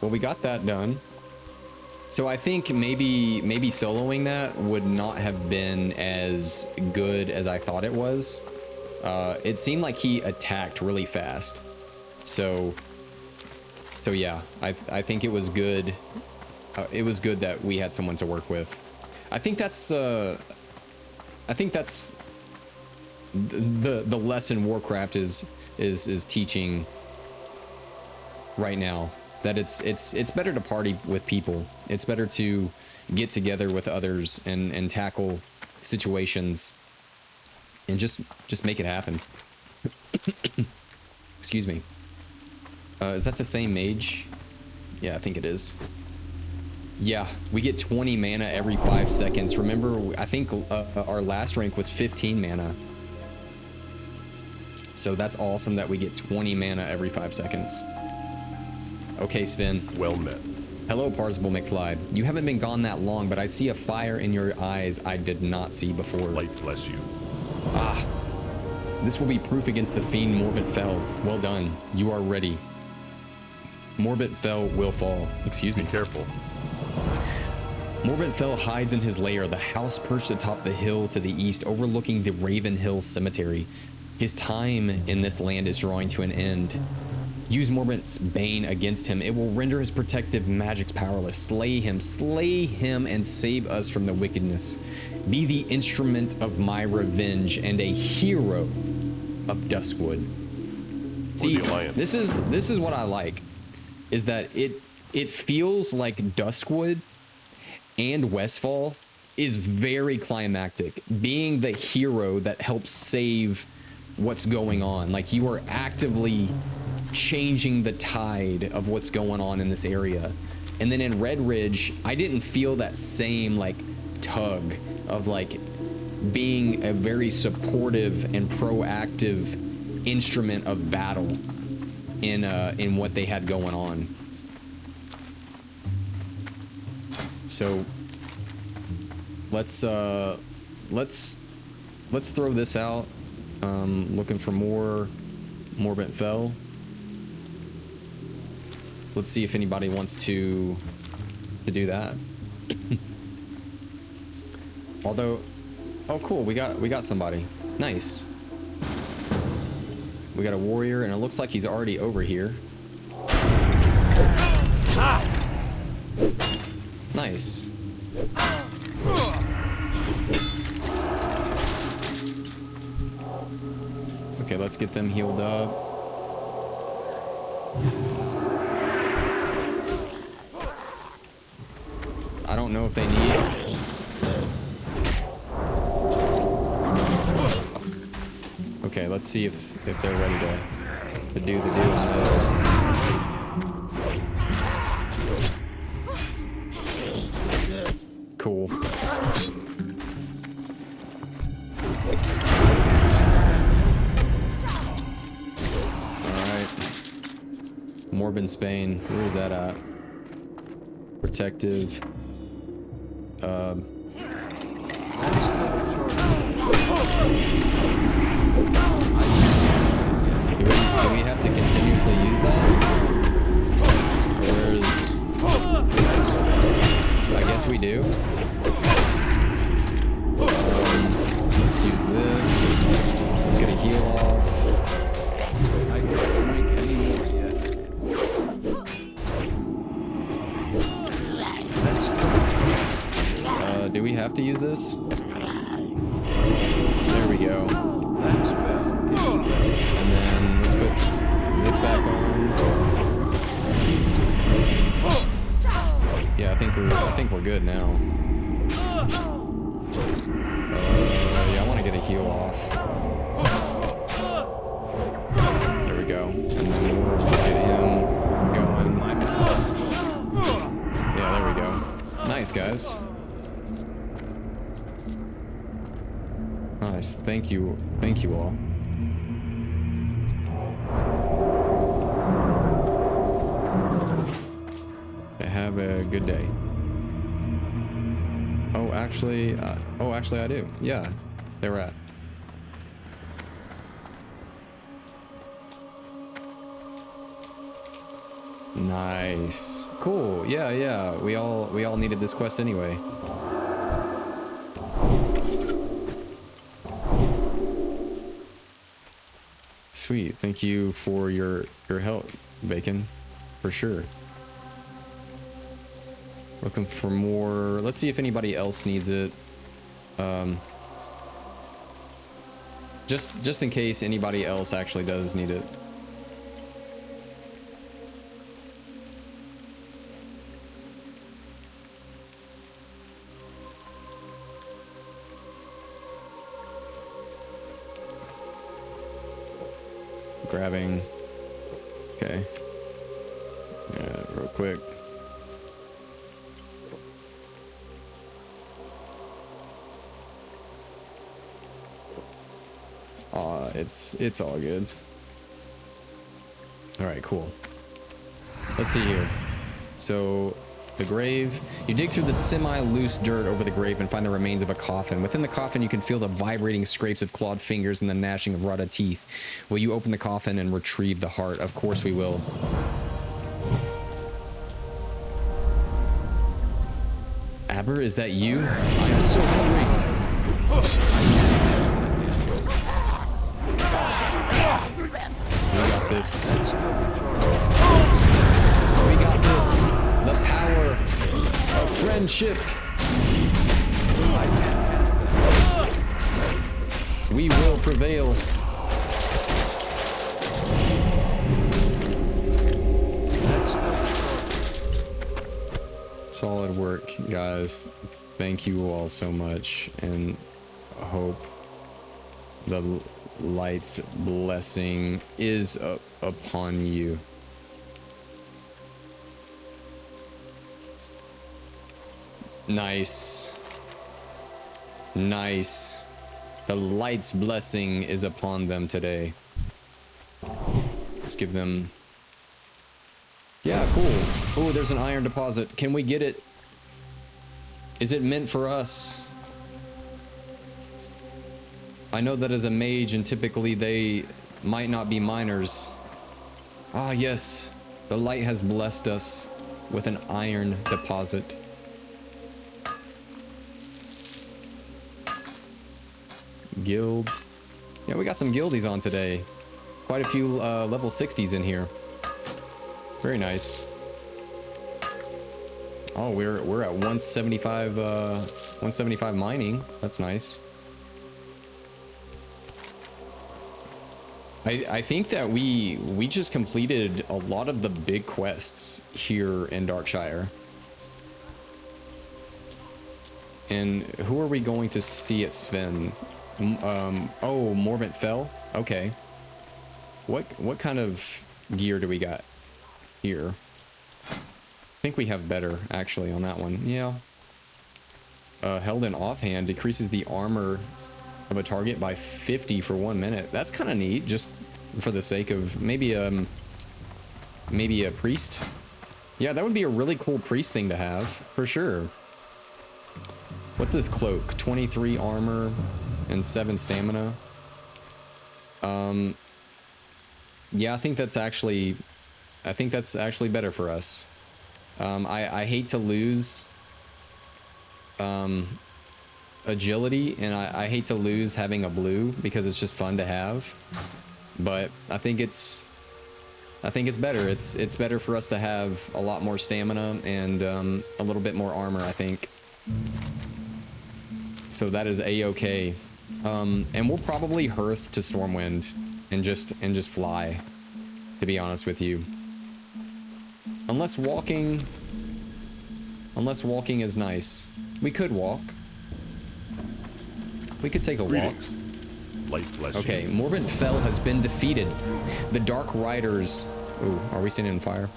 Well, we got that done. So I think maybe soloing that would not have been as good as I thought it was. It seemed like he attacked really fast. So yeah, I think it was good. It was good that we had someone to work with. I think that's the lesson Warcraft is teaching right now. that it's better to party with people. It's better to get together with others and tackle situations and just make it happen. Excuse me. Is that the same mage? Yeah, I think it is. Yeah, we get 20 mana every 5 seconds. Remember, I think our last rank was 15 mana. So that's awesome that we get 20 mana every 5 seconds. Okay, Sven. Well met. Hello, Parzival McFly. You haven't been gone that long, but I see a fire in your eyes I did not see before. Light bless you. Ah. This will be proof against the fiend Morbid Fell. Well done. You are ready. Morbid Fell will fall. Excuse me. Be careful. Morbid Fell hides in his lair, the house perched atop the hill to the east, overlooking the Raven Hill Cemetery. His time in this land is drawing to an end. Use Morbid's Bane against him. It will render his protective magics powerless. Slay him, and save us from the wickedness. Be the instrument of my revenge and a hero of Duskwood. See, this is what I like, is that it feels like Duskwood and Westfall is very climactic, being the hero that helps save what's going on. Like, you are actively changing the tide of what's going on in this area. And then in Red Ridge, I didn't feel that same like tug of like being a very supportive and proactive instrument of battle in what they had going on. So let's throw this out. Looking for more Morbid Fell. Let's see if anybody wants to do that. Although, oh cool, we got somebody. Nice. We got a warrior, and it looks like he's already over here. Nice. Okay, let's get them healed up. I don't know if they need. Okay, let's see if they're ready to do the do on this. Cool. Alright. Morbin Spain. Where's that at? Protective. That's still a charge. Do we have to continuously use that? Where's... I guess we do. Let's use this. Let's get a heal off. I can't drink anymore yet. That's still a charge. Do we have to use this? There we go. That spell is ready. And then let's put this back on. Yeah, I think we're good now. Yeah, I want to get a heal off. There we go. And then we'll get him going. Yeah, there we go. Nice, guys. Nice. Thank you all. Have a good day. Oh, actually I do. Yeah, they're at. Nice. Cool. Yeah. We all needed this quest anyway. Sweet. Thank you for your help, Bacon. For sure. Looking for more. Let's see if anybody else needs it. Just in case anybody else actually does need it. grabbing. Okay. Yeah, real quick. It's all good. All right, cool. Let's see here. So, the grave. You dig through the semi-loose dirt over the grave and find the remains of a coffin. Within the coffin, you can feel the vibrating scrapes of clawed fingers and the gnashing of rotted teeth. Will you open the coffin and retrieve the heart? Of course we will. Aber, is that you? I am so hungry. We got this. We got this. The power of friendship. We will prevail. Solid work, guys. Thank you all so much, and I hope the light's blessing is upon you. Nice. Nice. The light's blessing is upon them today. Let's give them... Yeah, cool. Oh, there's an iron deposit. Can we get it? Is it meant for us? I know that as a mage, and typically they might not be miners. Ah, yes. The light has blessed us with an iron deposit. Guilds. Yeah, we got some guildies on today. Quite a few level 60s in here. Very nice. Oh, we're at 175 175 mining. That's nice. I think that we just completed a lot of the big quests here in Darkshire. And who are we going to see at Sven? Oh, Morbent Fell. Okay. What kind of gear do we got here? I think we have better actually on that one. Yeah. Held in offhand decreases the armor of a target by 50 for 1 minute. That's kind of neat, just for the sake of maybe a priest. Yeah, that would be a really cool priest thing to have for sure. What's this cloak? 23 armor and 7 stamina. Yeah, I think that's actually better for us. I hate to lose agility, and I hate to lose having a blue because it's just fun to have. But I think it's better. It's better for us to have a lot more stamina and a little bit more armor, I think. So that is a-okay. And we'll probably hearth to Stormwind and just fly, to be honest with you. Unless walking is nice. We could walk. We could take a walk. Light bless Okay, you. Morbent Fell has been defeated. The Dark Riders... Ooh, are we standing in fire?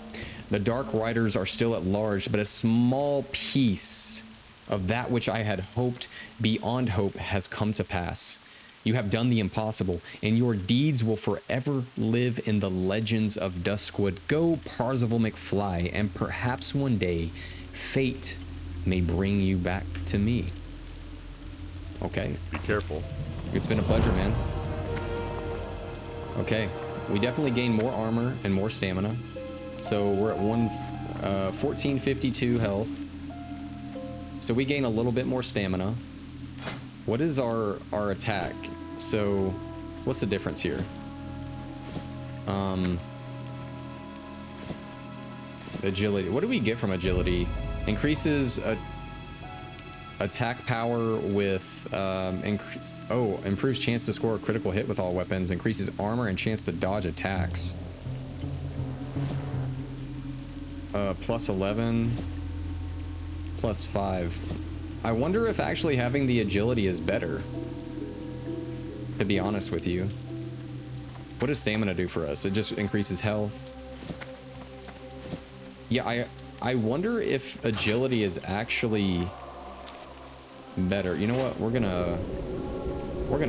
The Dark Riders are still at large, but a small piece of that which I had hoped beyond hope has come to pass. You have done the impossible, and your deeds will forever live in the legends of Duskwood. Go, Parzival McFly, and perhaps one day, fate may bring you back to me. Okay. Be careful. It's been a pleasure, man. Okay. We definitely gained more armor and more stamina. So we're at 1452 health. So we gain a little bit more stamina. What is our attack? So what's the difference here? Agility. What do we get from agility? Increases attack power with improves chance to score a critical hit with all weapons. Increases armor and chance to dodge attacks. Plus 11. Plus 5. I wonder if actually having the agility is better, to be honest with you. What does stamina do for us? It just increases health. Yeah, I wonder if agility is actually better. You know what? We're gonna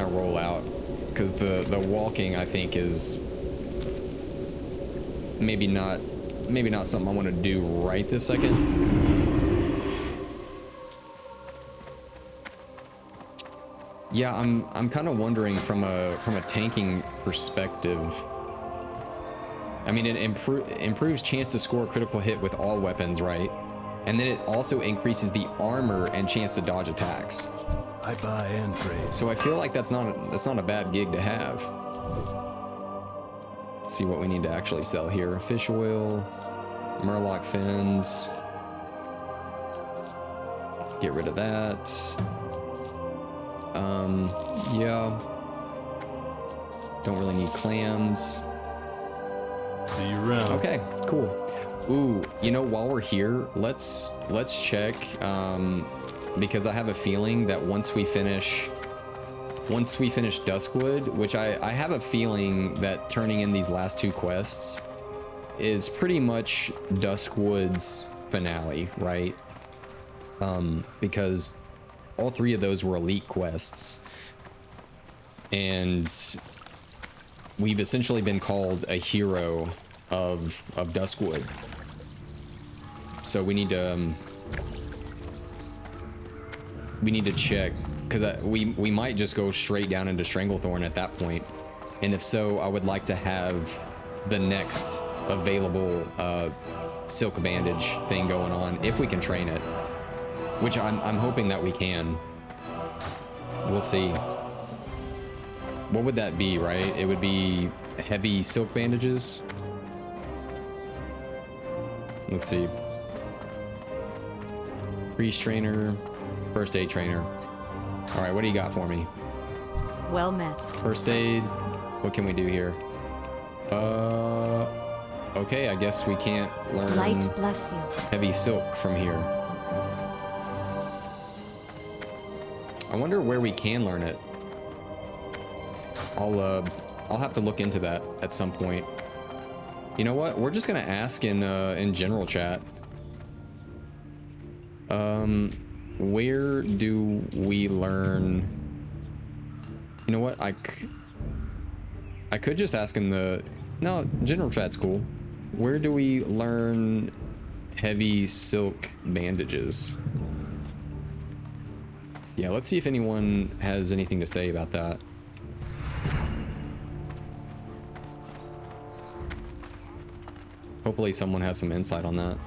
roll out because the walking, I think, is maybe not something I want to do right this second. Yeah, I'm kind of wondering from a tanking perspective. I mean, it improves chance to score a critical hit with all weapons, right? And then it also increases the armor and chance to dodge attacks. I buy and trade. So I feel like that's not a bad gig to have. Let's see what we need to actually sell here. Fish oil, Murloc fins. Get rid of that. Yeah. Don't really need clams. See you around. Okay, cool. Ooh, you know, while we're here, let's check, because I have a feeling that once we finish Duskwood, which I have a feeling that turning in these last two quests is pretty much Duskwood's finale, right? Because all three of those were elite quests, and we've essentially been called a hero of Duskwood. So we need to check, because we might just go straight down into Stranglethorn at that point, and if so, I would like to have the next available silk bandage thing going on if we can train it, which I'm hoping that we can. We'll see. What would that be, right? It would be heavy silk bandages. Let's see. Priest trainer, first aid trainer. All right, what do you got for me? Well met. First aid. What can we do here? Okay, I guess we can't learn Light bless you. heavy silk from here. I wonder where we can learn it. I'll have to look into that at some point. You know what? We're just gonna ask in general chat. Where do we learn? You know what? I could just ask in the general chat's cool. Where do we learn heavy silk bandages? Yeah, let's see if anyone has anything to say about that. Hopefully someone has some insight on that.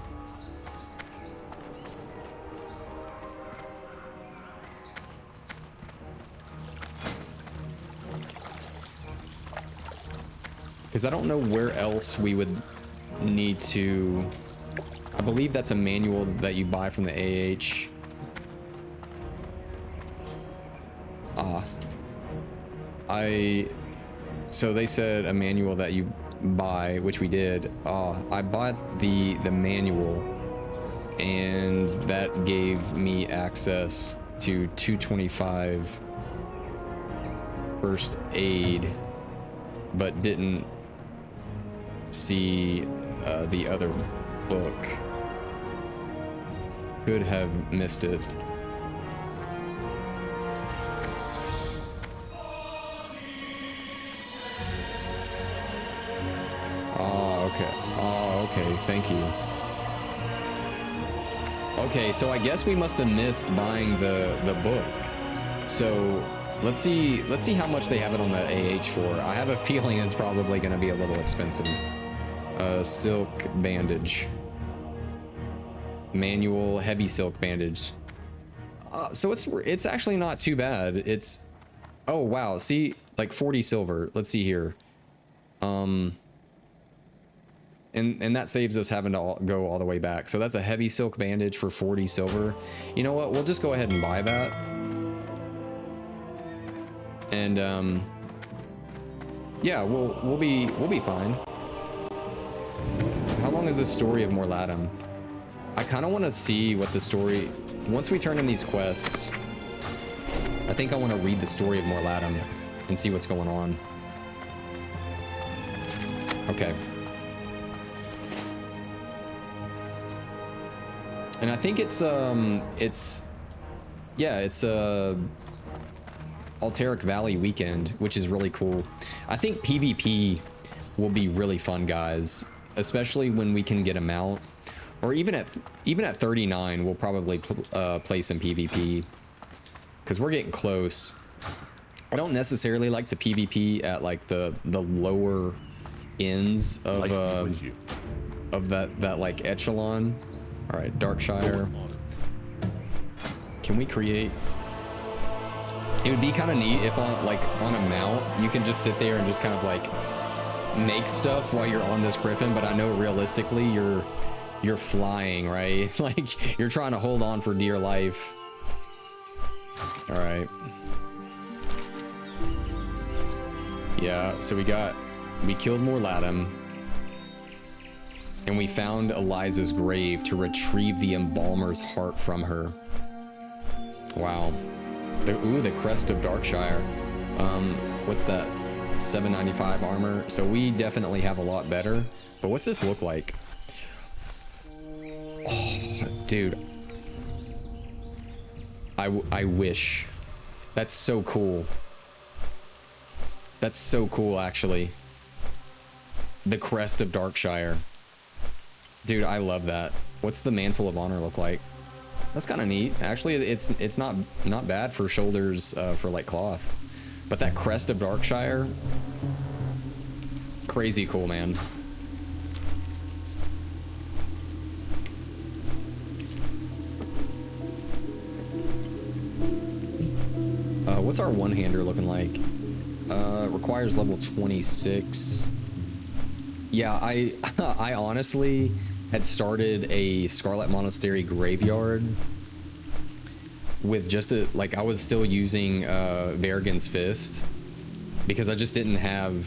Because I don't know where else we would need to... I believe that's a manual that you buy from the AH. So they said a manual that you buy, which we did. I bought the manual, and that gave me access to 225 first aid, but didn't see the other book. Could have missed it. Okay, thank you. Okay, so I guess we must have missed buying the book. So let's see how much they have it on the AH for. I have a feeling it's probably going to be a little expensive. Silk bandage. Manual heavy silk bandage. So it's actually not too bad. It's, oh wow, see, like 40 silver. Let's see here. And that saves us having to go all the way back. So that's a heavy silk bandage for 40 silver. You know what? We'll just go ahead and buy that. And yeah, we'll be fine. How long is the story of Mor'Ladim? I kind of want to see what the story. Once we turn in these quests, I think I want to read the story of Mor'Ladim and see what's going on. Okay. And I think it's Alteric Valley weekend, which is really cool. I think PvP will be really fun, guys, especially when we can get a mount, or even at 39, we'll probably play some PvP because we're getting close. I don't necessarily like to PvP at like the lower ends of that like echelon. All right, Darkshire. Can we create? It would be kind of neat if on a mount you can just sit there and just kind of like make stuff while you're on this griffin, but I know realistically you're flying, right? Like you're trying to hold on for dear life. All right. Yeah, so we killed Mor'Ladim, and we found Eliza's grave to retrieve the embalmer's heart from her. Wow. The crest of Darkshire. What's that? 795 armor. So we definitely have a lot better. But what's this look like? Oh, dude. I wish. That's so cool. That's so cool, actually. The crest of Darkshire. Dude, I love that. What's the mantle of honor look like? That's kind of neat. Actually, it's not bad for shoulders for like cloth. But that crest of Darkshire, crazy cool, man. What's our one-hander looking like? Requires level 26. Yeah, I honestly had started a Scarlet Monastery graveyard with just I was still using Vergen's Fist because I just didn't have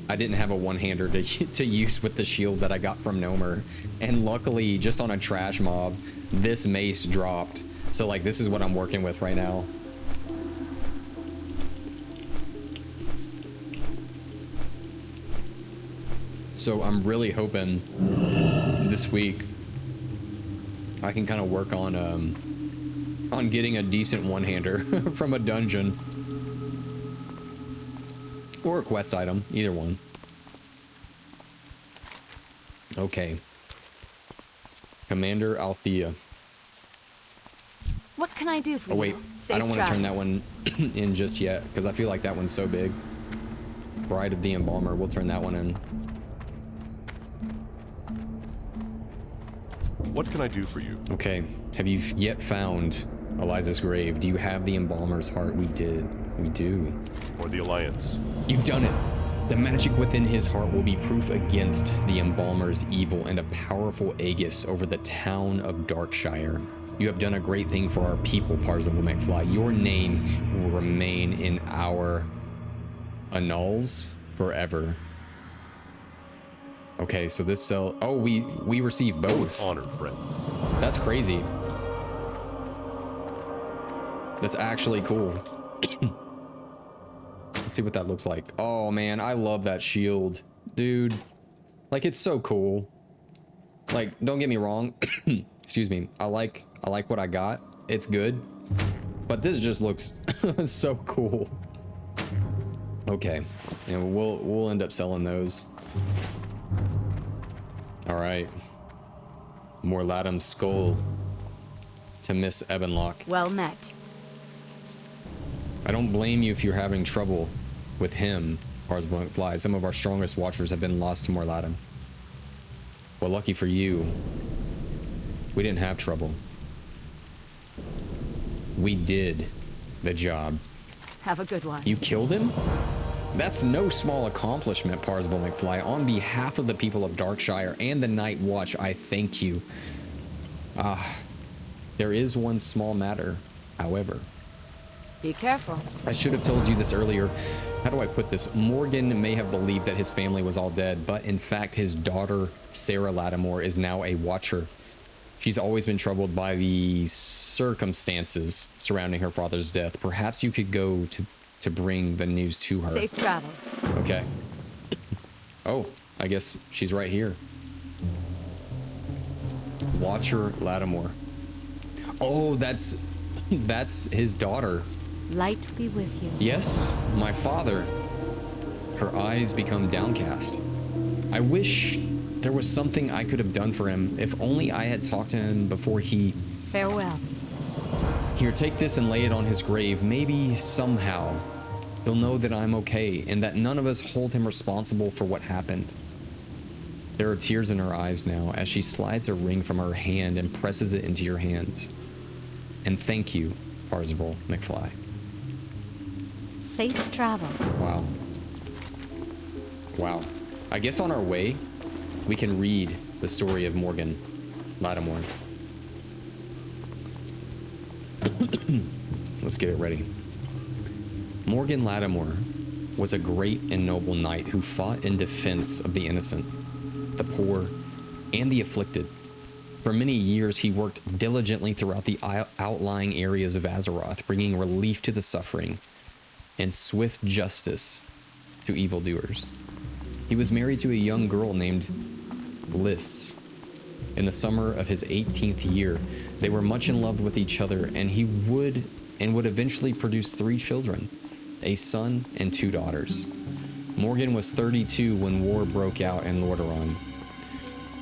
a one-hander to use with the shield that I got from Nomer. And luckily, just on a trash mob, this mace dropped. So like this is what I'm working with right now. So I'm really hoping this week I can kind of work on getting a decent one-hander from a dungeon or a quest item, either one. Okay. Commander Althea. What can I do for you? Oh wait, I don't want to turn that one in just yet because I feel like that one's so big. Bride of the Embalmer, we'll turn that one in. What can I do for you? Okay, have you yet found Eliza's grave? Do you have the Embalmer's heart? We did. We do. For the Alliance. You've done it. The magic within his heart will be proof against the Embalmer's evil and a powerful aegis over the town of Darkshire. You have done a great thing for our people, Parzival McFly. Your name will remain in our annals forever. Okay, so this cell... Oh, we receive both. Honor, friend. That's crazy. That's actually cool. Let's see what that looks like. Oh, man, I love that shield. Dude. Like, it's so cool. Like, don't get me wrong. Excuse me. I like what I got. It's good. But this just looks so cool. Okay. And we'll end up selling those. All right. Mor'Ladim's skull to Miss Ebenlock. Well met. I don't blame you if you're having trouble with him, Parzival McFly. Some of our strongest watchers have been lost to Mor'Ladim. Well, lucky for you, we didn't have trouble. We did the job. Have a good one. You killed him? That's no small accomplishment, Parzival McFly. On behalf of the people of Darkshire and the Night Watch, I thank you. There is one small matter, however. Be careful. I should have told you this earlier. How do I put this? Morgan may have believed that his family was all dead, but in fact his daughter, Sarah Lattimore, is now a watcher. She's always been troubled by the circumstances surrounding her father's death. Perhaps you could go to bring the news to her. Safe travels. Okay. Oh, I guess she's right here. Watcher Lattimore. Oh, that's his daughter. Light be with you. Yes, my father. Her eyes become downcast. I wish there was something I could have done for him. If only I had talked to him before he... Farewell. Here, take this and lay it on his grave. Maybe somehow he'll know that I'm okay and that none of us hold him responsible for what happened. There are tears in her eyes now as she slides a ring from her hand and presses it into your hands. And thank you, Parzival McFly. Safe travels. Wow. Wow. I guess on our way, we can read the story of Morgan Lattimore. Let's get it ready. Morgan Lattimore was a great and noble knight who fought in defense of the innocent, the poor, and the afflicted. For many years, he worked diligently throughout the outlying areas of Azeroth, bringing relief to the suffering and swift justice to evildoers. He was married to a young girl named Liz. In the summer of his 18th year, they were much in love with each other, and he would eventually produce 3 children, a son and 2 daughters. Morgan was 32 when war broke out in Lordaeron.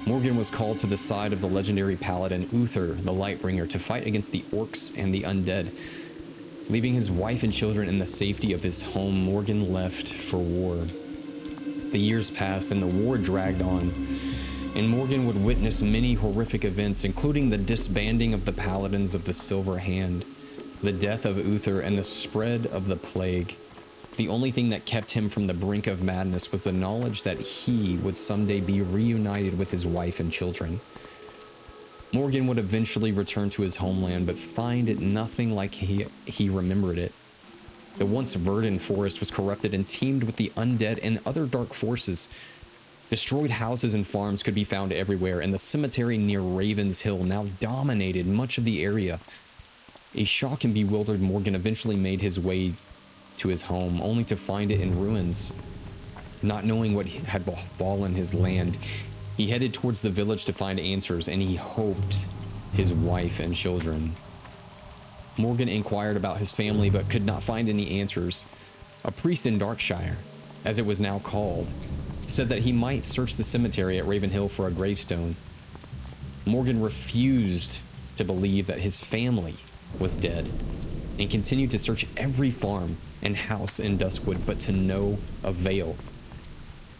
Morgan was called to the side of the legendary Paladin Uther, the Lightbringer, to fight against the orcs and the undead. Leaving his wife and children in the safety of his home, Morgan left for war. The years passed and the war dragged on, and Morgan would witness many horrific events, including the disbanding of the Paladins of the Silver Hand, the death of Uther, and the spread of the plague. The only thing that kept him from the brink of madness was the knowledge that he would someday be reunited with his wife and children. Morgan would eventually return to his homeland, but find it nothing like he remembered it. The once verdant forest was corrupted and teemed with the undead and other dark forces. Destroyed houses and farms could be found everywhere, and the cemetery near Raven's Hill now dominated much of the area. A shocked and bewildered Morgan eventually made his way to his home, only to find it in ruins. Not knowing what had befallen his land, he headed towards the village to find answers, and he hoped his wife and children. Morgan inquired about his family but could not find any answers. A priest in Darkshire, as it was now called, said that he might search the cemetery at Ravenhill for a gravestone. Morgan refused to believe that his family was dead and continued to search every farm and house in Duskwood, but to no avail.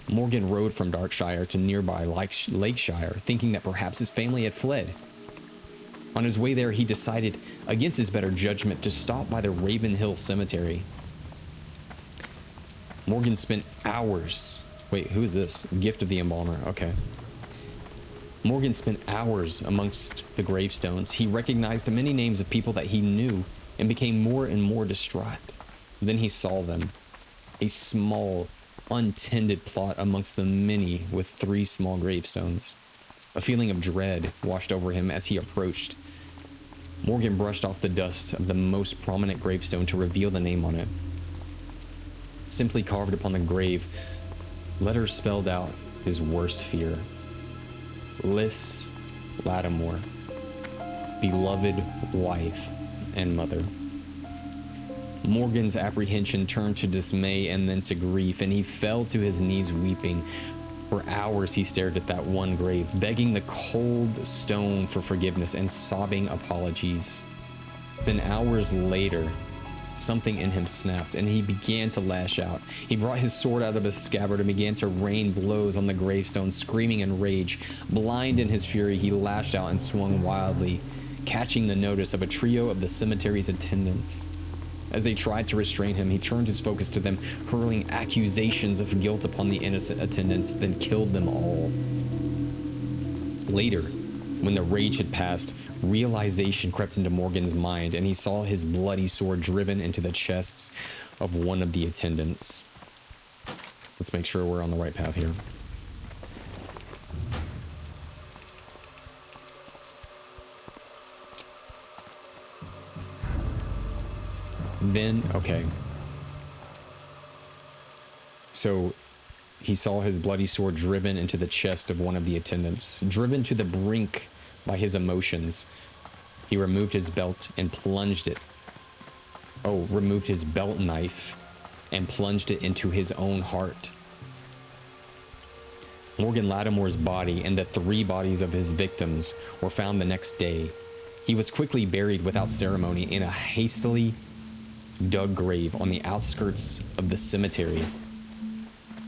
Morgan rode from Darkshire to nearby Lakeshire, thinking that perhaps his family had fled. On his way there, he decided, against his better judgment, to stop by the Ravenhill Cemetery. Morgan spent hours... Wait, who is this? Gift of the Embalmer. Okay. Morgan spent hours amongst the gravestones. He recognized many names of people that he knew and became more and more distraught. Then he saw them. A small, untended plot amongst the many with 3 small gravestones. A feeling of dread washed over him as he approached. Morgan brushed off the dust of the most prominent gravestone to reveal the name on it. Simply carved upon the grave, letters spelled out his worst fear. Liz Lattimore, beloved wife and mother. Morgan's apprehension turned to dismay and then to grief, and he fell to his knees weeping. For hours he stared at that one grave, begging the cold stone for forgiveness and sobbing apologies. Then hours later, something in him snapped, and he began to lash out. He brought his sword out of his scabbard and began to rain blows on the gravestone, screaming in rage. Blind in his fury, he lashed out and swung wildly, catching the notice of a trio of the cemetery's attendants. As they tried to restrain him, he turned his focus to them, hurling accusations of guilt upon the innocent attendants, then killed them all. Later, when the rage had passed, realization crept into Morgan's mind, and he saw his bloody sword driven into the chests of one of the attendants. Let's make sure we're on the right path here. Then, okay. So, he saw his bloody sword driven into the chest of one of the attendants, driven to the brink by his emotions. He removed his belt and plunged it. Oh, removed his belt knife and plunged it into his own heart. Morgan Lattimore's body and the 3 bodies of his victims were found the next day. He was quickly buried without ceremony in a hastily dug grave on the outskirts of the cemetery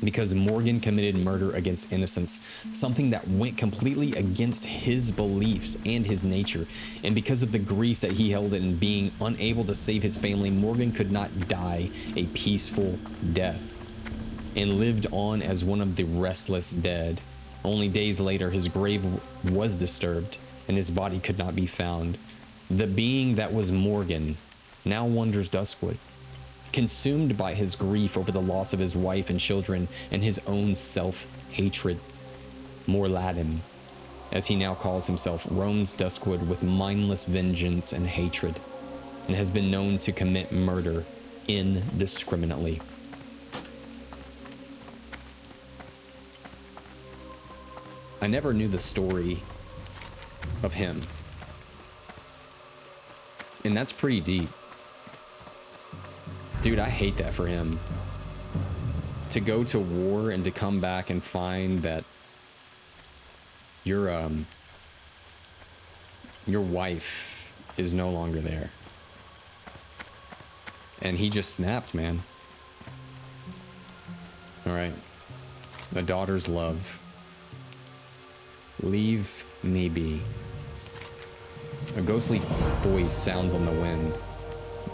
because Morgan committed murder against innocence, something that went completely against his beliefs and his nature. And because of the grief that he held in being unable to save his family, Morgan could not die a peaceful death and lived on as one of the restless dead. Only days later, his grave was disturbed and his body could not be found. The being that was Morgan now wanders Duskwood, consumed by his grief over the loss of his wife and children and his own self-hatred. Mor'Ladim, as he now calls himself, roams Duskwood with mindless vengeance and hatred, and has been known to commit murder indiscriminately. I never knew the story of him, and that's pretty deep. Dude, I hate that for him. To go to war and to come back and find that your wife is no longer there. And he just snapped, man. All right. A daughter's love. Leave me be. A ghostly voice sounds on the wind.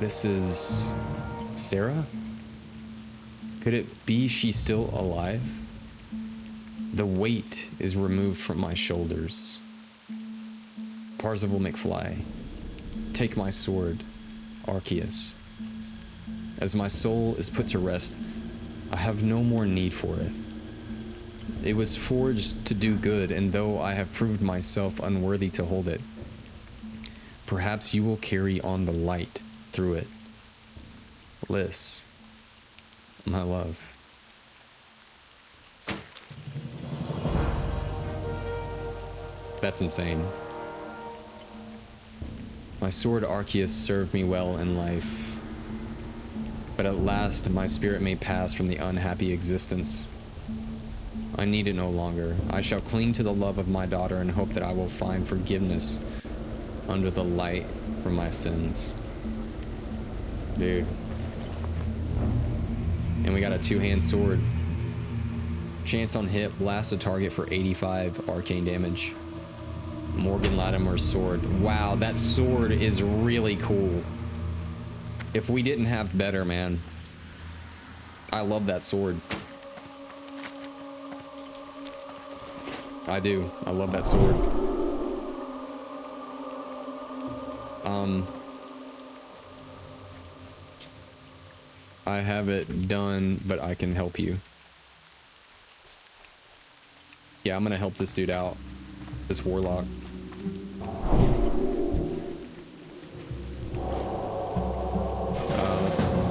This is Sarah? Could it be she's still alive? The weight is removed from my shoulders. Parzival McFly, take my sword, Arceus. As my soul is put to rest, I have no more need for it. It was forged to do good, and though I have proved myself unworthy to hold it, perhaps you will carry on the light through it. Liz, my love. That's insane. My sword Arceus served me well in life, but at last my spirit may pass from the unhappy existence. I need it no longer. I shall cling to the love of my daughter and hope that I will find forgiveness under the light for my sins. Dude. And we got a 2-hand sword. Chance on hit, blast a target for 85 arcane damage. Morgan Lattimore's sword. Wow, that sword is really cool. If we didn't have better, man. I love that sword. I do. I love that sword. I have it done, but I can help you. Yeah, I'm gonna help this dude out. This warlock.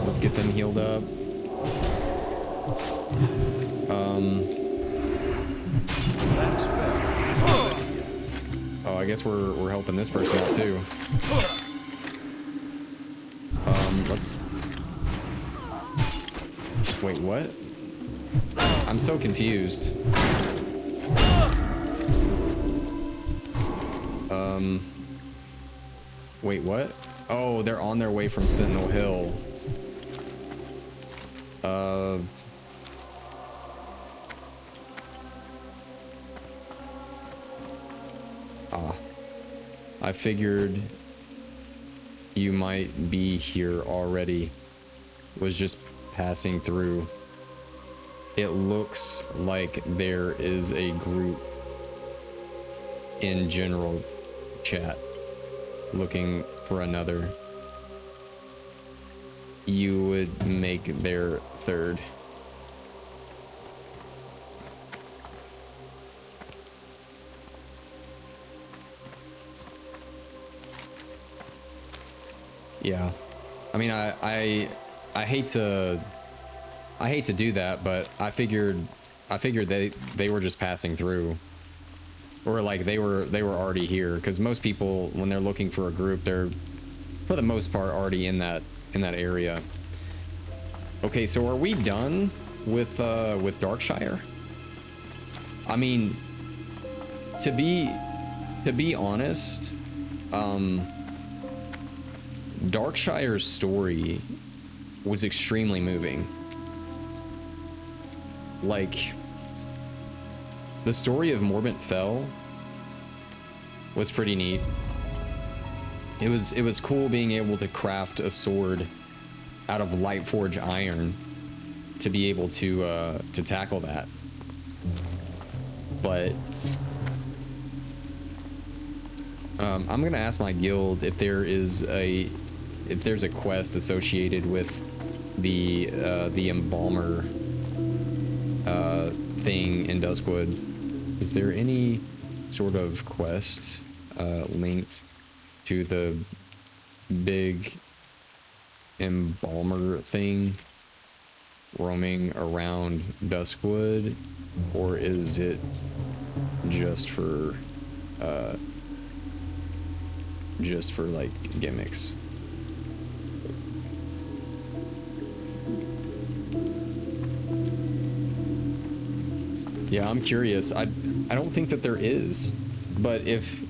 Let's get them healed up. Oh, I guess we're helping this person out too. Let's. Wait, what? I'm so confused. Wait, what? Oh, they're on their way from Sentinel Hill. I figured you might be here already. Was just passing through. It looks like there is a group in general chat looking for another. You would make their third. Yeah, I mean, I hate to do that, but I figured I figured they were just passing through, or like they were already here. Because most people, when they're looking for a group, they're for the most part already in that area. Okay, so are we done with Darkshire? I mean, to be honest, Darkshire's story was extremely moving. Like, the story of Morbent Fell was pretty neat. It was cool being able to craft a sword out of Lightforge iron to be able to tackle that. But I'm gonna ask my guild if there's a quest associated with the embalmer thing in Duskwood. Is there any sort of quest linked to the big embalmer thing roaming around Duskwood, or is it just for like gimmicks? Yeah, I'm curious. I don't think that there is, but if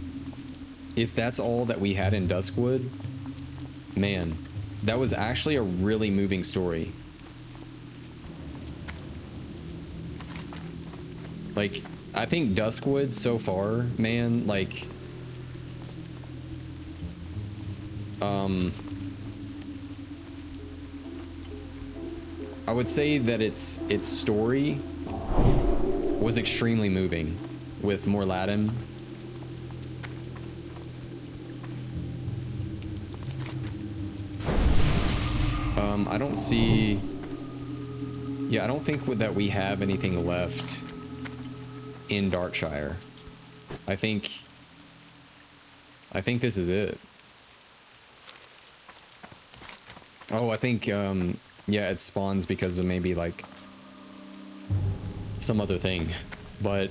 that's all that we had in Duskwood, man, that was actually a really moving story. Like, I think Duskwood so far, man, like, I would say that its story was extremely moving with Mor'Ladim. I don't see... Yeah, I don't think that we have anything left in Darkshire. I think this is it. Oh, I think, yeah, it spawns because of maybe, like, some other thing. But,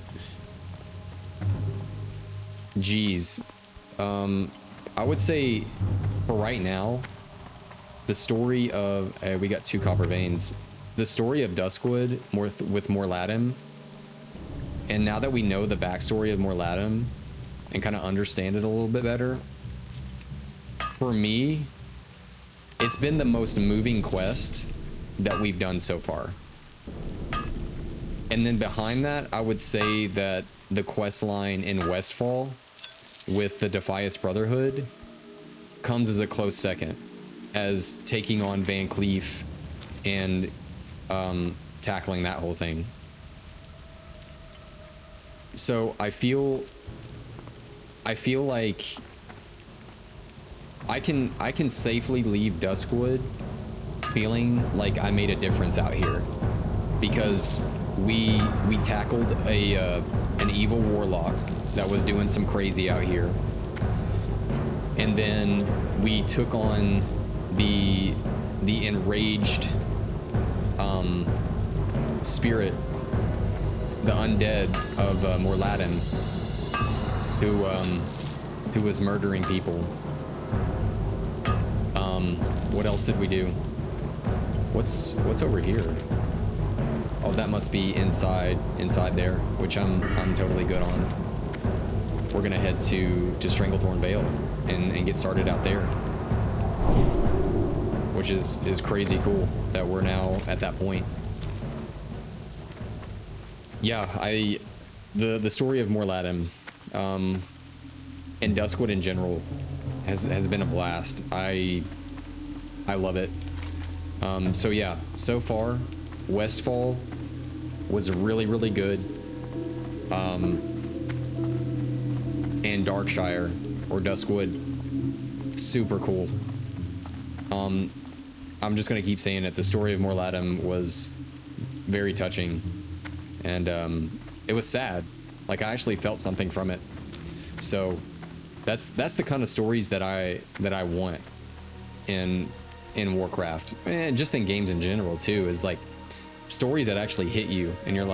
geez. I would say, for right now, the story of... we got 2 copper veins. The story of Duskwood with Mor'Ladim, and now that we know the backstory of Mor'Ladim and kind of understand it a little bit better, for me, it's been the most moving quest that we've done so far. And then behind that, I would say that the quest line in Westfall with the Defias Brotherhood comes as a close second, as taking on Van Cleef and tackling that whole thing. So I feel like I can safely leave Duskwood feeling like I made a difference out here, because we tackled an evil warlock that was doing some crazy out here, and then we took on the enraged spirit, the undead of Mor'Ladim, who was murdering people. What else did we do? What's over here? Oh, that must be inside there, which I'm totally good on. We're gonna head to Stranglethorn Vale and get started out there, which is crazy cool that we're now at that point. Yeah, the story of Mor'Ladim, and Duskwood in general has been a blast. I love it. So yeah, so far, Westfall was really, really good. And Darkshire, or Duskwood, super cool. I'm just gonna keep saying it. The story of Mor'Ladim was very touching, and it was sad. Like, I actually felt something from it. So that's the kind of stories that I want in Warcraft, and just in games in general too. Is like, stories that actually hit you, and you're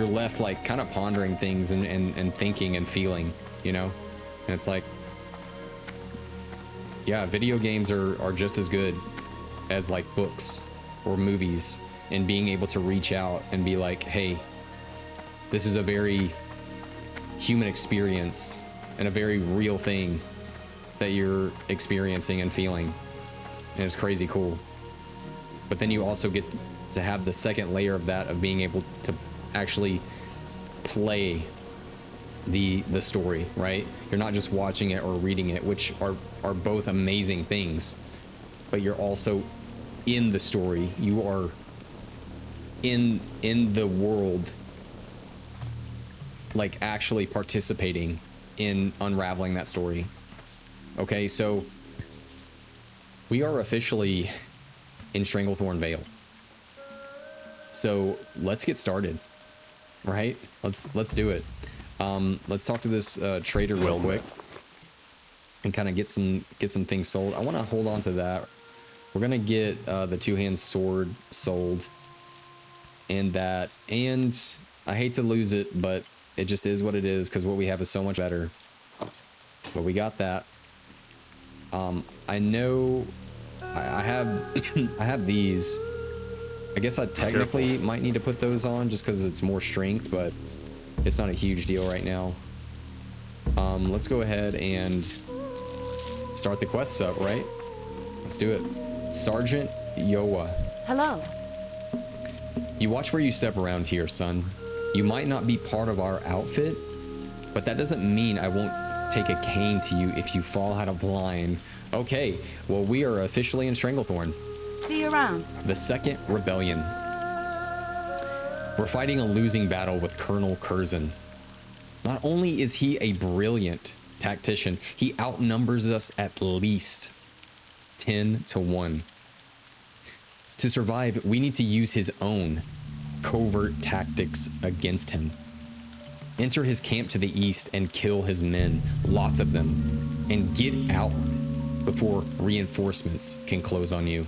left like kind of pondering things and thinking and feeling, you know? And it's like, yeah, video games are just as good as like books or movies, and being able to reach out and be like, hey, this is a very human experience and a very real thing that you're experiencing and feeling, and it's crazy cool. But then you also get to have the second layer of that, of being able to actually play the story, right? You're not just watching it or reading it, which are both amazing things, but you're also in the story. You are in the world, like actually participating in unraveling that story. Okay, so we are officially in Stranglethorn Vale. So let's get started, right? Let's do it. Let's talk to this trader real quick and kind of get some things sold. I want to hold on to that. We're gonna get the two-hand sword sold, and that, and I hate to lose it, but it just is what it is, because what we have is so much better. But we got that. I know I have I have these. I guess I technically might need to put those on just because it's more strength, but it's not a huge deal right now. Let's go ahead and start the quests up, right? Let's do it. Sergeant Yoa. Hello. You watch where you step around here, son. You might not be part of our outfit, but that doesn't mean I won't take a cane to you if you fall out of line. Okay, well, we are officially in Stranglethorn. See you around. The Second Rebellion. We're fighting a losing battle with Colonel Curzon. Not only is he a brilliant tactician, he outnumbers us at least 10 to 1. To survive, we need to use his own covert tactics against him. Enter his camp to the east and kill his men, lots of them, and get out before reinforcements can close on you.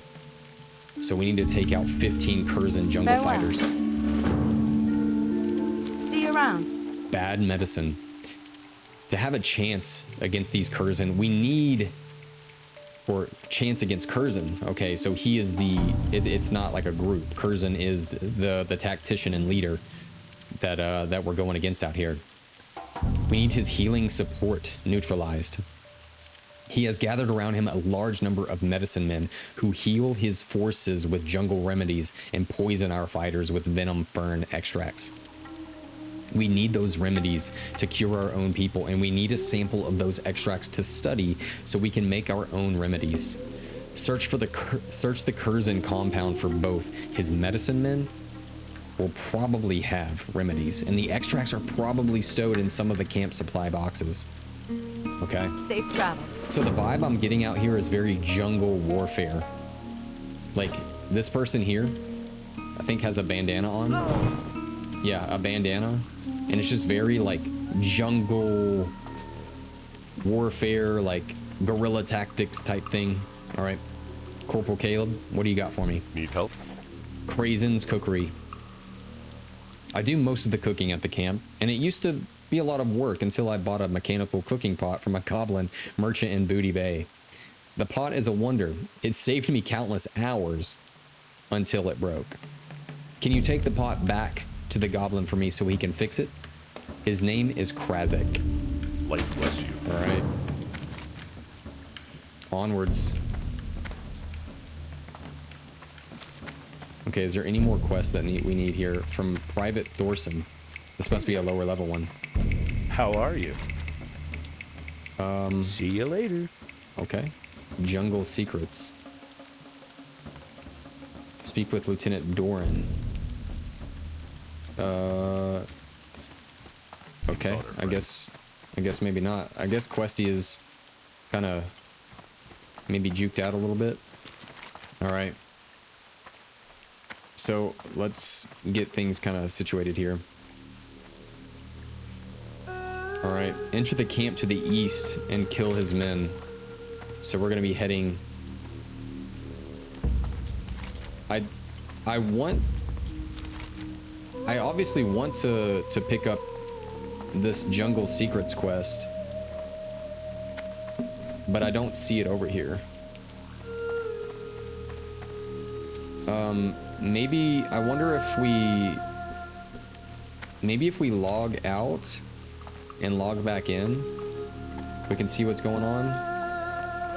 So we need to take out 15 Curzon jungle Farewell. fighters. See you around. Bad medicine. To have a chance against these Curzon, we need, or chance against Curzon. Okay, so he is it's not like a group. Curzon is the tactician and leader that we're going against out here. We need his healing support neutralized. He has gathered around him a large number of medicine men who heal his forces with jungle remedies and poison our fighters with venom fern extracts. We need those remedies to cure our own people, and we need a sample of those extracts to study so we can make our own remedies. Search the Curzon compound for both. His medicine men will probably have remedies, and the extracts are probably stowed in some of the camp supply boxes. Okay? Safe travels. So the vibe I'm getting out here is very jungle warfare. Like, this person here, I think has a bandana on. Yeah, a bandana. And it's just very, like, jungle warfare, like, guerrilla tactics type thing. All right. Corporal Caleb, what do you got for me? Need help? Crazen's Cookery. I do most of the cooking at the camp, and it used to be a lot of work until I bought a mechanical cooking pot from a goblin merchant in Booty Bay. The pot is a wonder. It saved me countless hours until it broke. Can you take the pot back to the goblin for me so he can fix it? His name is Krazik. Light bless you. All right. Onwards. Okay, is there any more quests that we need here from Private Thorson? This must be a lower level one. How are you? See you later. Okay. Jungle Secrets. Speak with Lieutenant Doran. Okay, I guess maybe not. I guess Questy is kind of maybe juked out a little bit. All right. So let's get things kind of situated here. All right, enter the camp to the east and kill his men. So we're gonna be heading. I want I obviously want to pick up this Jungle Secrets quest, but I don't see it over here. Maybe, I wonder if we log out and log back in, we can see what's going on.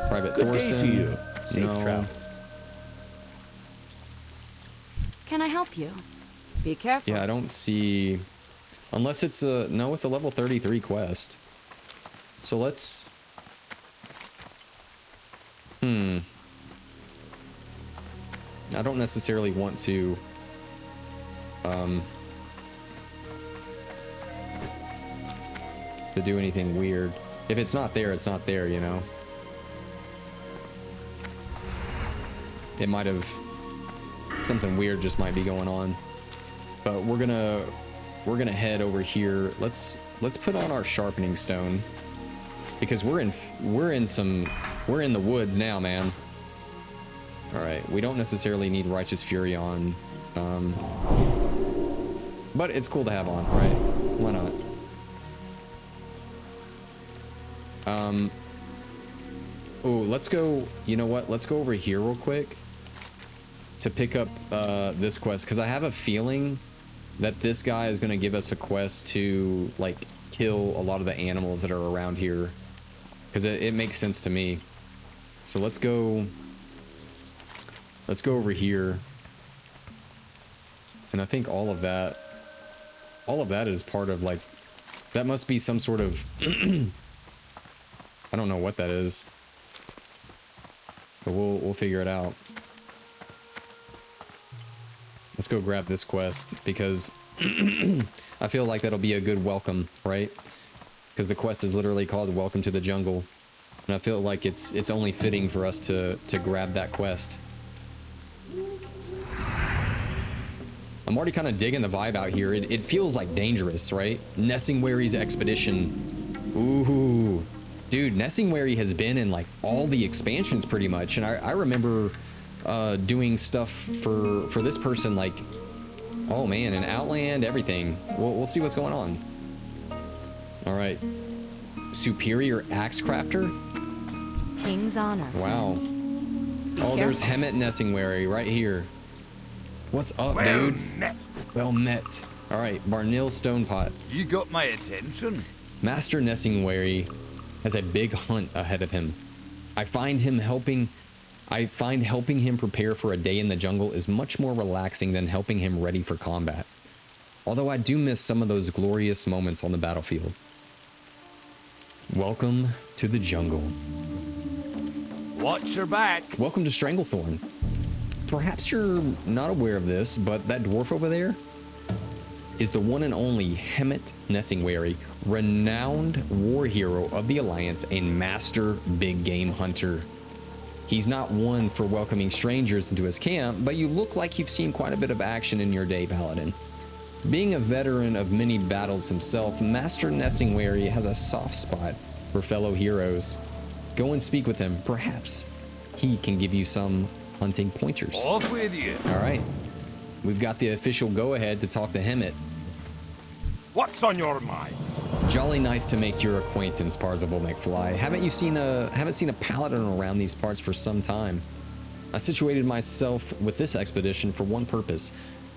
Private Good day Thorson. to you. Safe No. travel. Can I help you? Be careful. Yeah, I don't see, unless it's a, no, it's a level 33 quest. So let's, I don't necessarily want to, to do anything weird. If it's not there, it's not there, you know? It might have, something weird just might be going on. But we're gonna head over here. Let's put on our sharpening stone, because we're in the woods now, man. All right, we don't necessarily need Righteous Fury on, but it's cool to have on, right? Why not? Oh, let's go. You know what? Let's go over here real quick to pick up this quest, because I have a feeling that this guy is going to give us a quest to like kill a lot of the animals that are around here, because it makes sense to me. So let's go over here, and I think all of that is part of, like, that must be some sort of I don't know what that is, but we'll figure it out. Let's go grab this quest, because I feel like that'll be a good welcome, right? Because the quest is literally called Welcome to the Jungle, and I feel like it's only fitting for us to grab that quest. I'm already kind of digging the vibe out here. It feels like dangerous, right? Nessingwary's expedition. Ooh, dude, Nessingwary has been in like all the expansions pretty much, and I remember doing stuff for this person, like, oh man, in Outland, everything. We'll see what's going on. All right, Superior Axe Crafter. King's honor. Wow. Oh, there's Hemet Nessingwary right here. What's up, Well dude? met. Well met. All right, Barnil Stonepot. You got my attention. Master Nessingwary has a big hunt ahead of him. I find helping him prepare for a day in the jungle is much more relaxing than helping him ready for combat. Although I do miss some of those glorious moments on the battlefield. Welcome to the jungle. Watch your back. Welcome to Stranglethorn. Perhaps you're not aware of this, but that dwarf over there is the one and only Hemet Nessingwary, renowned war hero of the Alliance and master big game hunter. He's not one for welcoming strangers into his camp, but you look like you've seen quite a bit of action in your day, Paladin. Being a veteran of many battles himself, Master Nessingwary has a soft spot for fellow heroes. Go and speak with him. Perhaps he can give you some hunting pointers. Off with you. All right. We've got the official go-ahead to talk to Hemet. What's on your mind? Jolly nice to make your acquaintance, Parzival McFly. Haven't seen a paladin around these parts for some time. I situated myself with this expedition for one purpose: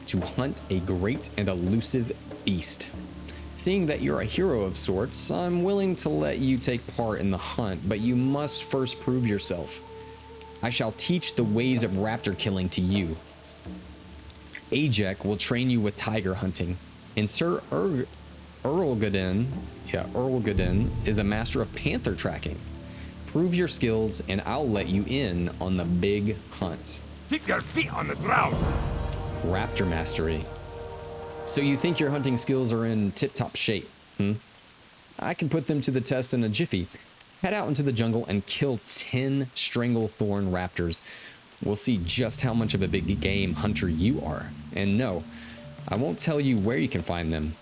to hunt a great and elusive beast. Seeing that you're a hero of sorts, I'm willing to let you take part in the hunt, but you must first prove yourself. I shall teach the ways of raptor killing to you. Ajek will train you with tiger hunting, and Sir Erlgadin is a master of panther tracking. Prove your skills, and I'll let you in on the big hunt. Keep your feet on the ground. Raptor mastery. So you think your hunting skills are in tip-top shape, I can put them to the test in a jiffy. Head out into the jungle and kill 10 Stranglethorn raptors. We'll see just how much of a big game hunter you are. And no, I won't tell you where you can find them.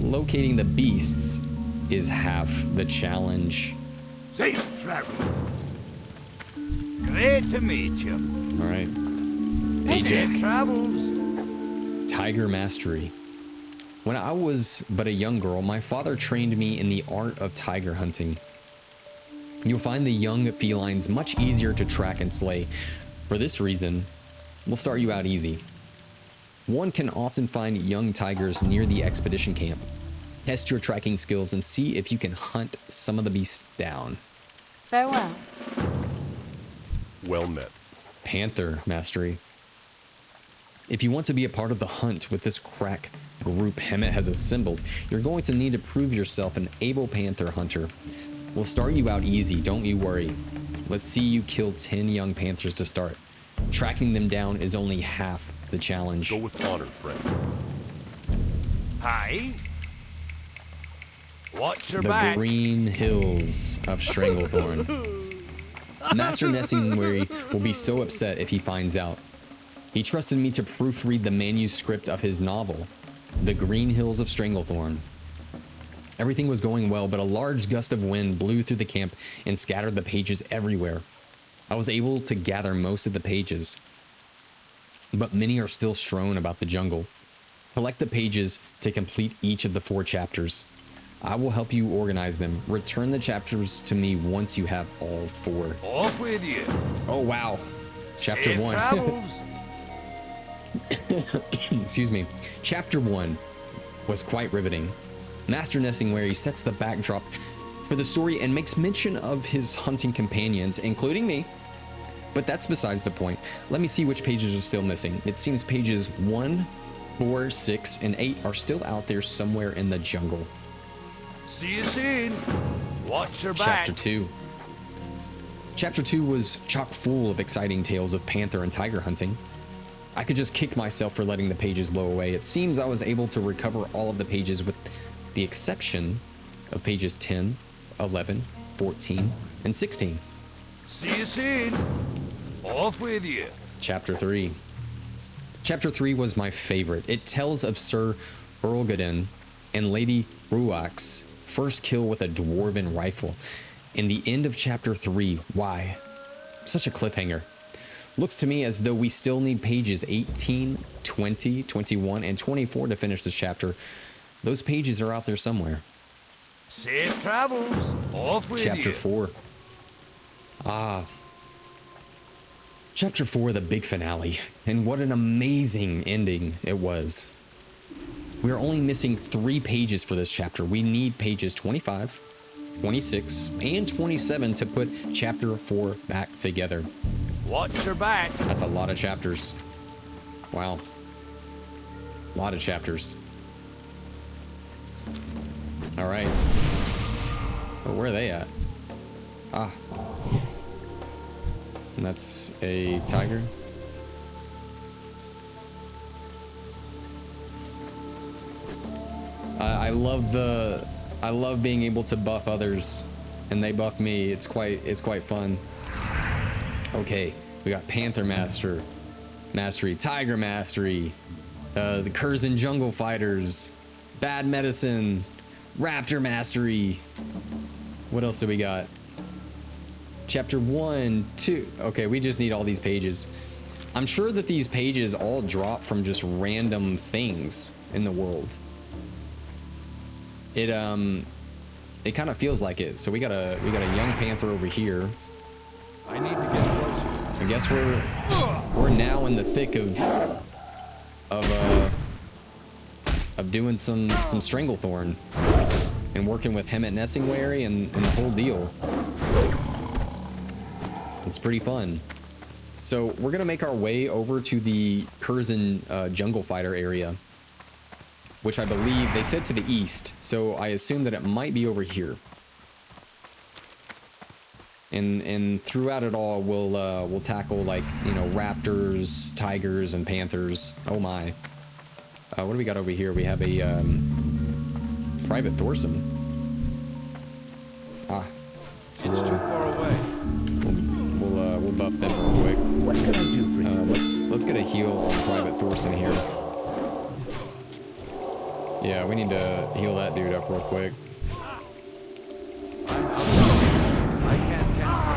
Locating the beasts is half the challenge. Safe travels. Great to meet you. All right. Safe Ajek, travels. Tiger Mastery. When I was but a young girl, my father trained me in the art of tiger hunting. You'll find the young felines much easier to track and slay. For this reason, we'll start you out easy. One can often find young tigers near the expedition camp. Test your tracking skills and see if you can hunt some of the beasts down. Farewell. Well met. Panther mastery. If you want to be a part of the hunt with this crack group Hemet has assembled, you're going to need to prove yourself an able panther hunter. We'll start you out easy, don't you worry. Let's see you kill 10 young panthers to start. Tracking them down is only half the challenge. Go with honor, friend. Hi. Watch your The back. green hills of Stranglethorn. Master Nessingwary will be so upset if he finds out. He trusted me to proofread the manuscript of his novel, The Green Hills of Stranglethorn. Everything was going well, but a large gust of wind blew through the camp and scattered the pages everywhere. I was able to gather most of the pages, but many are still strewn about the jungle. Collect the pages to complete each of the 4 chapters. I will help you organize them. Return the chapters to me once you have all 4. Off with you. Oh, wow. Chapter Safe 1. travels. Excuse me. Chapter 1 was quite riveting. Master Nessingwary sets the backdrop for the story and makes mention of his hunting companions, including me. But that's besides the point. Let me see which pages are still missing. It seems pages 1, 4, 6, and 8 are still out there somewhere in the jungle. See you soon. Watch your back. Chapter 2. Chapter 2 was chock full of exciting tales of panther and tiger hunting. I could just kick myself for letting the pages blow away. It seems I was able to recover all of the pages with the exception of pages 10, 11, 14, and 16. See you soon. Off with you. Chapter 3. Chapter 3 was my favorite. It tells of Sir Urlgadin and Lady Ruak's first kill with a dwarven rifle. In the end of chapter 3, why? Such a cliffhanger. Looks to me as though we still need pages 18, 20, 21, and 24 to finish this chapter. Those pages are out there somewhere. Safe travels. Off with Chapter you. 4. Chapter 4, the big finale. And what an amazing ending it was. We are only missing 3 pages for this chapter. We need pages 25, 26, and 27 to put chapter 4 back together. Watch your back. That's a lot of chapters. Wow. A lot of chapters. All right. Oh, where are they at? Ah. And that's a tiger. I love being able to buff others, and they buff me. It's quite fun. Okay, we got Panther Mastery, Tiger Mastery, the Curzon Jungle Fighters, Bad Medicine, Raptor Mastery. What else do we got? Chapter 1, 2. Okay, we just need all these pages. I'm sure that these pages all drop from just random things in the world. It kind of feels like it. So we got a young panther over here. I need to get closer. I guess we're now in the thick of doing some Stranglethorn and working with Hemet Nessingwary and the whole deal. It's pretty fun. So we're gonna make our way over to the Curzon Jungle Fighter area, which I believe they said to the east. So I assume that it might be over here. And throughout it all, we'll tackle, like, you know, raptors, tigers, and panthers. Oh my! What do we got over here? We have a private Thorson. Ah, so It's too far away. we'll buff them real quick. What can I do for you? Let's get a heal on private Thorson here. Yeah, we need to heal that dude up real quick. I can't catch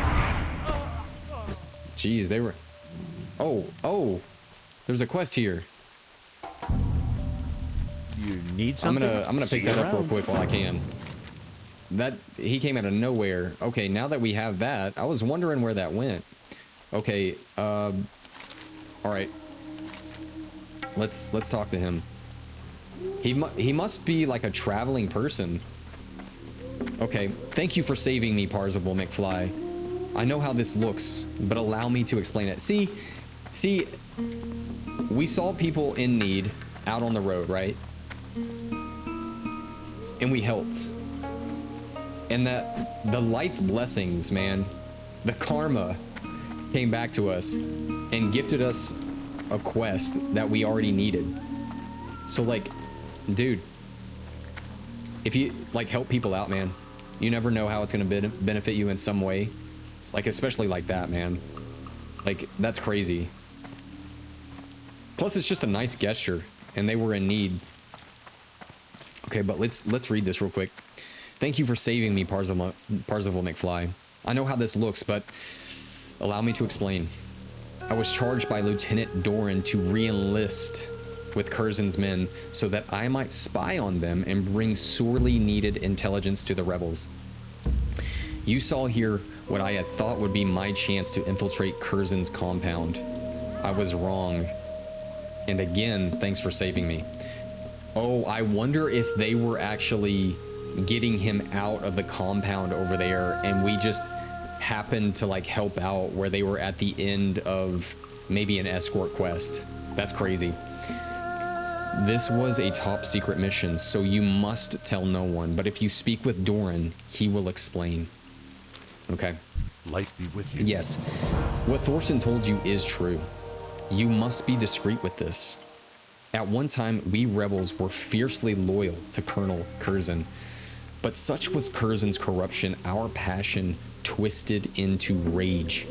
Jeez, they were... Oh, there's a quest here. You need I'm something? gonna See pick you that up real around. quick while I can. That he came out of nowhere. Okay, now that we have that, I was wondering where that went. Okay, all right. Let's talk to him. He must be like a traveling person. Okay, thank you for saving me, Parzival McFly. I know how this looks, but allow me to explain it. See, we saw people in need out on the road, right? And we helped. And that the light's blessings, man, the karma came back to us and gifted us a quest that we already needed. So like, dude, if you like help people out, man, you never know how it's gonna benefit you in some way. Like, especially like that, man. Like, that's crazy. Plus, it's just a nice gesture, and they were in need. Okay, but let's read this real quick. Thank you for saving me, Parzival McFly. I know how this looks, but allow me to explain. I was charged by Lieutenant Doran to re-enlist with Curzon's men so that I might spy on them and bring sorely needed intelligence to the rebels. You saw here what I had thought would be my chance to infiltrate Curzon's compound. I was wrong. And again, thanks for saving me. Oh, I wonder if they were actually getting him out of the compound over there and we just happened to like help out where they were at the end of maybe an escort quest. That's crazy. This was a top secret mission, so you must tell no one, but if you speak with Doran, he will explain. Okay. Light be with you. Yes. What Thorson told you is true. You must be discreet with this. At one time, we rebels were fiercely loyal to Colonel Curzon, but such was Curzon's corruption, our passion twisted into rage.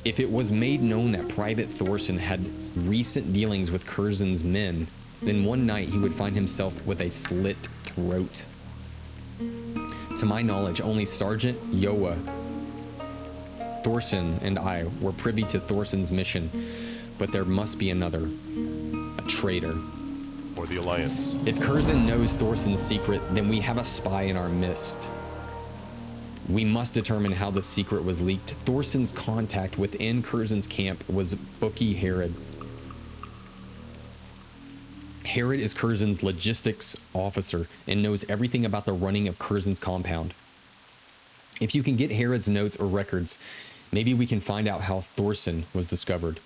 If it was made known that Private Thorson had recent dealings with Curzon's men, then one night he would find himself with a slit throat. To my knowledge, only Sergeant Yoa Thorson and I were privy to Thorson's mission, but there must be another, a traitor. Or the Alliance. If Curzon knows Thorson's secret, then we have a spy in our midst. We must determine how the secret was leaked. Thorson's contact within Curzon's camp was Bookie Herod. Herod is Curzon's logistics officer and knows everything about the running of Curzon's compound. If you can get Herod's notes or records, maybe we can find out how Thorson was discovered.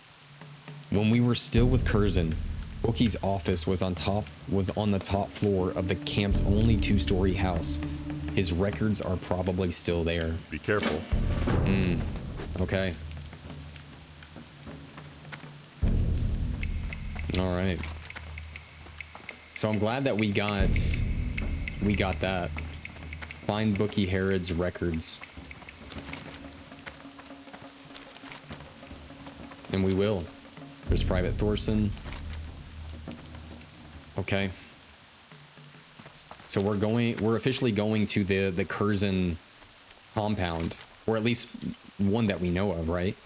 When we were still with Curzon, Bookie's office was on the top floor of the camp's only 2-story house. His records are probably still there. Be careful. Okay. All right. So I'm glad that we got that. Find Bookie Herod's records. And we will. There's Private Thorson. Okay. So we're officially going to the Curzon compound, or at least one that we know of, right?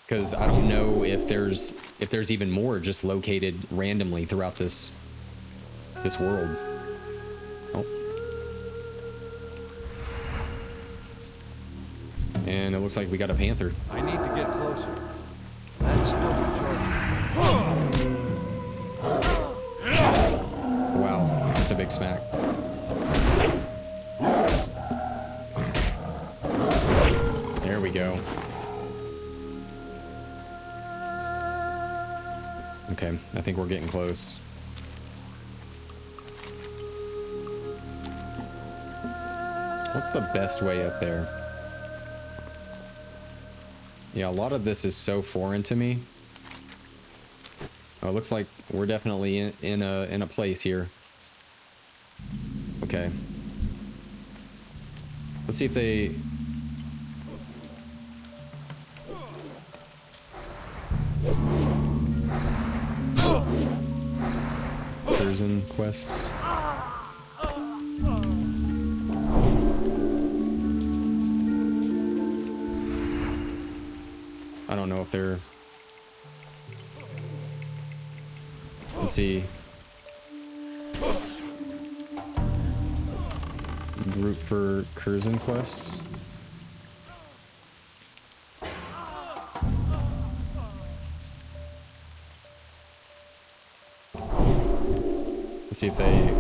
Because I don't know if there's even more just located randomly throughout this world. Oh. And it looks like we got a panther. I need to get closer. That's still charging. Wow, that's a big smack. There we go. Okay, I think we're getting close. What's the best way up there? Yeah, a lot of this is so foreign to me. Oh, it looks like we're definitely in a place here. Okay. Let's see if they... Curzon quests. I don't know if they're... Let's see. Group for Curzon quests. Let's see if they...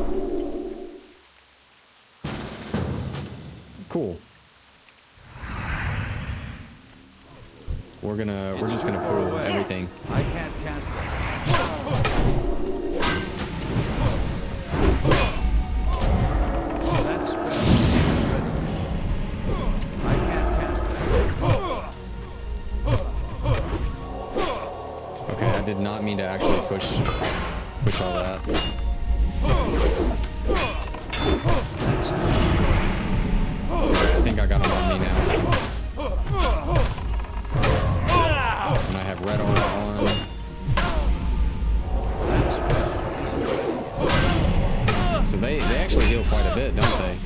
Cool. We're just gonna pull everything. I can't cast it. That spell isn't ready. I can't cast it. Okay, I did not mean to actually push all that. Okay, I think I got him on me now. And I have red aura on. So they actually heal quite a bit, don't they?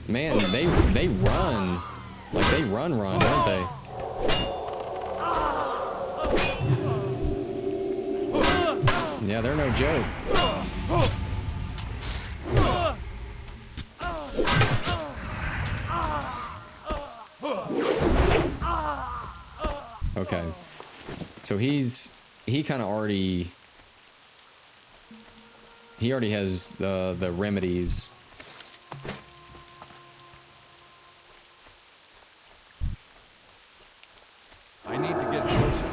Man, they run. Like they run, don't they? Yeah, they're no joke. Okay. So he kind of already has the remedies. I need to get closer.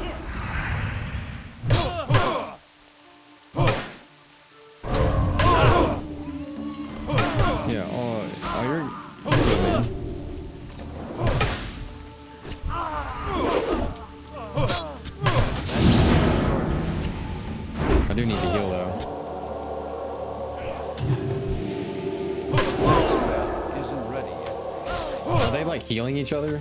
Yeah, you're good, man. I do need to heal though. That spell isn't ready yet. Are they like healing each other?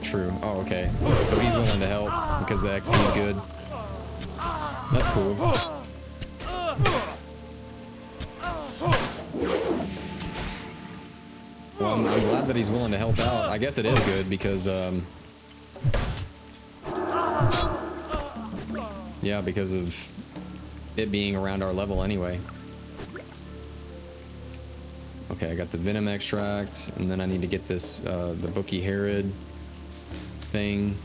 True. Oh, okay. So he's willing to help because the XP's good. That's cool. Well, I'm glad that he's willing to help out. I guess it is good because, yeah, because of it being around our level anyway. Okay, I got the venom extract, and then I need to get this, the Bookie Herod thing.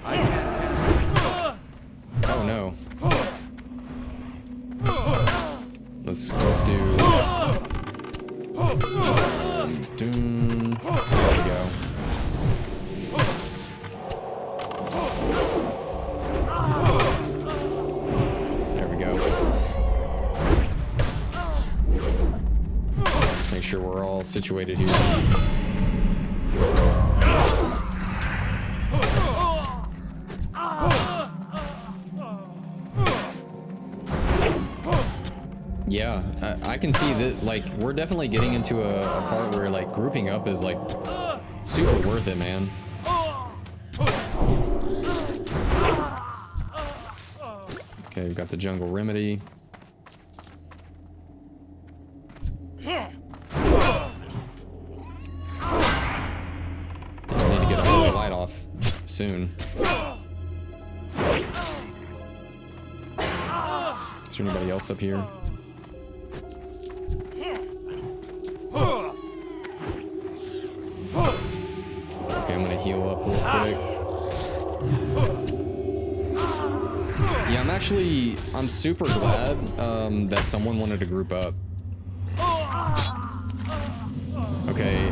I can't cast it. Oh no. Let's do. Doom. There we go. There we go. Make sure we're all situated here. Yeah, I can see that, like, we're definitely getting into a part where, like, grouping up is, like, super worth it, man. Okay, we've got the jungle remedy. I need to get a holy light off soon. Is there anybody else up here? Okay, I'm gonna heal up real quick. Yeah, I'm super glad that someone wanted to group up. Okay.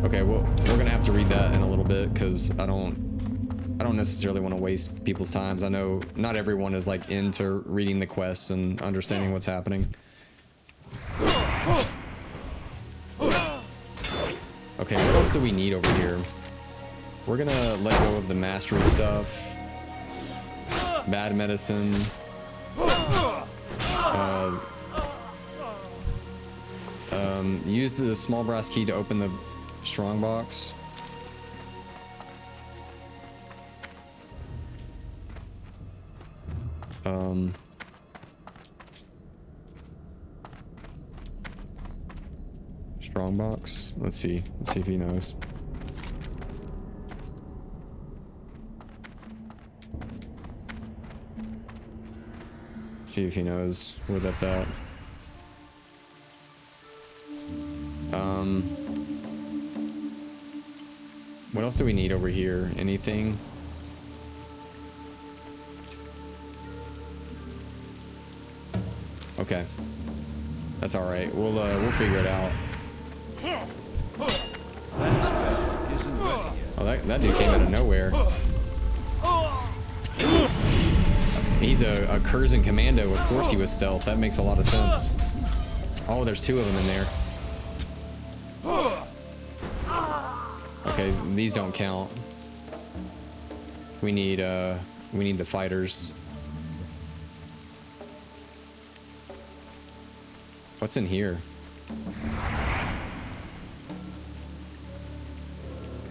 Okay, well, we're gonna have to read that in a little bit because I don't necessarily want to waste people's times. I know not everyone is like into reading the quests and understanding what's happening. Okay, what else do we need over here? We're gonna let go of the mastery stuff. Bad medicine. Use the small brass key to open the strong box. Strongbox. Let's see. Let's see if he knows. See if he knows where that's at. What else do we need over here? Anything? Okay. That's all right. We'll figure it out. Oh, that dude came out of nowhere. He's a Curzon commando. Of course he was stealth. That makes a lot of sense. Oh, there's two of them in there. Okay, these don't count. We need the fighters. What's in here?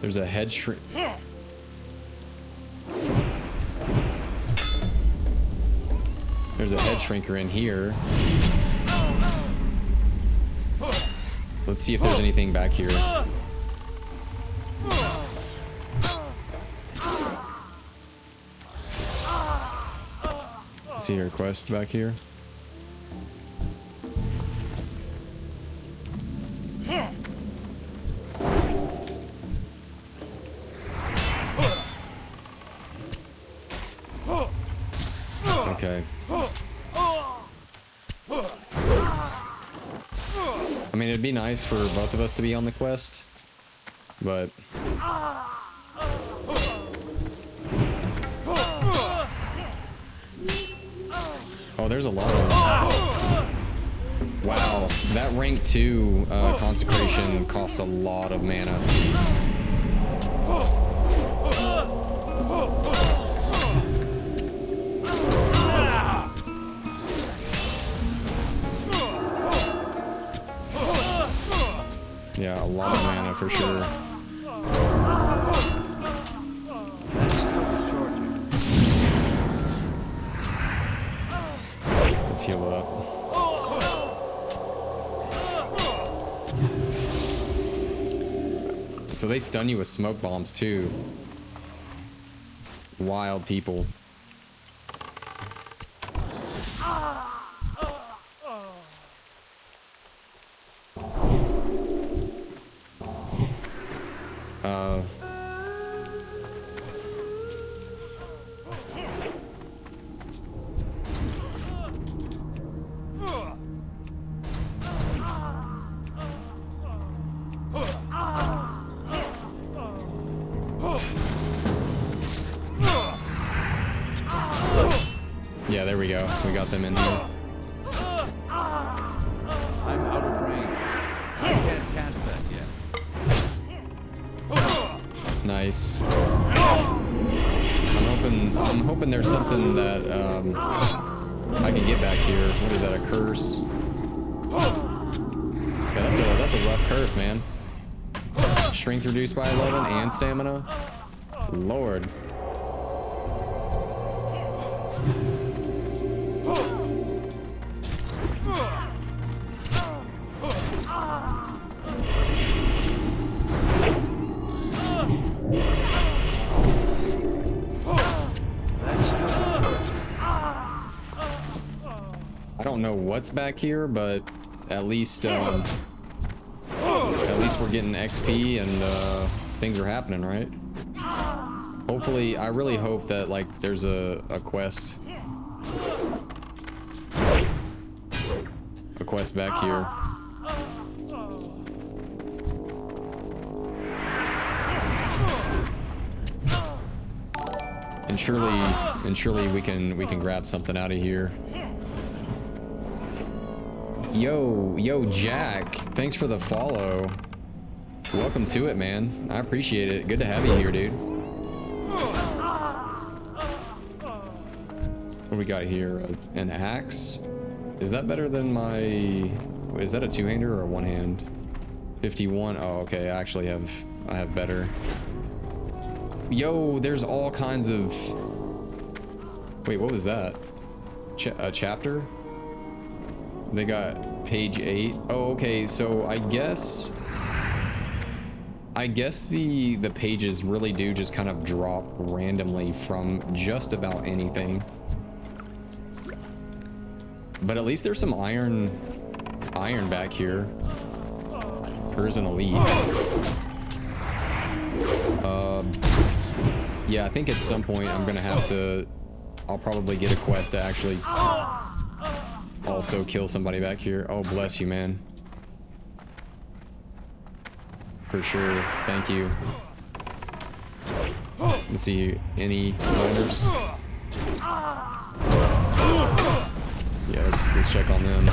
There's a head shrink. There's a head shrinker in here. Let's see if there's anything back here. Let's see your quest back here. Okay. I mean, it'd be nice for both of us to be on the quest, but oh, there's a lot of... Wow, that rank 2 consecration costs a lot of mana. Yeah, a lot of mana for sure. Let's heal up. So they stun you with smoke bombs too. Wild people. Yeah, there we go. We got them in here. I'm out of range. I can't cast that yet. Nice. I'm hoping there's something that I can get back here. What is that? A curse? Yeah, that's a rough curse, man. Strength reduced by 11 and stamina. Lord. I don't know what's back here, but at least we're getting XP and things are happening, right? Hopefully, I really hope that like there's a quest back here. And surely we can grab something out of here. Yo, Jack, thanks for the follow. Welcome to it, man. I appreciate it. Good to have you here, dude. What do we got here? An axe? Is that better than my... Is that a two-hander or a one-hand? 51. Oh, okay. I have better. Yo, there's all kinds of... Wait, what was that? chapter. They got page 8. Oh, okay. So I guess the pages really do just kind of drop randomly from just about anything. But at least there's some iron back here. There's an elite. Yeah, I think at some point I'm gonna have to. I'll probably get a quest to actually also kill somebody back here. Oh, bless you, man. For sure. Thank you. Let's see. Any miners? Yeah, let's check on them.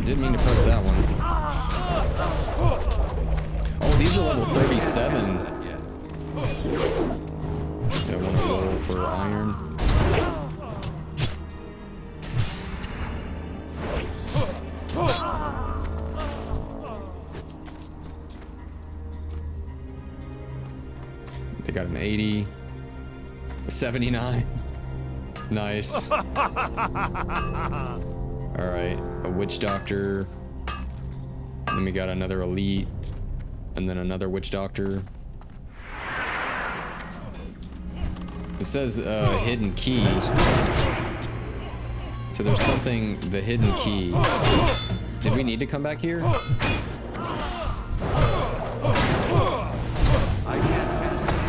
Didn't mean to press that one. Oh, these are level 37. Yeah, one roll for iron. They got an 80. A 79. Nice. Alright, a witch doctor. Then we got another elite. And then another witch doctor. It says hidden key. So there's something, the hidden key. Did we need to come back here?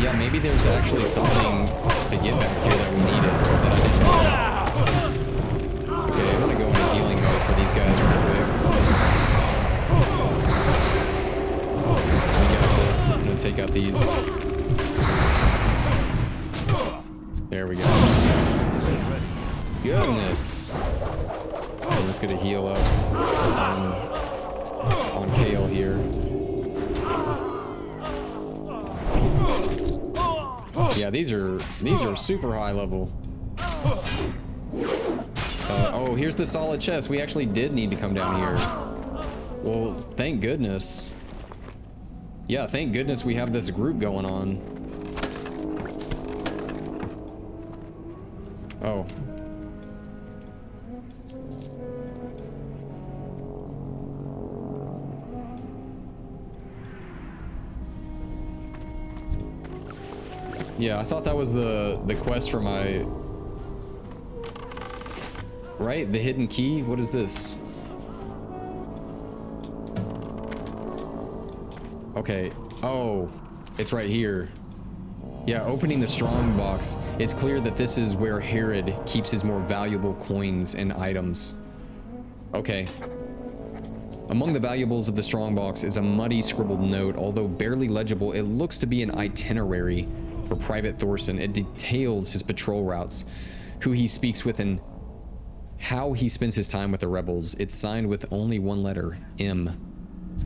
Yeah, maybe there's actually something to get back here that we needed. Okay, I'm gonna go into healing mode for these guys real quick. We got this. I'm gonna take out these. There we go. Goodness. Okay, let's get a heal up on Kale here. Yeah, these are super high level. Oh, here's the solid chest. We actually did need to come down here. Well, thank goodness. Yeah, thank goodness we have this group going on. Oh. Yeah, I thought that was the quest for my... Right? The hidden key? What is this? Okay. Oh, it's right here. Yeah, opening the strong box. It's clear that this is where Herod keeps his more valuable coins and items. Okay. Among the valuables of the strong box is a muddy scribbled note. Although barely legible, it looks to be an itinerary for Private Thorson. It details his patrol routes, who he speaks with, and how he spends his time with the rebels. It's signed with only one letter, M.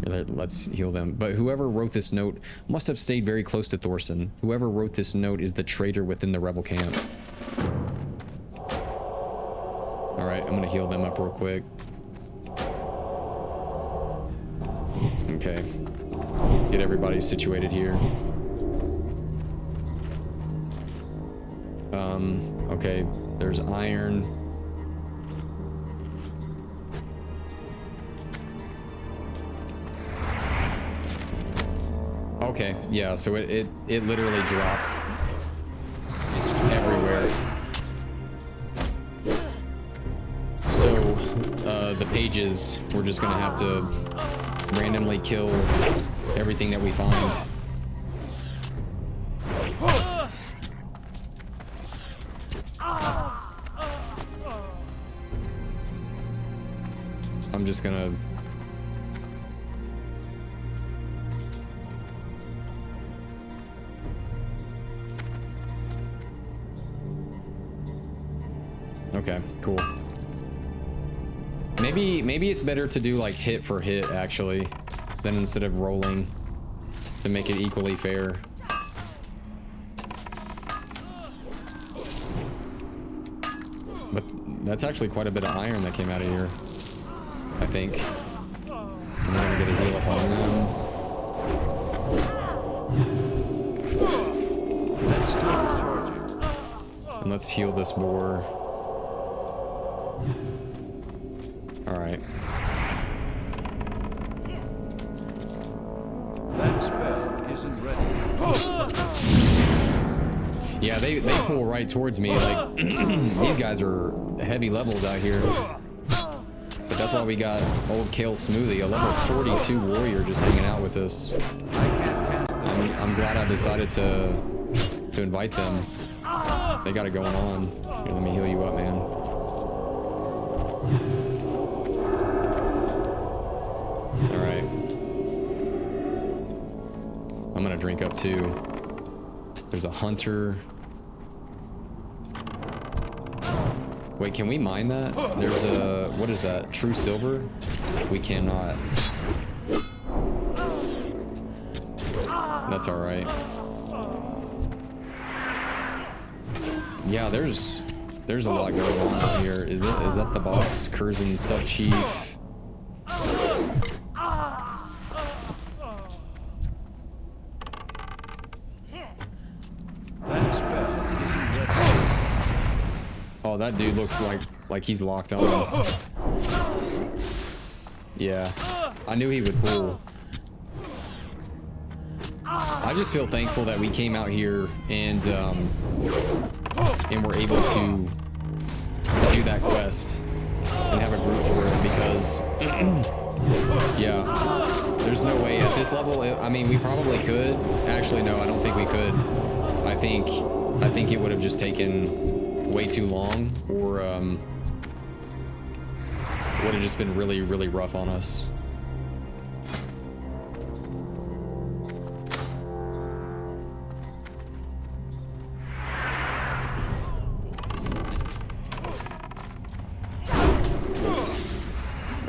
Let's heal them. But whoever wrote this note must have stayed very close to Thorson. Whoever wrote this note is the traitor within the rebel camp. Alright, I'm gonna heal them up real quick. Okay. Get everybody situated here. Okay, there's iron. Okay, yeah, so it literally drops everywhere. So, the pages, we're just gonna have to randomly kill everything that we find. I'm just gonna... Okay, cool. Maybe it's better to do like hit for hit actually, than instead of rolling, to make it equally fair. But that's actually quite a bit of iron that came out of here, I think. I'm gonna get a heal up on them. That's still charging. And let's heal this boar. Alright. That spell isn't ready. Yeah, they pull right towards me. Like, these guys are heavy levels out here. But that's why we got old Kale Smoothie, a level 42 warrior just hanging out with us. I'm glad I decided to invite them. They got it going on. Here, let me heal you up, man. Alright. I'm gonna drink up too. There's a hunter. Wait, can we mine that? There's a, what is that? True silver? We cannot. That's alright. Yeah, there's a lot going on out here. Is that the boss? Curzon Sub-Chief. Oh, that dude looks like he's locked on. Yeah, I knew he would pull. I just feel thankful that we came out here and we're able to do that quest and have a group for it, because yeah, there's no way at this level. I mean, we probably could. Actually, no, I don't think we could. I think it would have just taken way too long, or would have just been really, really rough on us.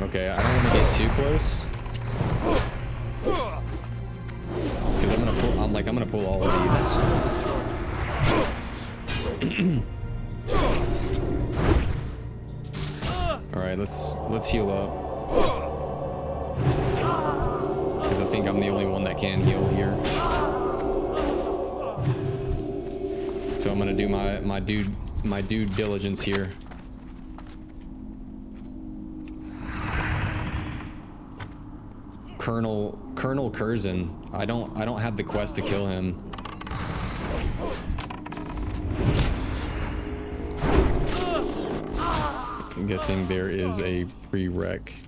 Okay, I don't want to get too close, because I'm gonna pull all of these. All right, let's heal up, because I think I'm the only one that can heal here. So I'm gonna do my due diligence here. Colonel Curzon. I don't have the quest to kill him. I'm guessing there is a prereq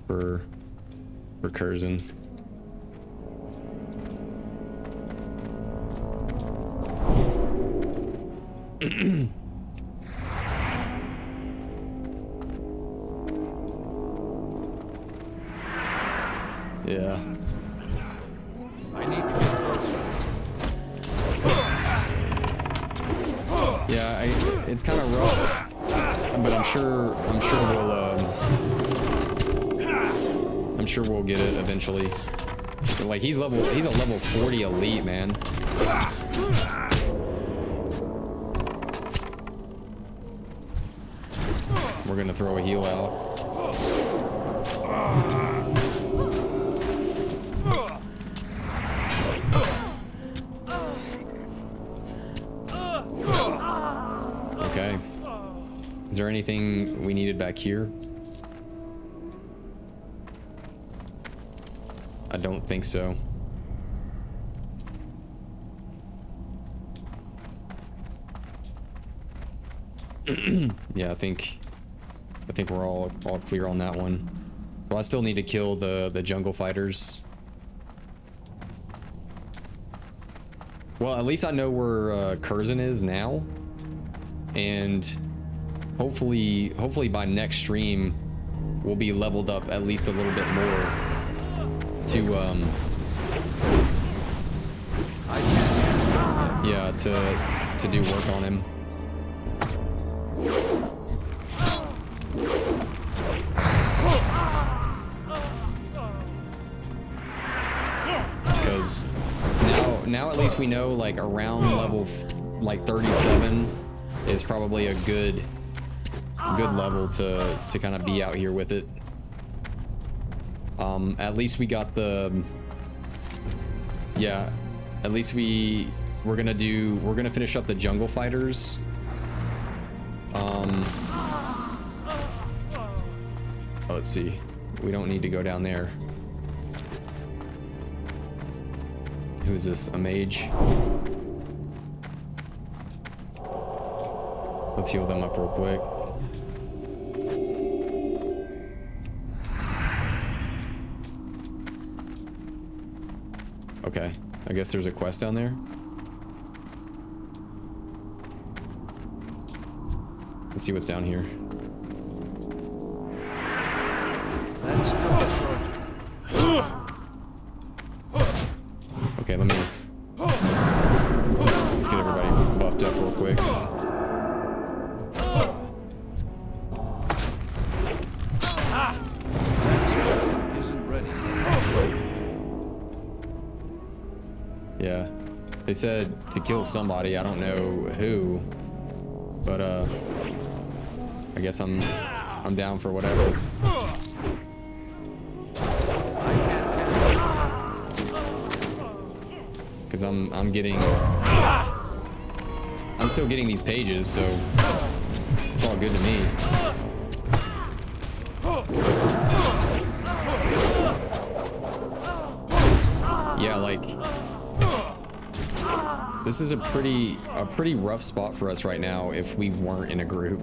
for Curzon. Yeah. I need to get closer. Yeah, it's kind of rough, but I'm sure we'll get it eventually. Like, he's a level 40 elite, man. We're gonna throw a heal out. Okay. Is there anything we needed back here? I don't think so. Yeah, I think we're all clear on that one. So I still need to kill the jungle fighters. Well, at least I know where Curzon is now, and hopefully by next stream we'll be leveled up at least a little bit more to yeah, to do work on him. Because now at least we know, like, around level like 37 is probably a good level to kind of be out here with it. At least we got the, yeah, at least we're gonna finish up the jungle fighters Let's see. We don't need to go down there. Who's this? A mage? Let's heal them up real quick. Okay, I guess there's a quest down there. Let's see what's down here. That's still a short. Okay, let's get everybody buffed up real quick. Isn't ready. Yeah, they said to kill somebody. I don't know who, but I guess I'm down for whatever. Cause I'm still getting these pages, so it's all good to me. Yeah, like this is a pretty rough spot for us right now if we weren't in a group.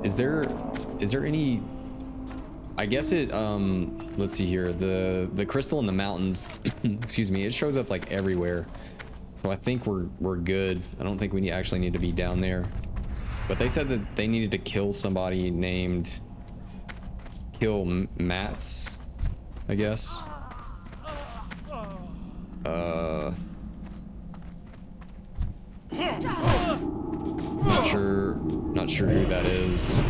Is there any, I guess it let's see here, the crystal in the mountains excuse me, it shows up like everywhere, so I think we're good. I don't think we actually need to be down there, but they said that they needed to kill somebody named Mats, I guess. Not sure who that is.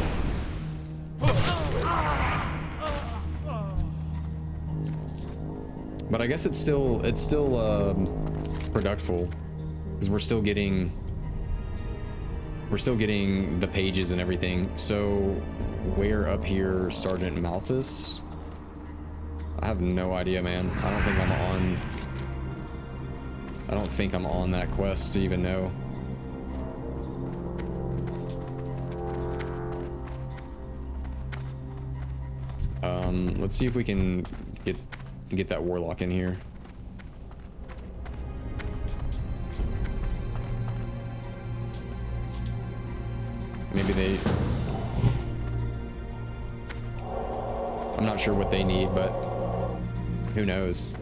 But I guess it's still productful, because we're still getting the pages and everything. So where up here, Sergeant Malthus? I have no idea, man. I don't think I'm on that quest to even know. Let's see if we can get that warlock in here. Maybe I'm not sure what they need, but who knows?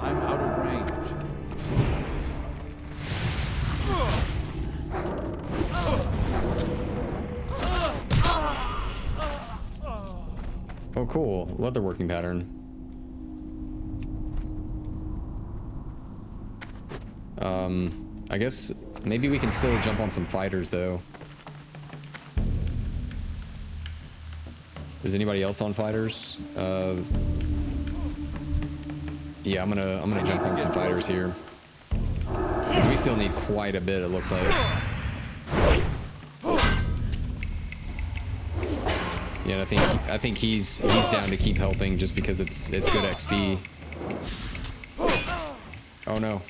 I'm out of range. Oh, cool. Leatherworking pattern. I guess maybe we can still jump on some fighters, though. Is anybody else on fighters? Yeah, I'm gonna jump on some fighters here, because we still need quite a bit, it looks like. Yeah, I think he's down to keep helping just because it's good XP. Oh no.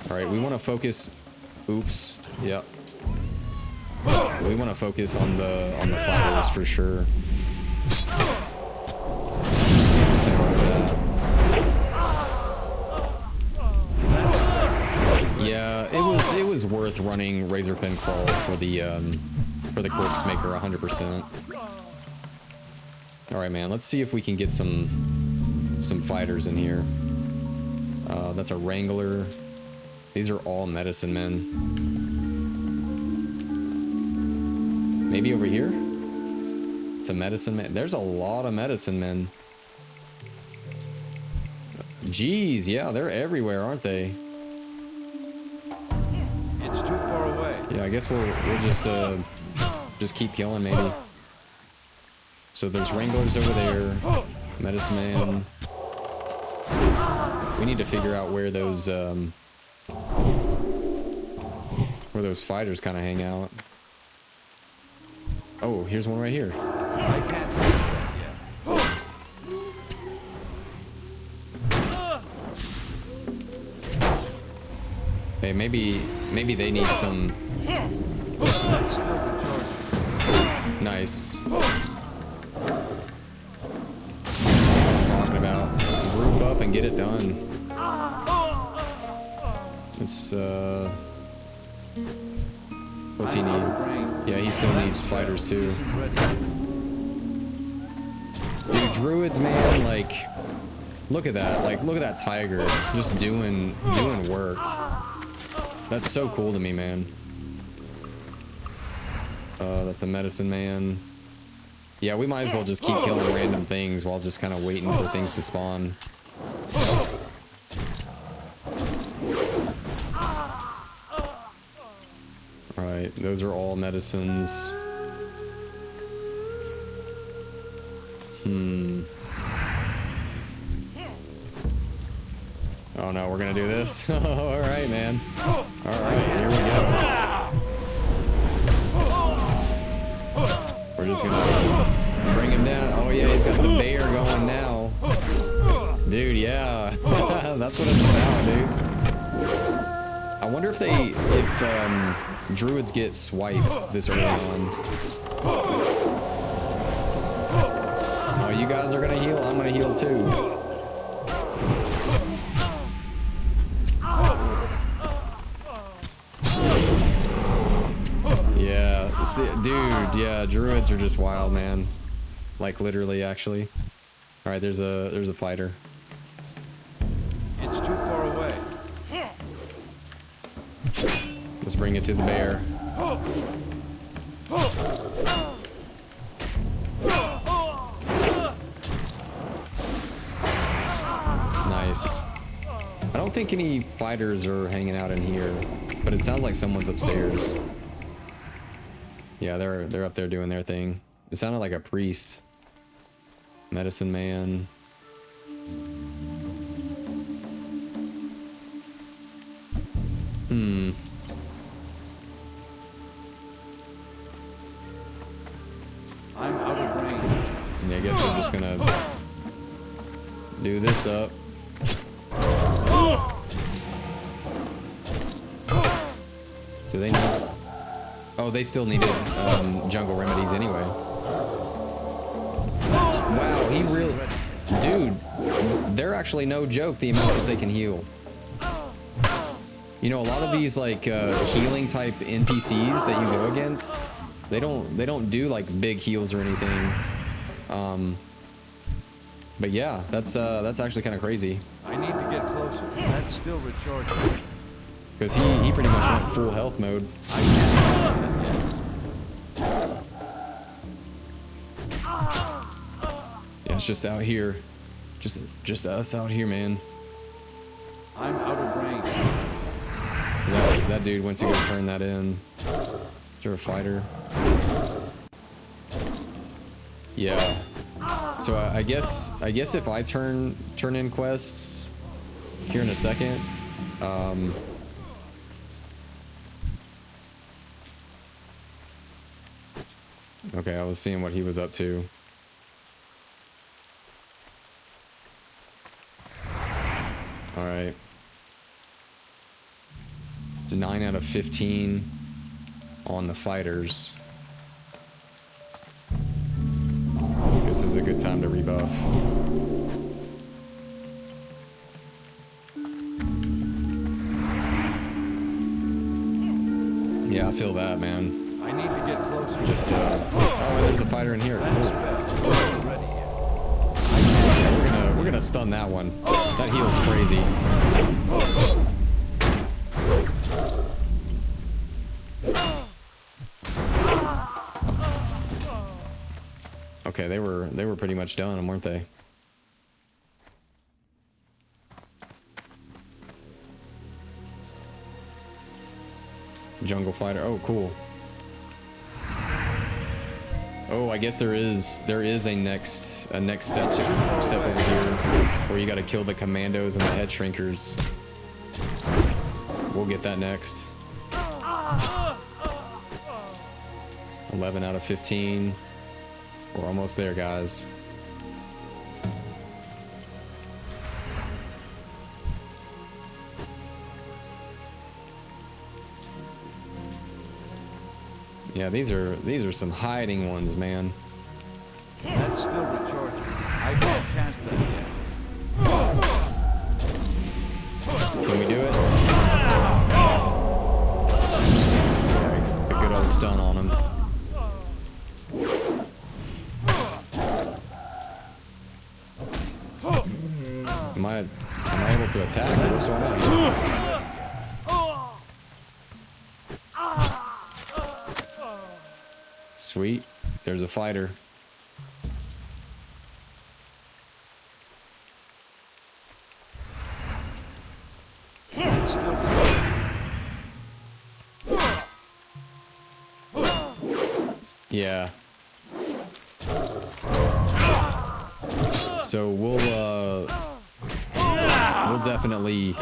All right, we want to focus. Oops. Yep. We want to focus on the fighters for sure. Let's hit with that. Yeah, it was worth running Razorfin Crawl for the corpse maker 100%. All right, man. Let's see if we can get some fighters in here. That's a Wrangler. These are all medicine men. Maybe over here? It's a medicine man. There's a lot of medicine men. Jeez, yeah, they're everywhere, aren't they? It's too far away. Yeah, I guess we'll just keep killing maybe. So there's Wranglers over there. Medicine man. We need to figure out where those fighters kind of hang out. Oh, here's one right here. I can't reach that yet. Hey, maybe they need some. That's still recharging. Nice. That's what I'm talking about. Group up and get it done. It's what's he need? Yeah, he still needs fighters too. Dude, druids, man, like, look at that. Like, look at that tiger just doing work. That's so cool to me, man. That's a medicine man. Yeah, we might as well just keep killing random things while just kind of waiting for things to spawn. Alright, those are all medicines. Oh no, we're gonna do this? Alright, man. Alright, here we go. We're just gonna bring him down. Oh yeah, he's got the bear going now. Dude, yeah. That's what it's about, dude. I wonder if druids get swipe this early on. Oh, you guys are gonna heal? I'm gonna heal too. Yeah, see, dude, yeah, druids are just wild, man. Like literally, actually. All right, there's a fighter. It's too far away. Let's bring it to the bear. Nice. I don't think any fighters are hanging out in here, but it sounds like someone's upstairs. Yeah, they're up there doing their thing. It sounded like a priest. Medicine man. I'm out of range. Yeah, I guess we're just gonna do this up. Do they need? Oh, they still needed jungle remedies anyway. Wow, he really, dude, they're actually no joke the amount that they can heal. You know, a lot of these like healing type NPCs that you go against, they don't do like big heals or anything. But yeah, that's actually kind of crazy. I need to get closer. That's still recharging. Because he pretty much went full health mode. I can't Yeah, it's just out here. Just us out here, man. I'm out of range. So that dude went to go turn that in. Is there a fighter? Yeah. So I guess if I turn in quests here in a second, okay, I was seeing what he was up to. All right. 9 out of 15 on the fighters. This is a good time to rebuff. Yeah, I feel that, man. I need to get closer. Just oh, there's a fighter in here. That's Cool. better. Ready. Yeah, we're gonna stun that one. That heal's crazy. Okay, they were pretty much done, weren't they? Jungle fighter. Oh, cool. Oh, I guess there is a next step over here where you got to kill the commandos and the head shrinkers. We'll get that next. 11 out of 15. We're almost there, guys. Yeah, these are some hiding ones, man. That's still recharging. I can't cast them yet. Can we do it? Okay, a good old stun on him. Am I able to attack? What's going on? Sweet. There's a fighter. It's still Yeah. So we'll definitely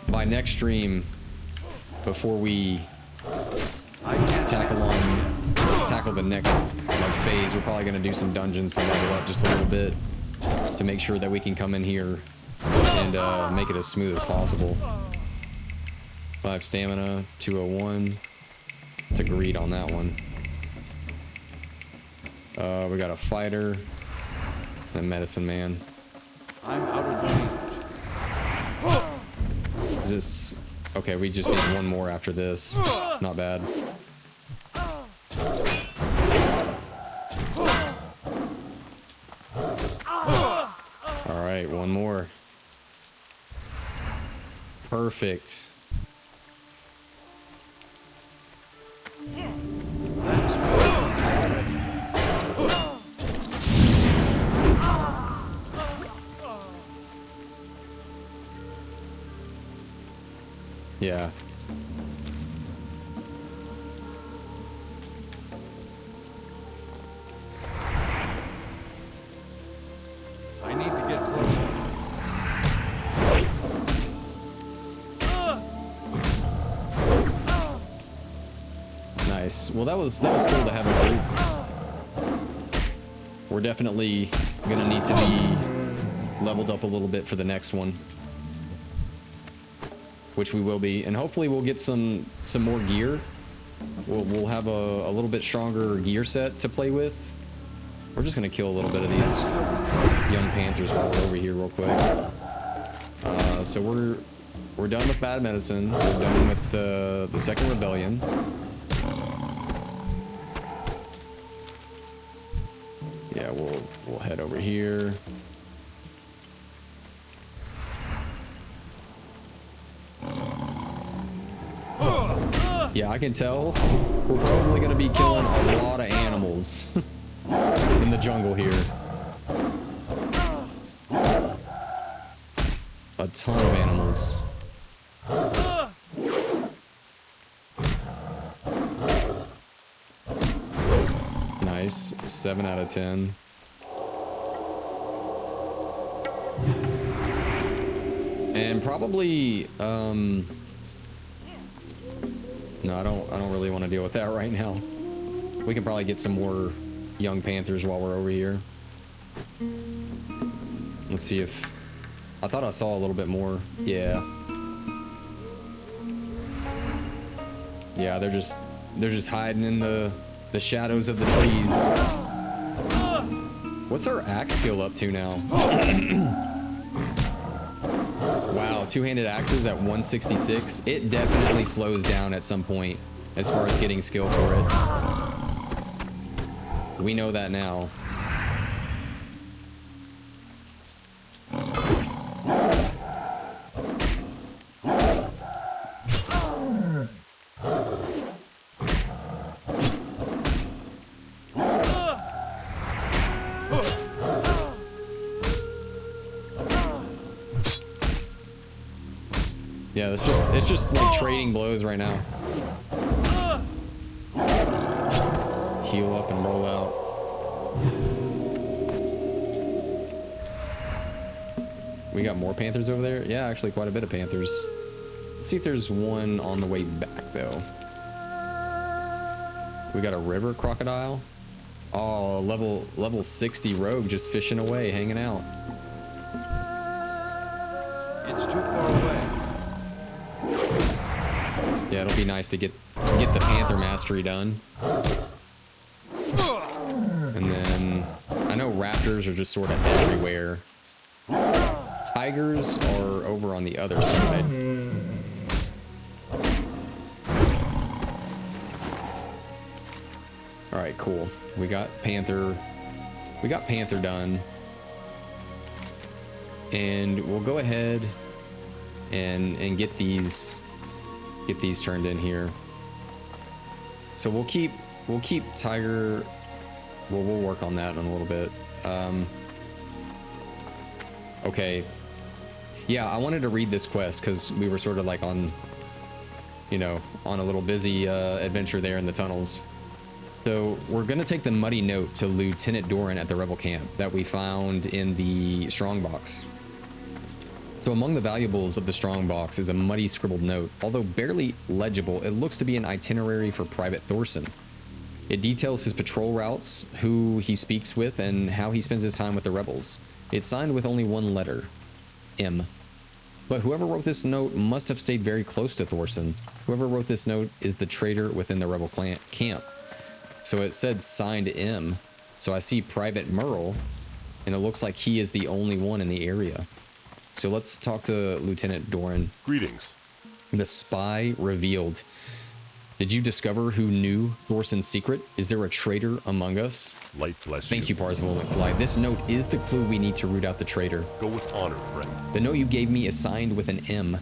by next stream, before we tackle the next phase, we're probably gonna do some dungeons to level up just a little bit to make sure that we can come in here and make it as smooth as possible. 5 stamina, 201. It's agreed on that one. We got a fighter, and a medicine man. I'm out of range. Is this okay? We just need one more after this. Not bad. All right, one more. Perfect. Yeah. I need to get closer. Nice. Well, that was cool to have a group. We're definitely gonna need to be leveled up a little bit for the next one, which we will be, and hopefully we'll get some more gear. We'll have a little bit stronger gear set to play with. We're just gonna kill a little bit of these young panthers while we're over here real quick. So we're done with bad medicine. We're done with the second rebellion. Yeah, we'll head over here. Yeah, I can tell we're probably gonna be killing a lot of animals in the jungle here. A ton of animals. Nice. 7 out of 10. And probably, no, I don't really want to deal with that right now. We can probably get some more young panthers while we're over here. Let's see if... I thought I saw a little bit more. Yeah. Yeah, they're just hiding in the shadows of the trees. What's our axe skill up to now? Wow, two-handed axes at 166. It definitely slows down at some point as far as getting skill for it. We know that now. Yeah, it's just like trading blows right now. Heal up and roll out. We got more panthers over there? Yeah, actually quite a bit of panthers. Let's see if there's one on the way back though. We got a river crocodile. Oh, level 60 rogue just fishing away, hanging out. It's too far away. Yeah, it'll be nice to get the Panther Mastery done. And then I know raptors are just sort of everywhere. Tigers are over on the other side. All right, cool. We got Panther done. And we'll go ahead and get these turned in here. So we'll keep Tiger. Well, we'll work on that in a little bit. Okay. Yeah, I wanted to read this quest because we were sort of like on, you know, on a little busy adventure there in the tunnels. So we're gonna take the muddy note to Lieutenant Doran at the rebel camp that we found in the strongbox. So among the valuables of the strongbox is a muddy scribbled note. Although barely legible, it looks to be an itinerary for Private Thorson. It details his patrol routes, who he speaks with, and how he spends his time with the rebels. It's signed with only one letter, M. But whoever wrote this note must have stayed very close to Thorson. Whoever wrote this note is the traitor within the rebel camp. So it said signed M. So I see Private Merle, and it looks like he is the only one in the area. So let's talk to Lieutenant Doran. Greetings. The spy revealed. Did you discover who knew Thorson's secret? Is there a traitor among us? Light bless Thank you, Parzival McFly. This note is the clue we need to root out the traitor. Go with honor, friend. The note you gave me is signed with an M.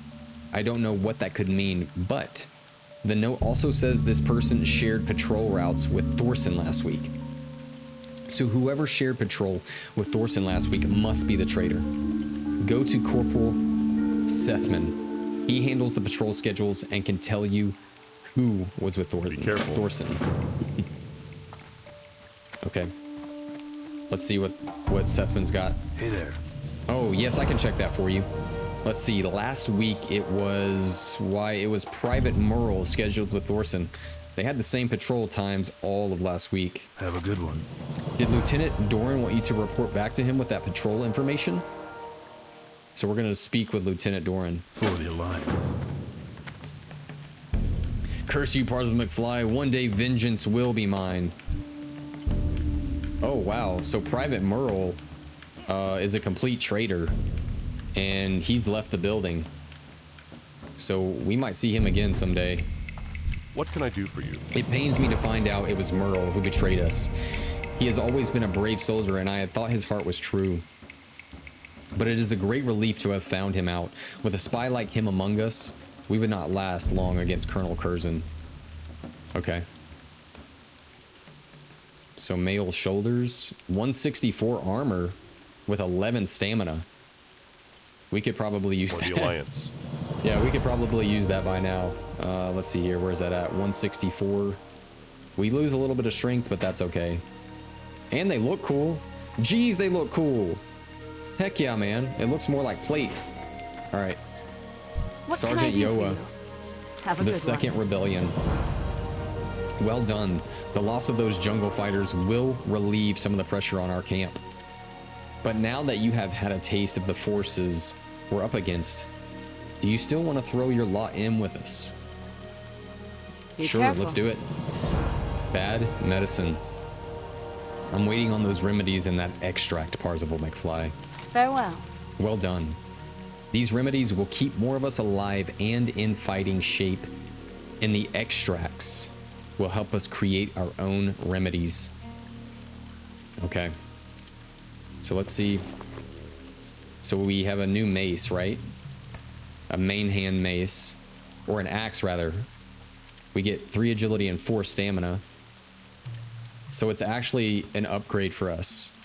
I don't know what that could mean, but the note also says this person shared patrol routes with Thorson last week. So whoever shared patrol with Thorson last week must be the traitor. Go to Corporal Sethman. He handles the patrol schedules and can tell you who was with Thorson. Okay. Let's see what Sethman's got. Hey there. Oh, yes, I can check that for you. Let's see. Last week it was Private Merle scheduled with Thorson. They had the same patrol times all of last week. Have a good one. Did Lieutenant Doran want you to report back to him with that patrol information? So we're going to speak with Lieutenant Doran. For the Alliance. Curse you, Parzival McFly. One day vengeance will be mine. Oh, wow. So Private Merle is a complete traitor. And he's left the building. So we might see him again someday. What can I do for you? It pains me to find out it was Merle who betrayed us. He has always been a brave soldier, and I had thought his heart was true. But it is a great relief to have found him out. With a spy like him among us, we would not last long against Colonel Curzon. Okay. So male shoulders, 164 armor with 11 stamina. We could probably use For that. the Alliance. Yeah, we could probably use that by now. Let's see here. Where's that at? 164. We lose a little bit of strength, but that's okay. And they look cool. Geez, they look cool. Heck yeah, man. It looks more like plate. All right. What can I Sergeant do for Yoa, you? Have a the good Second one. Rebellion. Well done. The loss of those jungle fighters will relieve some of the pressure on our camp. But now that you have had a taste of the forces we're up against, do you still want to throw your lot in with us? Be Sure, careful. let's do it. Bad medicine. I'm waiting on those remedies in that extract, Parzival McFly. Farewell. Well done. These remedies will keep more of us alive and in fighting shape, and the extracts will help us create our own remedies. Okay. So let's see. So we have a new mace, right? A main hand mace, or an axe rather. We get 3 agility and 4 stamina. So it's actually an upgrade for us.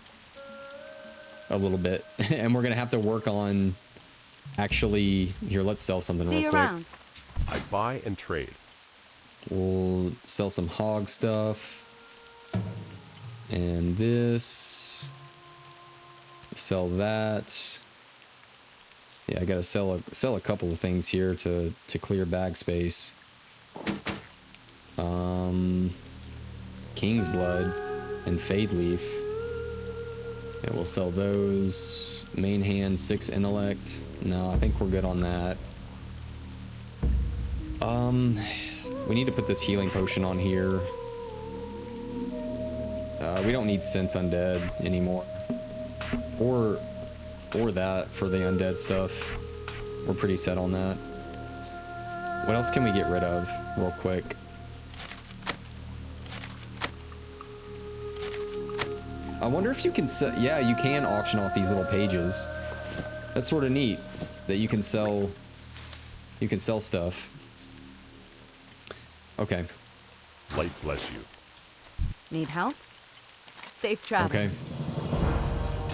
A little bit. And we're gonna have to work on actually, here, let's sell something See real you quick. around. I buy and trade. We'll sell some hog stuff. And this. Sell that. Yeah, I gotta sell a couple of things here to clear bag space. King's Blood and Fade Leaf. Yeah, we'll sell those. Main hand, 6 intellect. No, I think we're good on that. We need to put this healing potion on here. We don't need Sense Undead anymore. Or that for the undead stuff. We're pretty set on that. What else can we get rid of real quick? I wonder if you can sell, yeah, you can auction off these little pages. That's sort of neat that you can sell stuff. Okay. Light bless you. Need help? Safe travels. Okay.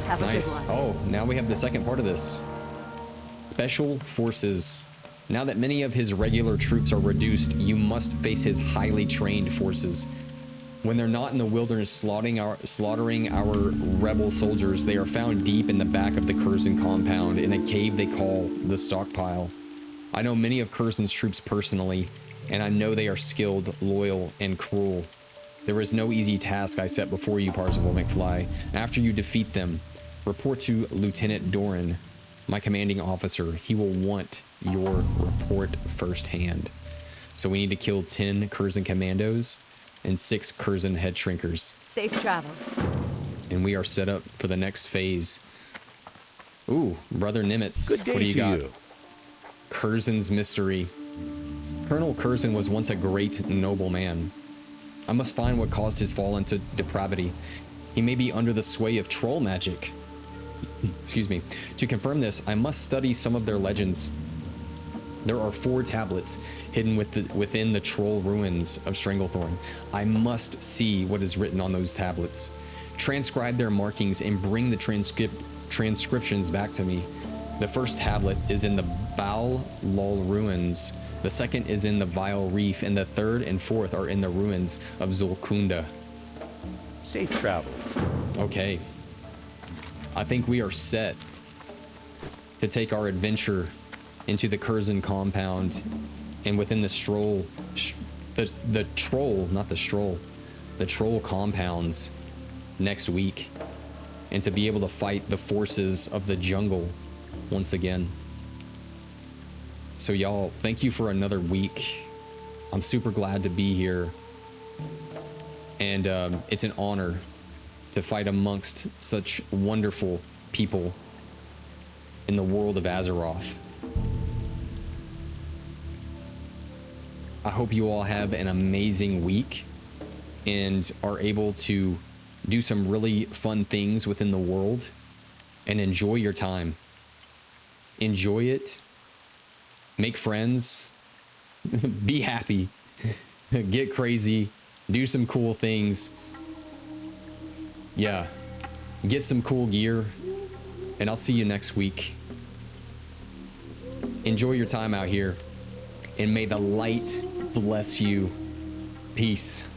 Have a Nice. good one. Oh, now we have the second part of this. Special Forces. Now that many of his regular troops are reduced, you must face his highly trained forces. When they're not in the wilderness slaughtering our rebel soldiers, they are found deep in the back of the Curzon compound in a cave they call the Stockpile. I know many of Curzon's troops personally, and I know they are skilled, loyal, and cruel. There is no easy task I set before you, Parzival McFly. After you defeat them, report to Lieutenant Doran, my commanding officer. He will want your report firsthand. So we need to kill 10 Curzon commandos and 6 Curzon head shrinkers. Safe travels. And we are set up for the next phase. Ooh, Brother Nimitz. Good day What do you to got? you. Curzon's mystery. Colonel Curzon was once a great noble man. I must find what caused his fall into depravity. He may be under the sway of troll magic. Excuse me. To confirm this, I must study some of their legends. There are 4 tablets hidden within the troll ruins of Stranglethorn. I must see what is written on those tablets. Transcribe their markings and bring the transcriptions back to me. The first tablet is in the Bal Lol ruins. The second is in the Vile Reef, and the third and fourth are in the ruins of Zulkunda. Safe travels. Okay. I think we are set to take our adventure into the Curzon compound and within the the troll compounds next week, and to be able to fight the forces of the jungle once again. So y'all, thank you for another week. I'm super glad to be here, and it's an honor to fight amongst such wonderful people in the world of Azeroth. I hope you all have an amazing week and are able to do some really fun things within the world and enjoy your time. Enjoy it. Make friends. Be happy. Get crazy. Do some cool things. Yeah. Get some cool gear. And I'll see you next week. Enjoy your time out here. And may the light bless you. Peace.